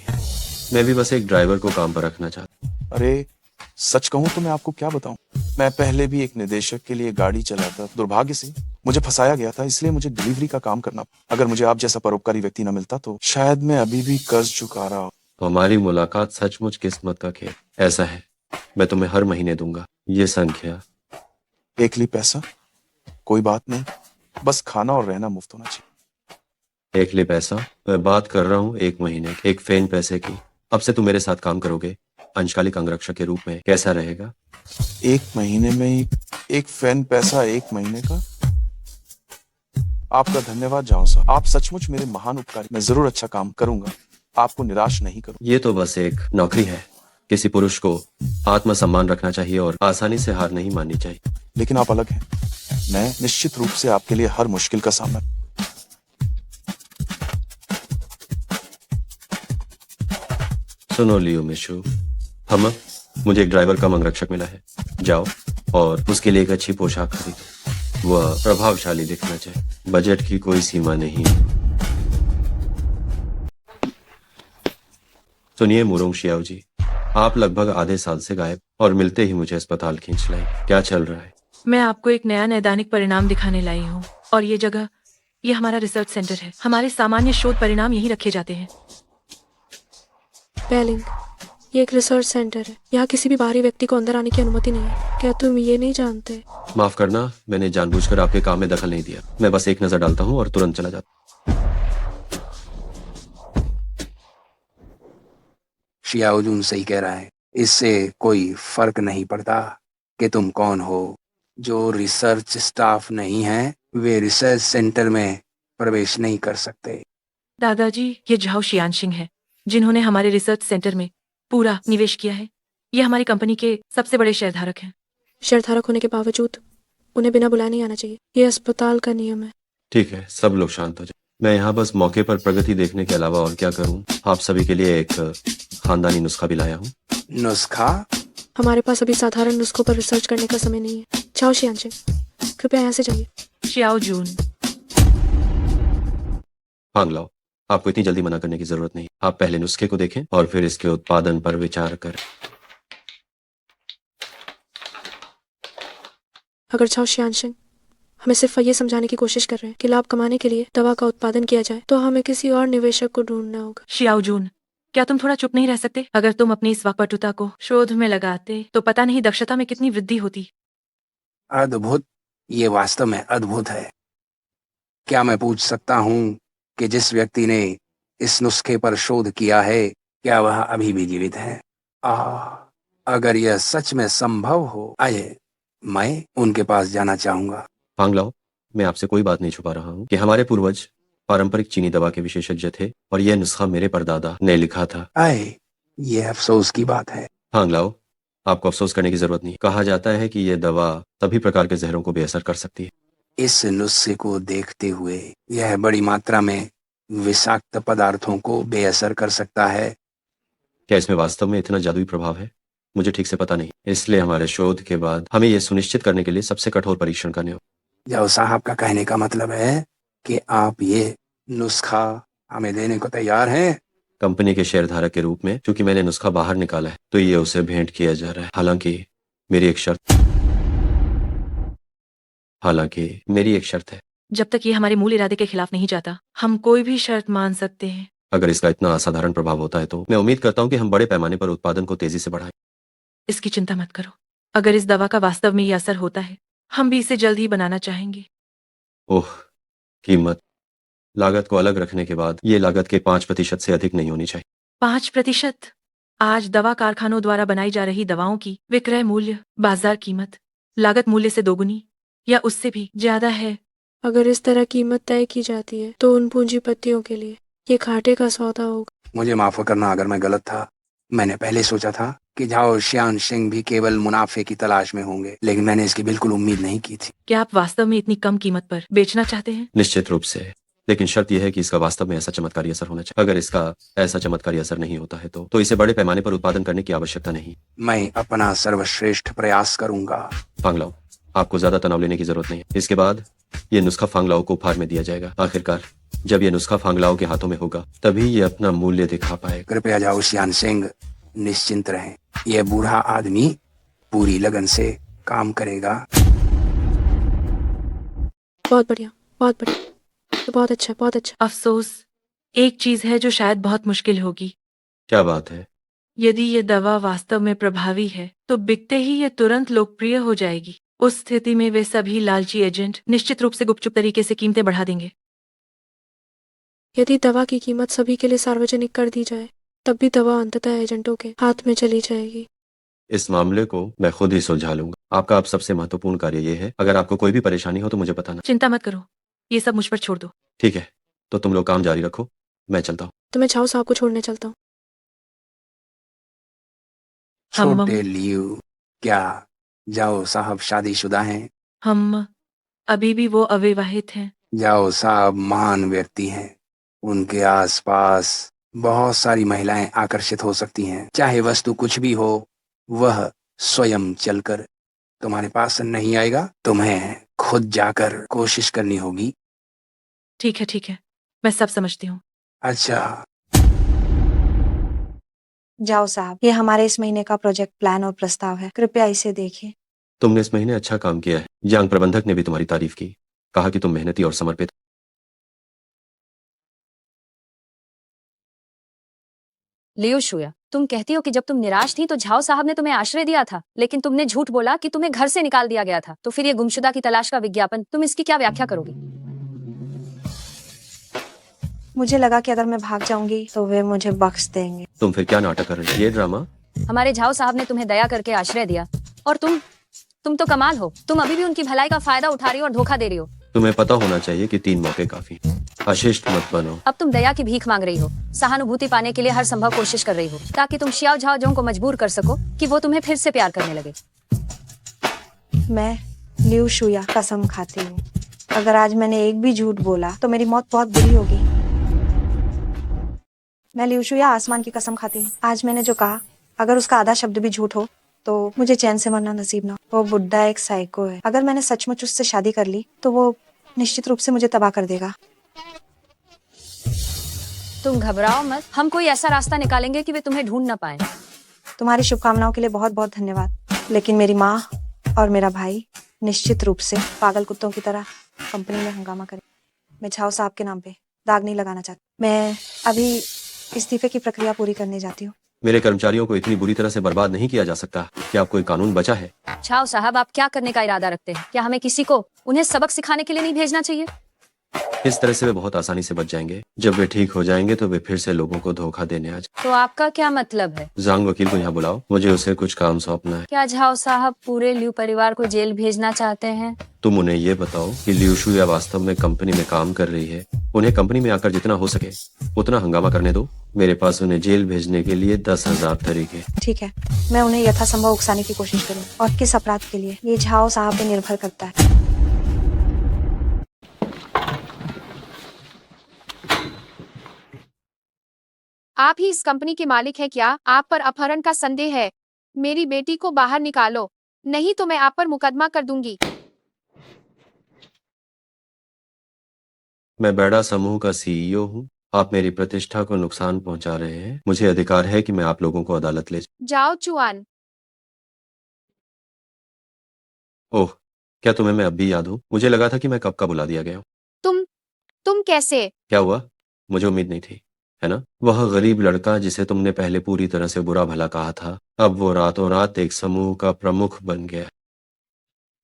मैं भी बस एक ड्राइवर को काम पर रखना चाहता हूँ। अरे सच कहूं तो मैं आपको क्या बताऊं, मैं पहले भी एक निदेशक के लिए गाड़ी चलाता। दुर्भाग्य से मुझे फंसाया गया था, इसलिए मुझे डिलीवरी का काम करना। अगर मुझे आप जैसा परोपकारी व्यक्ति न मिलता तो शायद मैं अभी भी कर्ज चुका रहा। तो हमारी मुलाकात सचमुच किस्मत का खेल। ऐसा है, मैं तुम्हें हर महीने दूंगा ये संख्या। एकली पैसा? कोई बात नहीं, बस खाना और रहना मुफ्त होना चाहिए। एकली पैसा? मैं बात कर रहा हूँ 1 महीने के, एक फेन पैसे की। अब से तुम मेरे साथ काम करोगे अंशकालिक अंगरक्षक के रूप में। कैसा रहेगा? 1 महीने में ही एक फैन पैसा? 1 महीने का? आपका धन्यवाद जाओ साहब, आप सचमुच मेरे महान उपकारी। मैं जरूर अच्छा काम करूंगा, आपको निराश नहीं करूंगा। ये तो बस एक नौकरी है, किसी पुरुष को आत्मसम्मान रखना चाहिए और आसानी से हार नहीं माननी चाहिए। लेकिन आप अलग हैं। मैं निश्चित रूप से आपके लिए हर मुश्किल का सामना। सुनो लियो मिशु, हम मुझे एक ड्राइवर कम अंगरक्षक मिला है। जाओ और उसके लिए एक अच्छी पोशाक खरीदो। वह प्रभावशाली दिखना चाहिए। बजट की कोई सीमा नहीं। सुनिए मुरोंग शियाओ जी, आप लगभग आधे साल से गायब और मिलते ही मुझे अस्पताल खींच लाई। क्या चल रहा है? मैं आपको एक नया नैदानिक परिणाम दिखाने लाई हूँ और ये जगह, ये हमारा रिसर्च सेंटर है। हमारे सामान्य शोध परिणाम यहीं रखे जाते हैं। पेलिंग, ये एक रिसर्च सेंटर है। यहाँ किसी भी बाहरी व्यक्ति को अंदर आने की अनुमति नहीं है। क्या तुम ये नहीं जानते? माफ करना, मैंने जानबूझकर आपके काम में दखल नहीं दिया। मैं बस एक नजर डालता हूँ और तुरंत चला जाता हूँ। शियाओजुन सही कह रहा है। इससे कोई फर्क नहीं पड़ता कि तुम कौन हो। जो रिसर्च स्टाफ नहीं है वे रिसर्च सेंटर में प्रवेश नहीं कर सकते। दादाजी, ये झाओ शियानशिंग है, जिन्होंने हमारे रिसर्च सेंटर में पूरा निवेश किया है। ये हमारी कंपनी के सबसे बड़े शेयरधारक हैं। शेयरधारक होने के बावजूद उन्हें बिना बुलाए नहीं आना चाहिए। ये अस्पताल का नियम है। ठीक है, सब लोग शांत हो जाए। मैं यहाँ बस मौके पर प्रगति देखने के अलावा और क्या करूँ। आप सभी के लिए एक खानदानी नुस्खा भी लाया हूँ। नुस्खा? हमारे पास अभी साधारण नुस्खों पर रिसर्च करने का समय नहीं है। चाओ शियानशिंग, कृपया यहाँ से जाइए। शियाओजुन, फांग लाओ, आपको इतनी जल्दी मना करने की जरूरत नहीं। आप पहले नुस्खे को देखें और फिर इसके उत्पादन पर विचार करें। अगर चाओ शियानशिंग हमें सिर्फ ये समझाने की कोशिश कर रहे हैं कि लाभ कमाने के लिए दवा का उत्पादन किया जाए, तो हमें किसी और निवेशक को ढूंढना होगा। शियाओजुन, क्या तुम थोड़ा चुप नहीं रह सकते? अगर तुम अपनी इस वाकपटुता को शोध में लगाते तो पता नहीं दक्षता में कितनी वृद्धि होती। अद्भुत, ये वास्तव में अद्भुत है। क्या मैं पूछ सकता हूँ कि जिस व्यक्ति ने इस नुस्खे पर शोध किया है, क्या वह अभी भी जीवित है? अगर यह सच में संभव हो, आइए मैं उनके पास जाना चाहूंगा। फांग लाओ, मैं आपसे कोई बात नहीं छुपा रहा हूँ कि हमारे पूर्वज पारंपरिक चीनी दवा के विशेषज्ञ थे और यह नुस्खा मेरे परदादा ने लिखा था। ये अफसोस की बात है। फांग लाओ, आपको अफसोस करने की जरूरत नहीं। कहा जाता है कि यह दवा सभी प्रकार के जहरों को बेअसर कर सकती है। इस नुस्खे को देखते हुए यह बड़ी मात्रा में विषाक्त पदार्थों को बेअसर कर सकता है। क्या इसमें वास्तव में इतना जादुई प्रभाव है? मुझे ठीक से पता नहीं, इसलिए हमारे शोध के बाद हमें यह सुनिश्चित करने के लिए सबसे कठोर परीक्षण करने हो। जाओ साहब का कहने का मतलब है कि आप ये नुस्खा हमें देने को तैयार हैं? कंपनी के शेयरधारक के रूप में, क्योंकि मैंने नुस्खा बाहर निकाला है तो ये उसे भेंट किया जा रहा है। हालांकि मेरी एक शर्त है। जब तक ये हमारे मूल इरादे के खिलाफ नहीं जाता, हम कोई भी शर्त मान सकते हैं। अगर इसका इतना असाधारण प्रभाव होता है तो मैं उम्मीद करता हूँ कि हम बड़े पैमाने पर उत्पादन को तेजी से बढ़ाएं। इसकी चिंता मत करो। अगर इस दवा का वास्तव में ये असर होता है, हम भी इसे जल्द ही बनाना चाहेंगे। ओह, कीमत लागत को अलग रखने के बाद ये लागत के 5% से अधिक नहीं होनी चाहिए। 5%? आज दवा कारखानों द्वारा बनाई जा रही दवाओं की विक्रय मूल्य, बाजार कीमत, लागत मूल्य से दोगुनी या उससे भी ज्यादा है। अगर इस तरह कीमत तय की जाती है तो उन पूंजीपतियों के लिए ये घाटे का सौदा होगा। मुझे माफ करना अगर मैं गलत था। मैंने पहले सोचा था कि झाओ शियानशिंग भी केवल मुनाफे की तलाश में होंगे, लेकिन मैंने इसकी बिल्कुल उम्मीद नहीं की थी। क्या आप वास्तव में इतनी कम कीमत पर बेचना चाहते हैं? निश्चित रूप से, लेकिन शर्त यह है कि इसका वास्तव में ऐसा चमत्कारी असर होना चाहिए। अगर इसका ऐसा चमत्कारी असर नहीं होता है तो इसे बड़े पैमाने पर उत्पादन करने की आवश्यकता नहीं। मैं अपना सर्वश्रेष्ठ प्रयास करूंगा। फांग लाओ, आपको ज्यादा तनाव लेने की जरूरत नहीं है। इसके बाद ये नुस्खा फांग लाओ को उपहार में दिया जाएगा। आखिरकार जब ये नुस्खा फांग लाओ के हाथों में होगा तभी ये अपना मूल्य दिखा पाएगा। कृपया जाओ शियानशिंग, निश्चिंत रहें। यह बूढ़ा आदमी पूरी लगन से काम करेगा। बहुत बढ़िया, बहुत बढ़िया, तो बहुत अच्छा, बहुत अच्छा। अफसोस, एक चीज है जो शायद बहुत मुश्किल होगी। क्या बात है? यदि ये दवा वास्तव में प्रभावी है तो बिकते ही ये तुरंत लोकप्रिय हो जाएगी। उस स्थिति में वे सभी लालची एजेंट निश्चित रूप से गुपचुप तरीके से कीमतें बढ़ा देंगे। यदि दवा की कीमत सभी के लिए सार्वजनिक कर दी जाए, तब भी दवा अंततः एजेंटों के हाथ में चली जाएगी। इस मामले को मैं खुद ही सुलझा लूंगा। आपका अब सबसे महत्वपूर्ण कार्य ये है, अगर आपको कोई भी परेशानी हो तो मुझे बताना। चिंता मत करो, ये सब मुझ पर छोड़ दो। ठीक है, तो तुम लोग काम जारी रखो, मैं चलता हूँ। तो मैं झाओ साहब को छोड़ने चलता हूँ। हम छोटे लियू, क्या जाओ साहब शादीशुदा हैं? हम अभी भी वो अविवाहित हैं। जाओ साहब महान व्यक्ति हैं। उनके आसपास बहुत सारी महिलाएं आकर्षित हो सकती हैं। चाहे वस्तु कुछ भी हो, वह स्वयं चलकर तुम्हारे पास नहीं आएगा। तुम्हें खुद जाकर कोशिश करनी होगी। ठीक है, मैं सब समझती हूँ। अच्छा, जाओ साहब, ये हमारे इस महीने का प्रोजेक्ट प्लान और प्रस्ताव है, कृपया इसे देखिए। तुमने इस महीने अच्छा काम किया है। यांग प्रबंधक ने भी तुम्हारी तारीफ की, कहा कि तुम मेहनती और समर्पित। लियो शुया, तुम कहती हो कि जब तुम निराश थी तो झाओ साहब ने तुम्हें आश्रय दिया था, लेकिन तुमने झूठ बोला कि तुम्हें घर से निकाल दिया गया था। तो फिर ये गुमशुदा की तलाश का विज्ञापन, तुम इसकी क्या व्याख्या करोगी? मुझे लगा कि अगर मैं भाग जाऊंगी तो वे मुझे बख्श देंगे। तुम फिर क्या नाटक कर रही हो? ये ड्रामा? हमारे झाओ साहब ने तुम्हें दया करके आश्रय दिया, और तुम तो कमाल हो। तुम अभी भी उनकी भलाई का फायदा उठा रही हो और धोखा दे रही हो। तुम्हें पता होना चाहिए कि 3 मौके काफी। अशिष्ट मत बनो। अब तुम दया की भीख मांग रही हो, सहानुभूति पाने के लिए हर संभव कोशिश कर रही हो, ताकि तुम शियाओ झाओ जोंग को मजबूर कर सको कि वो तुम्हें फिर से प्यार करने लगे। मैं लियू शुया कसम खाती हूँ, अगर आज मैंने एक भी झूठ बोला तो मेरी मौत बहुत बुरी होगी। मैं लियू शुया आसमान की कसम खाती हूँ, आज मैंने जो कहा, अगर उसका आधा शब्द भी झूठ हो तो मुझे चैन से मरना नसीब ना हो। वो बुड्ढा एक साइको है। अगर मैंने सचमुच उससे शादी कर ली तो वो निश्चित रूप से मुझे तबाह कर देगा। तुम घबराओ मत, हम कोई ऐसा रास्ता निकालेंगे कि वे तुम्हें ढूंढ न पाए। तुम्हारी शुभकामनाओं के लिए बहुत बहुत धन्यवाद, लेकिन मेरी माँ और मेरा भाई निश्चित रूप से पागल कुत्तों की तरह कंपनी में हंगामा करें। मैं झाओ साहब के नाम पे दाग नहीं लगाना चाहती। मैं अभी इस्तीफे की प्रक्रिया पूरी करने जाती हूँ। मेरे कर्मचारियों को इतनी बुरी तरह से बर्बाद नहीं किया जा सकता। क्या कोई कानून बचा है? झाओ साहब, आप क्या करने का इरादा रखते हैं? क्या हमें किसी को उन्हें सबक सिखाने के लिए नहीं भेजना चाहिए? इस तरह से वे बहुत आसानी से बच जाएंगे। जब वे ठीक हो जाएंगे तो वे फिर से लोगों को धोखा देने आ जाए। तो आपका क्या मतलब है? जांग वकील को यहाँ बुलाओ, मुझे उसे कुछ काम सौंपना है। क्या झाओ साहब पूरे लियू परिवार को जेल भेजना चाहते हैं? तुम उन्हें ये बताओ कि लियू शुया वास्तव में कंपनी में काम कर रही है। उन्हें कंपनी में आकर जितना हो सके उतना हंगामा करने दो। मेरे पास उन्हें जेल भेजने के लिए 10,000 तरीके। ठीक है, मैं उन्हें यथासंभव उकसाने की कोशिश करूँ। और किस अपराध के लिए, ये झाओ साहब पे निर्भर करता है। आप ही इस कंपनी के मालिक हैं क्या? आप पर अपहरण का संदेह है। मेरी बेटी को बाहर निकालो, नहीं तो मैं आप पर मुकदमा कर दूंगी। मैं बेड़ा समूह का सीईओ हूँ। आप मेरी प्रतिष्ठा को नुकसान पहुंचा रहे हैं। मुझे अधिकार है कि मैं आप लोगों को अदालत ले जाओ चुआन। ओह, क्या तुम्हें मैं अब भी याद हूँ? मुझे लगा था कि मैं कब का बुला दिया गया हूँ। तुम कैसे? क्या हुआ? मुझे उम्मीद नहीं थी, है ना? वह गरीब लड़का जिसे तुमने पहले पूरी तरह से बुरा भला कहा था, अब वो रातों रात एक समूह का प्रमुख बन गया।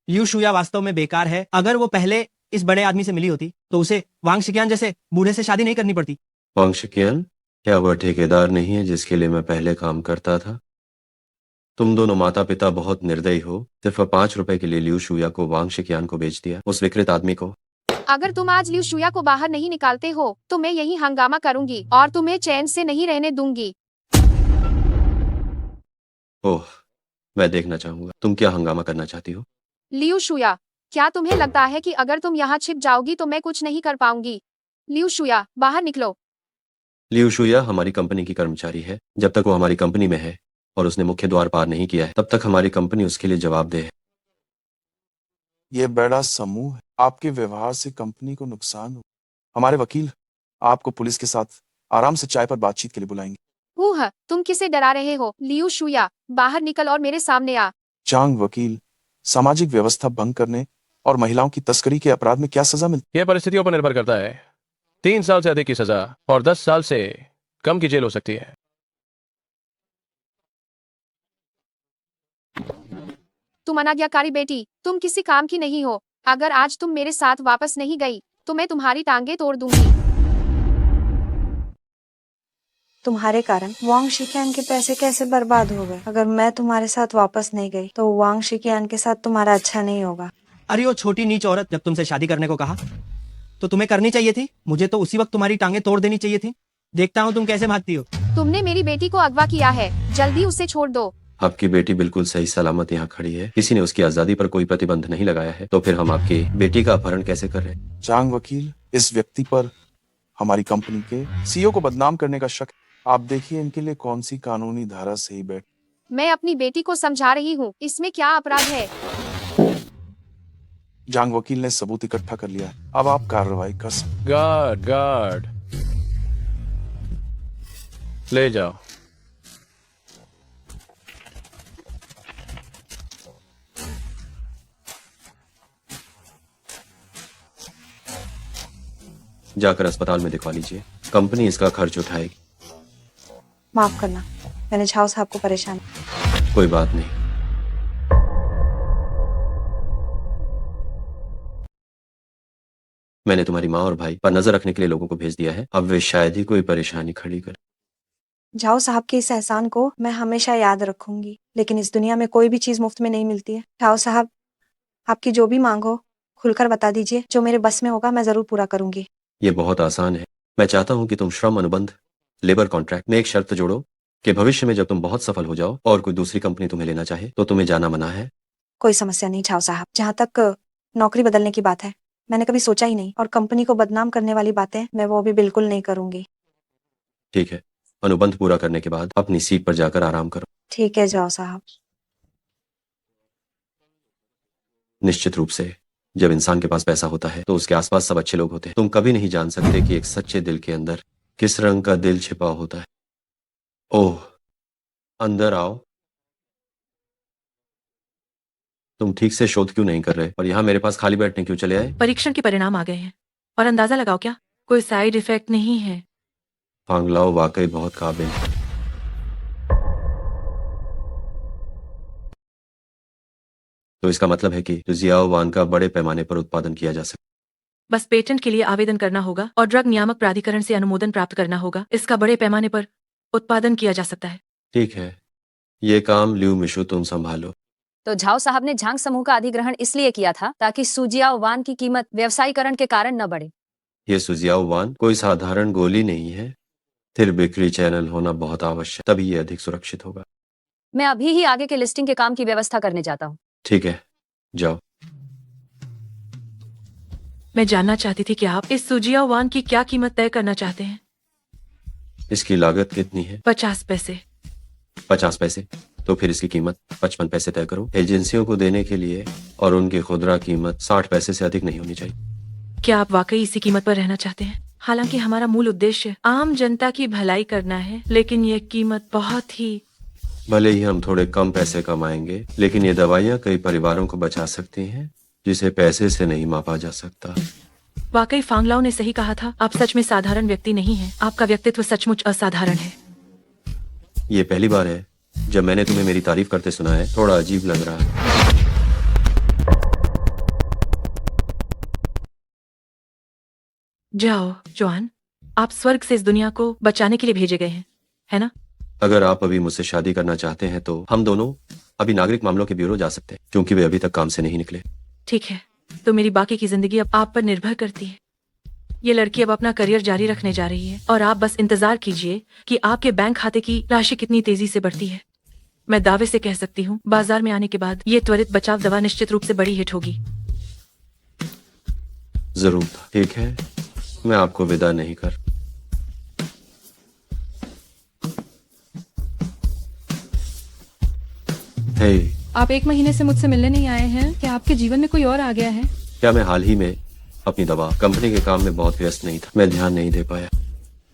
लियू शुया वास्तव में बेकार है। अगर वो पहले इस बड़े आदमी से मिली होती तो उसे वांग शिक्यान जैसे बूढ़े से शादी नहीं करनी पड़ती। वांग शिक्यान? क्या वह ठेकेदार नहीं है जिसके लिए मैं पहले काम करता था? तुम दोनों माता पिता बहुत निर्दयी हो। सिर्फ 5 रुपए के लिए लियू शुया को वांग शिक्यान को बेच दिया, उस विकृत आदमी को। अगर तुम आज लियू शुया को बाहर नहीं निकालते हो तो मैं यही हंगामा करूंगी और तुम्हें चैन से नहीं रहने दूंगी। ओह, मैं देखना चाहूंगा तुम क्या हंगामा करना चाहती हो। लियू शुया, क्या तुम्हें लगता है कि अगर तुम यहाँ छिप जाओगी तो मैं कुछ नहीं कर पाऊंगी? लियू शुया, बाहर निकलो। लियू शुया हमारी कंपनी की कर्मचारी है। जब तक वो हमारी कंपनी में है और उसने मुख्य द्वार पार नहीं किया है, तब तक हमारी कंपनी उसके लिए जवाबदेह है। ये बड़ा समूह है। आपके व्यवहार से कंपनी को नुकसान हो। हमारे वकील आपको पुलिस के साथ आराम से चाय पर बातचीत के लिए बुलाएंगे। तुम किसे डरा रहे हो? लियू शुया, बाहर निकल और मेरे सामने आ। चांग वकील, सामाजिक व्यवस्था भंग करने और महिलाओं की तस्करी के अपराध में क्या सजा मिलती? यह परिस्थितियों पर निर्भर करता है। 3 साल से अधिक की सजा और 10 साल से कम की जेल हो सकती है। तुम अनाज्ञाकारी बेटी, तुम किसी काम की नहीं हो। अगर आज तुम मेरे साथ वापस नहीं गई तो मैं तुम्हारी टांगे तोड़ दूंगी। तुम्हारे कारण वांग शिक्यान के पैसे कैसे बर्बाद हो गए? अगर मैं तुम्हारे साथ वापस नहीं गई तो वांग शिक्यान के साथ तुम्हारा अच्छा नहीं होगा। अरे वो छोटी नीच औरत, जब तुमसे शादी करने को कहा तो तुम्हें करनी चाहिए थी। मुझे तो उसी वक्त तुम्हारी टांगे तोड़ देनी चाहिए थी। देखता हूँ तुम कैसे भागती हो। तुमने मेरी बेटी को अगवा किया है, जल्दी उसे छोड़ दो। आपकी बेटी बिल्कुल सही सलामत यहाँ खड़ी है, किसी ने उसकी आजादी पर कोई प्रतिबंध नहीं लगाया है, तो फिर हम आपकी बेटी का अपहरण कैसे कर रहे हैं? चांग वकील, इस व्यक्ति पर हमारी कंपनी के सीईओ को बदनाम करने का शक है। आप देखिए इनके लिए कौन सी कानूनी धारा सही बैठ। मैं अपनी बेटी को समझा रही हूँ, इसमें क्या अपराध है? जांग वकील ने सबूत इकट्ठा कर लिया है, अब आप कार्रवाई कर सकते। गार्ड गार्ड, ले जाओ। जाकर अस्पताल में दिखवा लीजिए, कंपनी इसका खर्च उठाएगी। माफ करना, मैंने झाओ साहब को परेशान। कोई बात नहीं। मैंने तुम्हारी माँ और भाई पर नजर रखने के लिए लोगों को भेज दिया है, अब वे शायद ही कोई परेशानी खड़ी कर। झाओ साहब के इस एहसान को मैं हमेशा याद रखूंगी, लेकिन इस दुनिया में कोई भी चीज मुफ्त में नहीं मिलती है। झाओ साहब, आपकी जो भी मांग हो खुलकर बता दीजिए, जो मेरे बस में होगा मैं जरूर पूरा करूंगी। ये बहुत आसान है। मैं चाहता हूँ कि तुम श्रम अनुबंध, लेबर कॉन्ट्रैक्ट में एक शर्त जोड़ो कि भविष्य में जब तुम बहुत सफल हो जाओ और कोई दूसरी कंपनी तुम्हें लेना चाहे तो तुम्हें जाना मना है। कोई समस्या नहीं झाओ साहब, जहाँ तक नौकरी बदलने की बात है मैंने कभी सोचा ही नहीं, और कंपनी को बदनाम करने वाली बातें मैं वो भी बिल्कुल नहीं करूंगी। ठीक है, अनुबंध पूरा करने के बाद अपनी सीट पर जाकर आराम करो। ठीक है झाओ साहब। निश्चित रूप से जब इंसान के पास पैसा होता है तो उसके आसपास सब अच्छे लोग होते हैं। तुम कभी नहीं जान सकते कि एक सच्चे दिल के अंदर किस रंग का दिल छिपा होता है। ओह, अंदर आओ। तुम ठीक से शोध क्यों नहीं कर रहे और यहाँ मेरे पास खाली बैठने क्यों चले आए? परीक्षण के परिणाम आ गए हैं और अंदाजा लगाओ क्या कोई साइड इफेक्ट नहीं है। फांगलाओ वाकई बहुत काबिल है। तो इसका मतलब है कि जियाओ वान का बड़े पैमाने पर उत्पादन किया जा सकता है। बस पेटेंट के लिए आवेदन करना होगा और ड्रग नियामक प्राधिकरण से अनुमोदन प्राप्त करना होगा। इसका बड़े पैमाने पर उत्पादन किया जा सकता है। ठीक है, ये काम ल्यू मिशु तुम संभालो। तो झाओ साहब ने झांग समूह का अधिग्रहण इसलिए किया था ताकि सुजियाओ वान की कीमत व्यवसायीकरण के कारण न बढ़े। ये सुजियाओ वान कोई साधारण गोली नहीं है, फिर बिक्री चैनल होना बहुत आवश्यक, तभी ये अधिक सुरक्षित होगा। मैं अभी ही आगे के लिस्टिंग के काम की व्यवस्था करने जाता हूँ। ठीक है, जाओ। मैं जानना चाहती थी कि आप इस सुजिया वान की क्या कीमत तय करना चाहते हैं। इसकी लागत कितनी है? 50 पैसे। 50 पैसे? तो फिर इसकी कीमत 55 पैसे तय करो। एजेंसियों को देने के लिए, और उनकी खुदरा कीमत 60 पैसे से अधिक नहीं होनी चाहिए। क्या आप वाकई इसी कीमत पर रहना चाहते हैं? हालांकि हमारा मूल उद्देश्य आम जनता की भलाई करना है, लेकिन ये कीमत बहुत ही। भले ही हम थोड़े कम पैसे कमाएंगे, लेकिन ये दवाइयाँ कई परिवारों को बचा सकती हैं, जिसे पैसे से नहीं मापा जा सकता। वाकई फांगलाओ ने सही कहा था, आप सच में साधारण व्यक्ति नहीं हैं। आपका व्यक्तित्व सचमुच असाधारण है। ये पहली बार है जब मैंने तुम्हें मेरी तारीफ करते सुना है, थोड़ा अजीब लग रहा है। जाओ जॉन, आप स्वर्ग से इस दुनिया को बचाने के लिए भेजे गए हैं, है ना? अगर आप अभी मुझसे शादी करना चाहते हैं तो हम दोनों अभी नागरिक मामलों के ब्यूरो जा सकते हैं, क्योंकि वे अभी तक काम से नहीं निकले। ठीक है, तो मेरी बाकी की जिंदगी अब आप पर निर्भर करती है। ये लड़की अब अपना करियर जारी रखने जा रही है और आप बस इंतजार कीजिए कि आपके बैंक खाते की राशि कितनी तेजी से बढ़ती है। मैं दावे से कह सकती हूँ, बाजार में आने के बाद ये त्वरित बचाव दवा निश्चित रूप से बड़ी हिट होगी। जरूर था। ठीक है, मैं आपको विदा नहीं कर। हे, आप 1 महीने से मुझसे मिलने नहीं आए हैं। क्या आपके जीवन में कोई और आ गया है? क्या मैं हाल ही में अपनी दवा कंपनी के काम में बहुत व्यस्त नहीं था, मैं ध्यान नहीं दे पाया।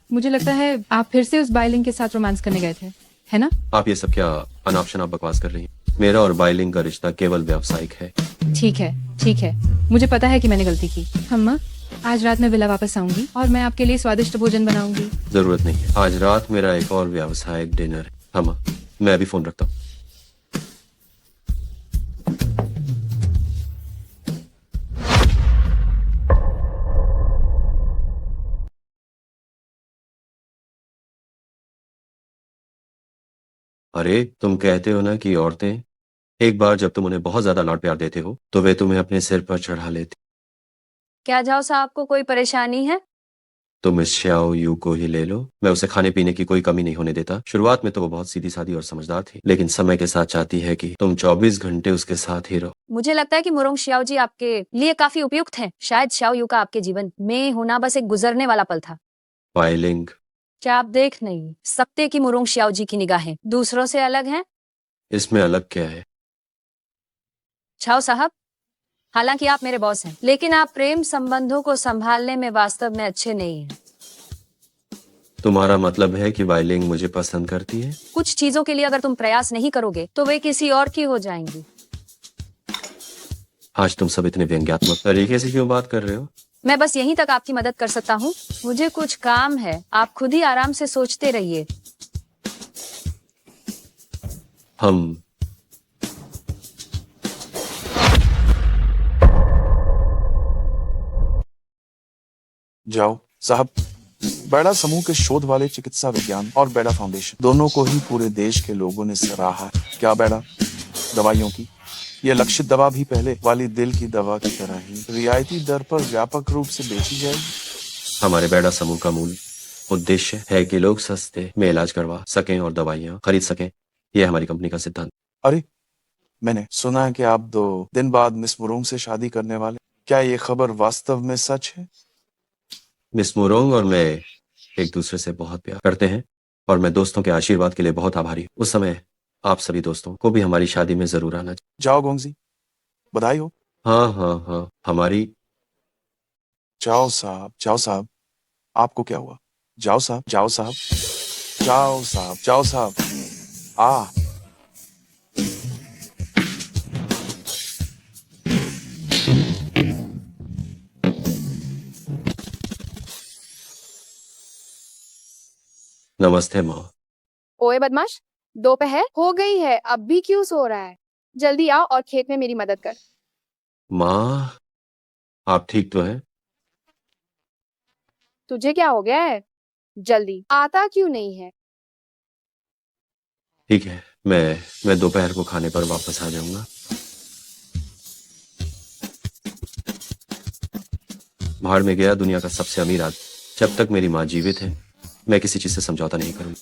मुझे लगता है आप फिर से उस बाइलिंग के साथ रोमांस करने गए थे, है ना? आप ये सब क्या अनाप शनाप बकवास कर रही हैं? मेरा और बाइलिंग का रिश्ता केवल व्यावसायिक है। ठीक है, ठीक है, मुझे पता है कि मैंने गलती की। अम्मा, आज रात मैं विला वापस आऊंगी और मैं आपके लिए स्वादिष्ट भोजन बनाऊंगी। जरूरत नहीं है, आज रात मेरा एक और व्यावसायिक डिनर है। हम, मैं अभी फोन रखता हूँ। अरे, तुम कहते हो ना कि औरतें एक बार जब तुम उन्हें बहुत ज्यादा लाड प्यार देते हो तो वे तुम्हें अपने सिर पर चढ़ा लेती। क्या झाओ साहब को कोई परेशानी है? तुम इस श्याओ यू को ही ले लो, मैं उसे खाने पीने की कोई कमी नहीं होने देता। शुरुआत में तो वो बहुत सीधी सादी और समझदार थी, लेकिन समय के साथ चाहती है कि तुम 24 घंटे उसके साथ ही रहो। मुझे लगता है कि मुरोंग श्याओ जी आपके लिए काफी उपयुक्त हैं। शायद श्याओ यू का आपके जीवन में होना बस एक गुजरने वाला पल था। वाइलिंग, क्या आप देख नहीं सकते कि मुरोंग श्याओ जी की निगाहें दूसरों से अलग हैं? इसमें अलग क्या है? छाओ साहब, हालांकि आप मेरे बॉस हैं, लेकिन आप प्रेम संबंधों को संभालने में वास्तव में अच्छे नहीं हैं। तुम्हारा मतलब है कि वाइलिंग मुझे पसंद करती है? कुछ चीजों के लिए अगर तुम प्रयास नहीं करोगे तो वे किसी और की हो जाएंगी। आज तुम सब इतने व्यंग्यात्मक तरीके से क्यों बात कर रहे हो? मैं बस यहीं तक आपकी मदद कर सकता हूँ। मुझे कुछ काम है, आप खुद ही आराम से सोचते रहिए। हम जाओ साहब। बेड़ा समूह के शोध वाले चिकित्सा विज्ञान और बेड़ा फाउंडेशन दोनों को ही पूरे देश के लोगों ने सराहा है। क्या बेड़ा दवाइयों की यह लक्षित दवा भी पहले वाली दिल की दवा की तरह ही रियायती दर पर व्यापक रूप से बेची जाएगी? हमारे बेड़ा समूह का मूल उद्देश्य है कि लोग सस्ते में इलाज करवा सकें और दवाइयाँ खरीद सकें। यह हमारी कंपनी का सिद्धांत। अरे, मैंने सुना है कि आप 2 दिन बाद मिस मुरोंग से शादी करने वाले। क्या ये खबर वास्तव में सच है? मिस मुरोंग और मैं एक दूसरे से बहुत प्यार करते हैं और मैं दोस्तों के आशीर्वाद के लिए बहुत आभारी हूँ। उस समय आप सभी दोस्तों को भी हमारी शादी में जरूर आना चाहिए। जाओ गोंगजी, बधाई हो। हाँ, हमारी। जाओ साहब, जाओ साहब। आपको क्या हुआ? जाओ साहब, जाओ साहब, जाओ साहब, जाओ साहब। नमस्ते माँ। ओए बदमाश, दोपहर हो गई है, अब भी क्यों सो रहा है? जल्दी आओ और खेत में मेरी मदद कर। माँ, आप ठीक तो हैं? तुझे क्या हो गया है? जल्दी आता क्यों नहीं है? ठीक है, मैं दोपहर को खाने पर वापस आ जाऊंगा। भाड़ में गया दुनिया का सबसे अमीर आदमी। जब तक मेरी माँ जीवित है मैं किसी चीज से समझौता नहीं करूंगा।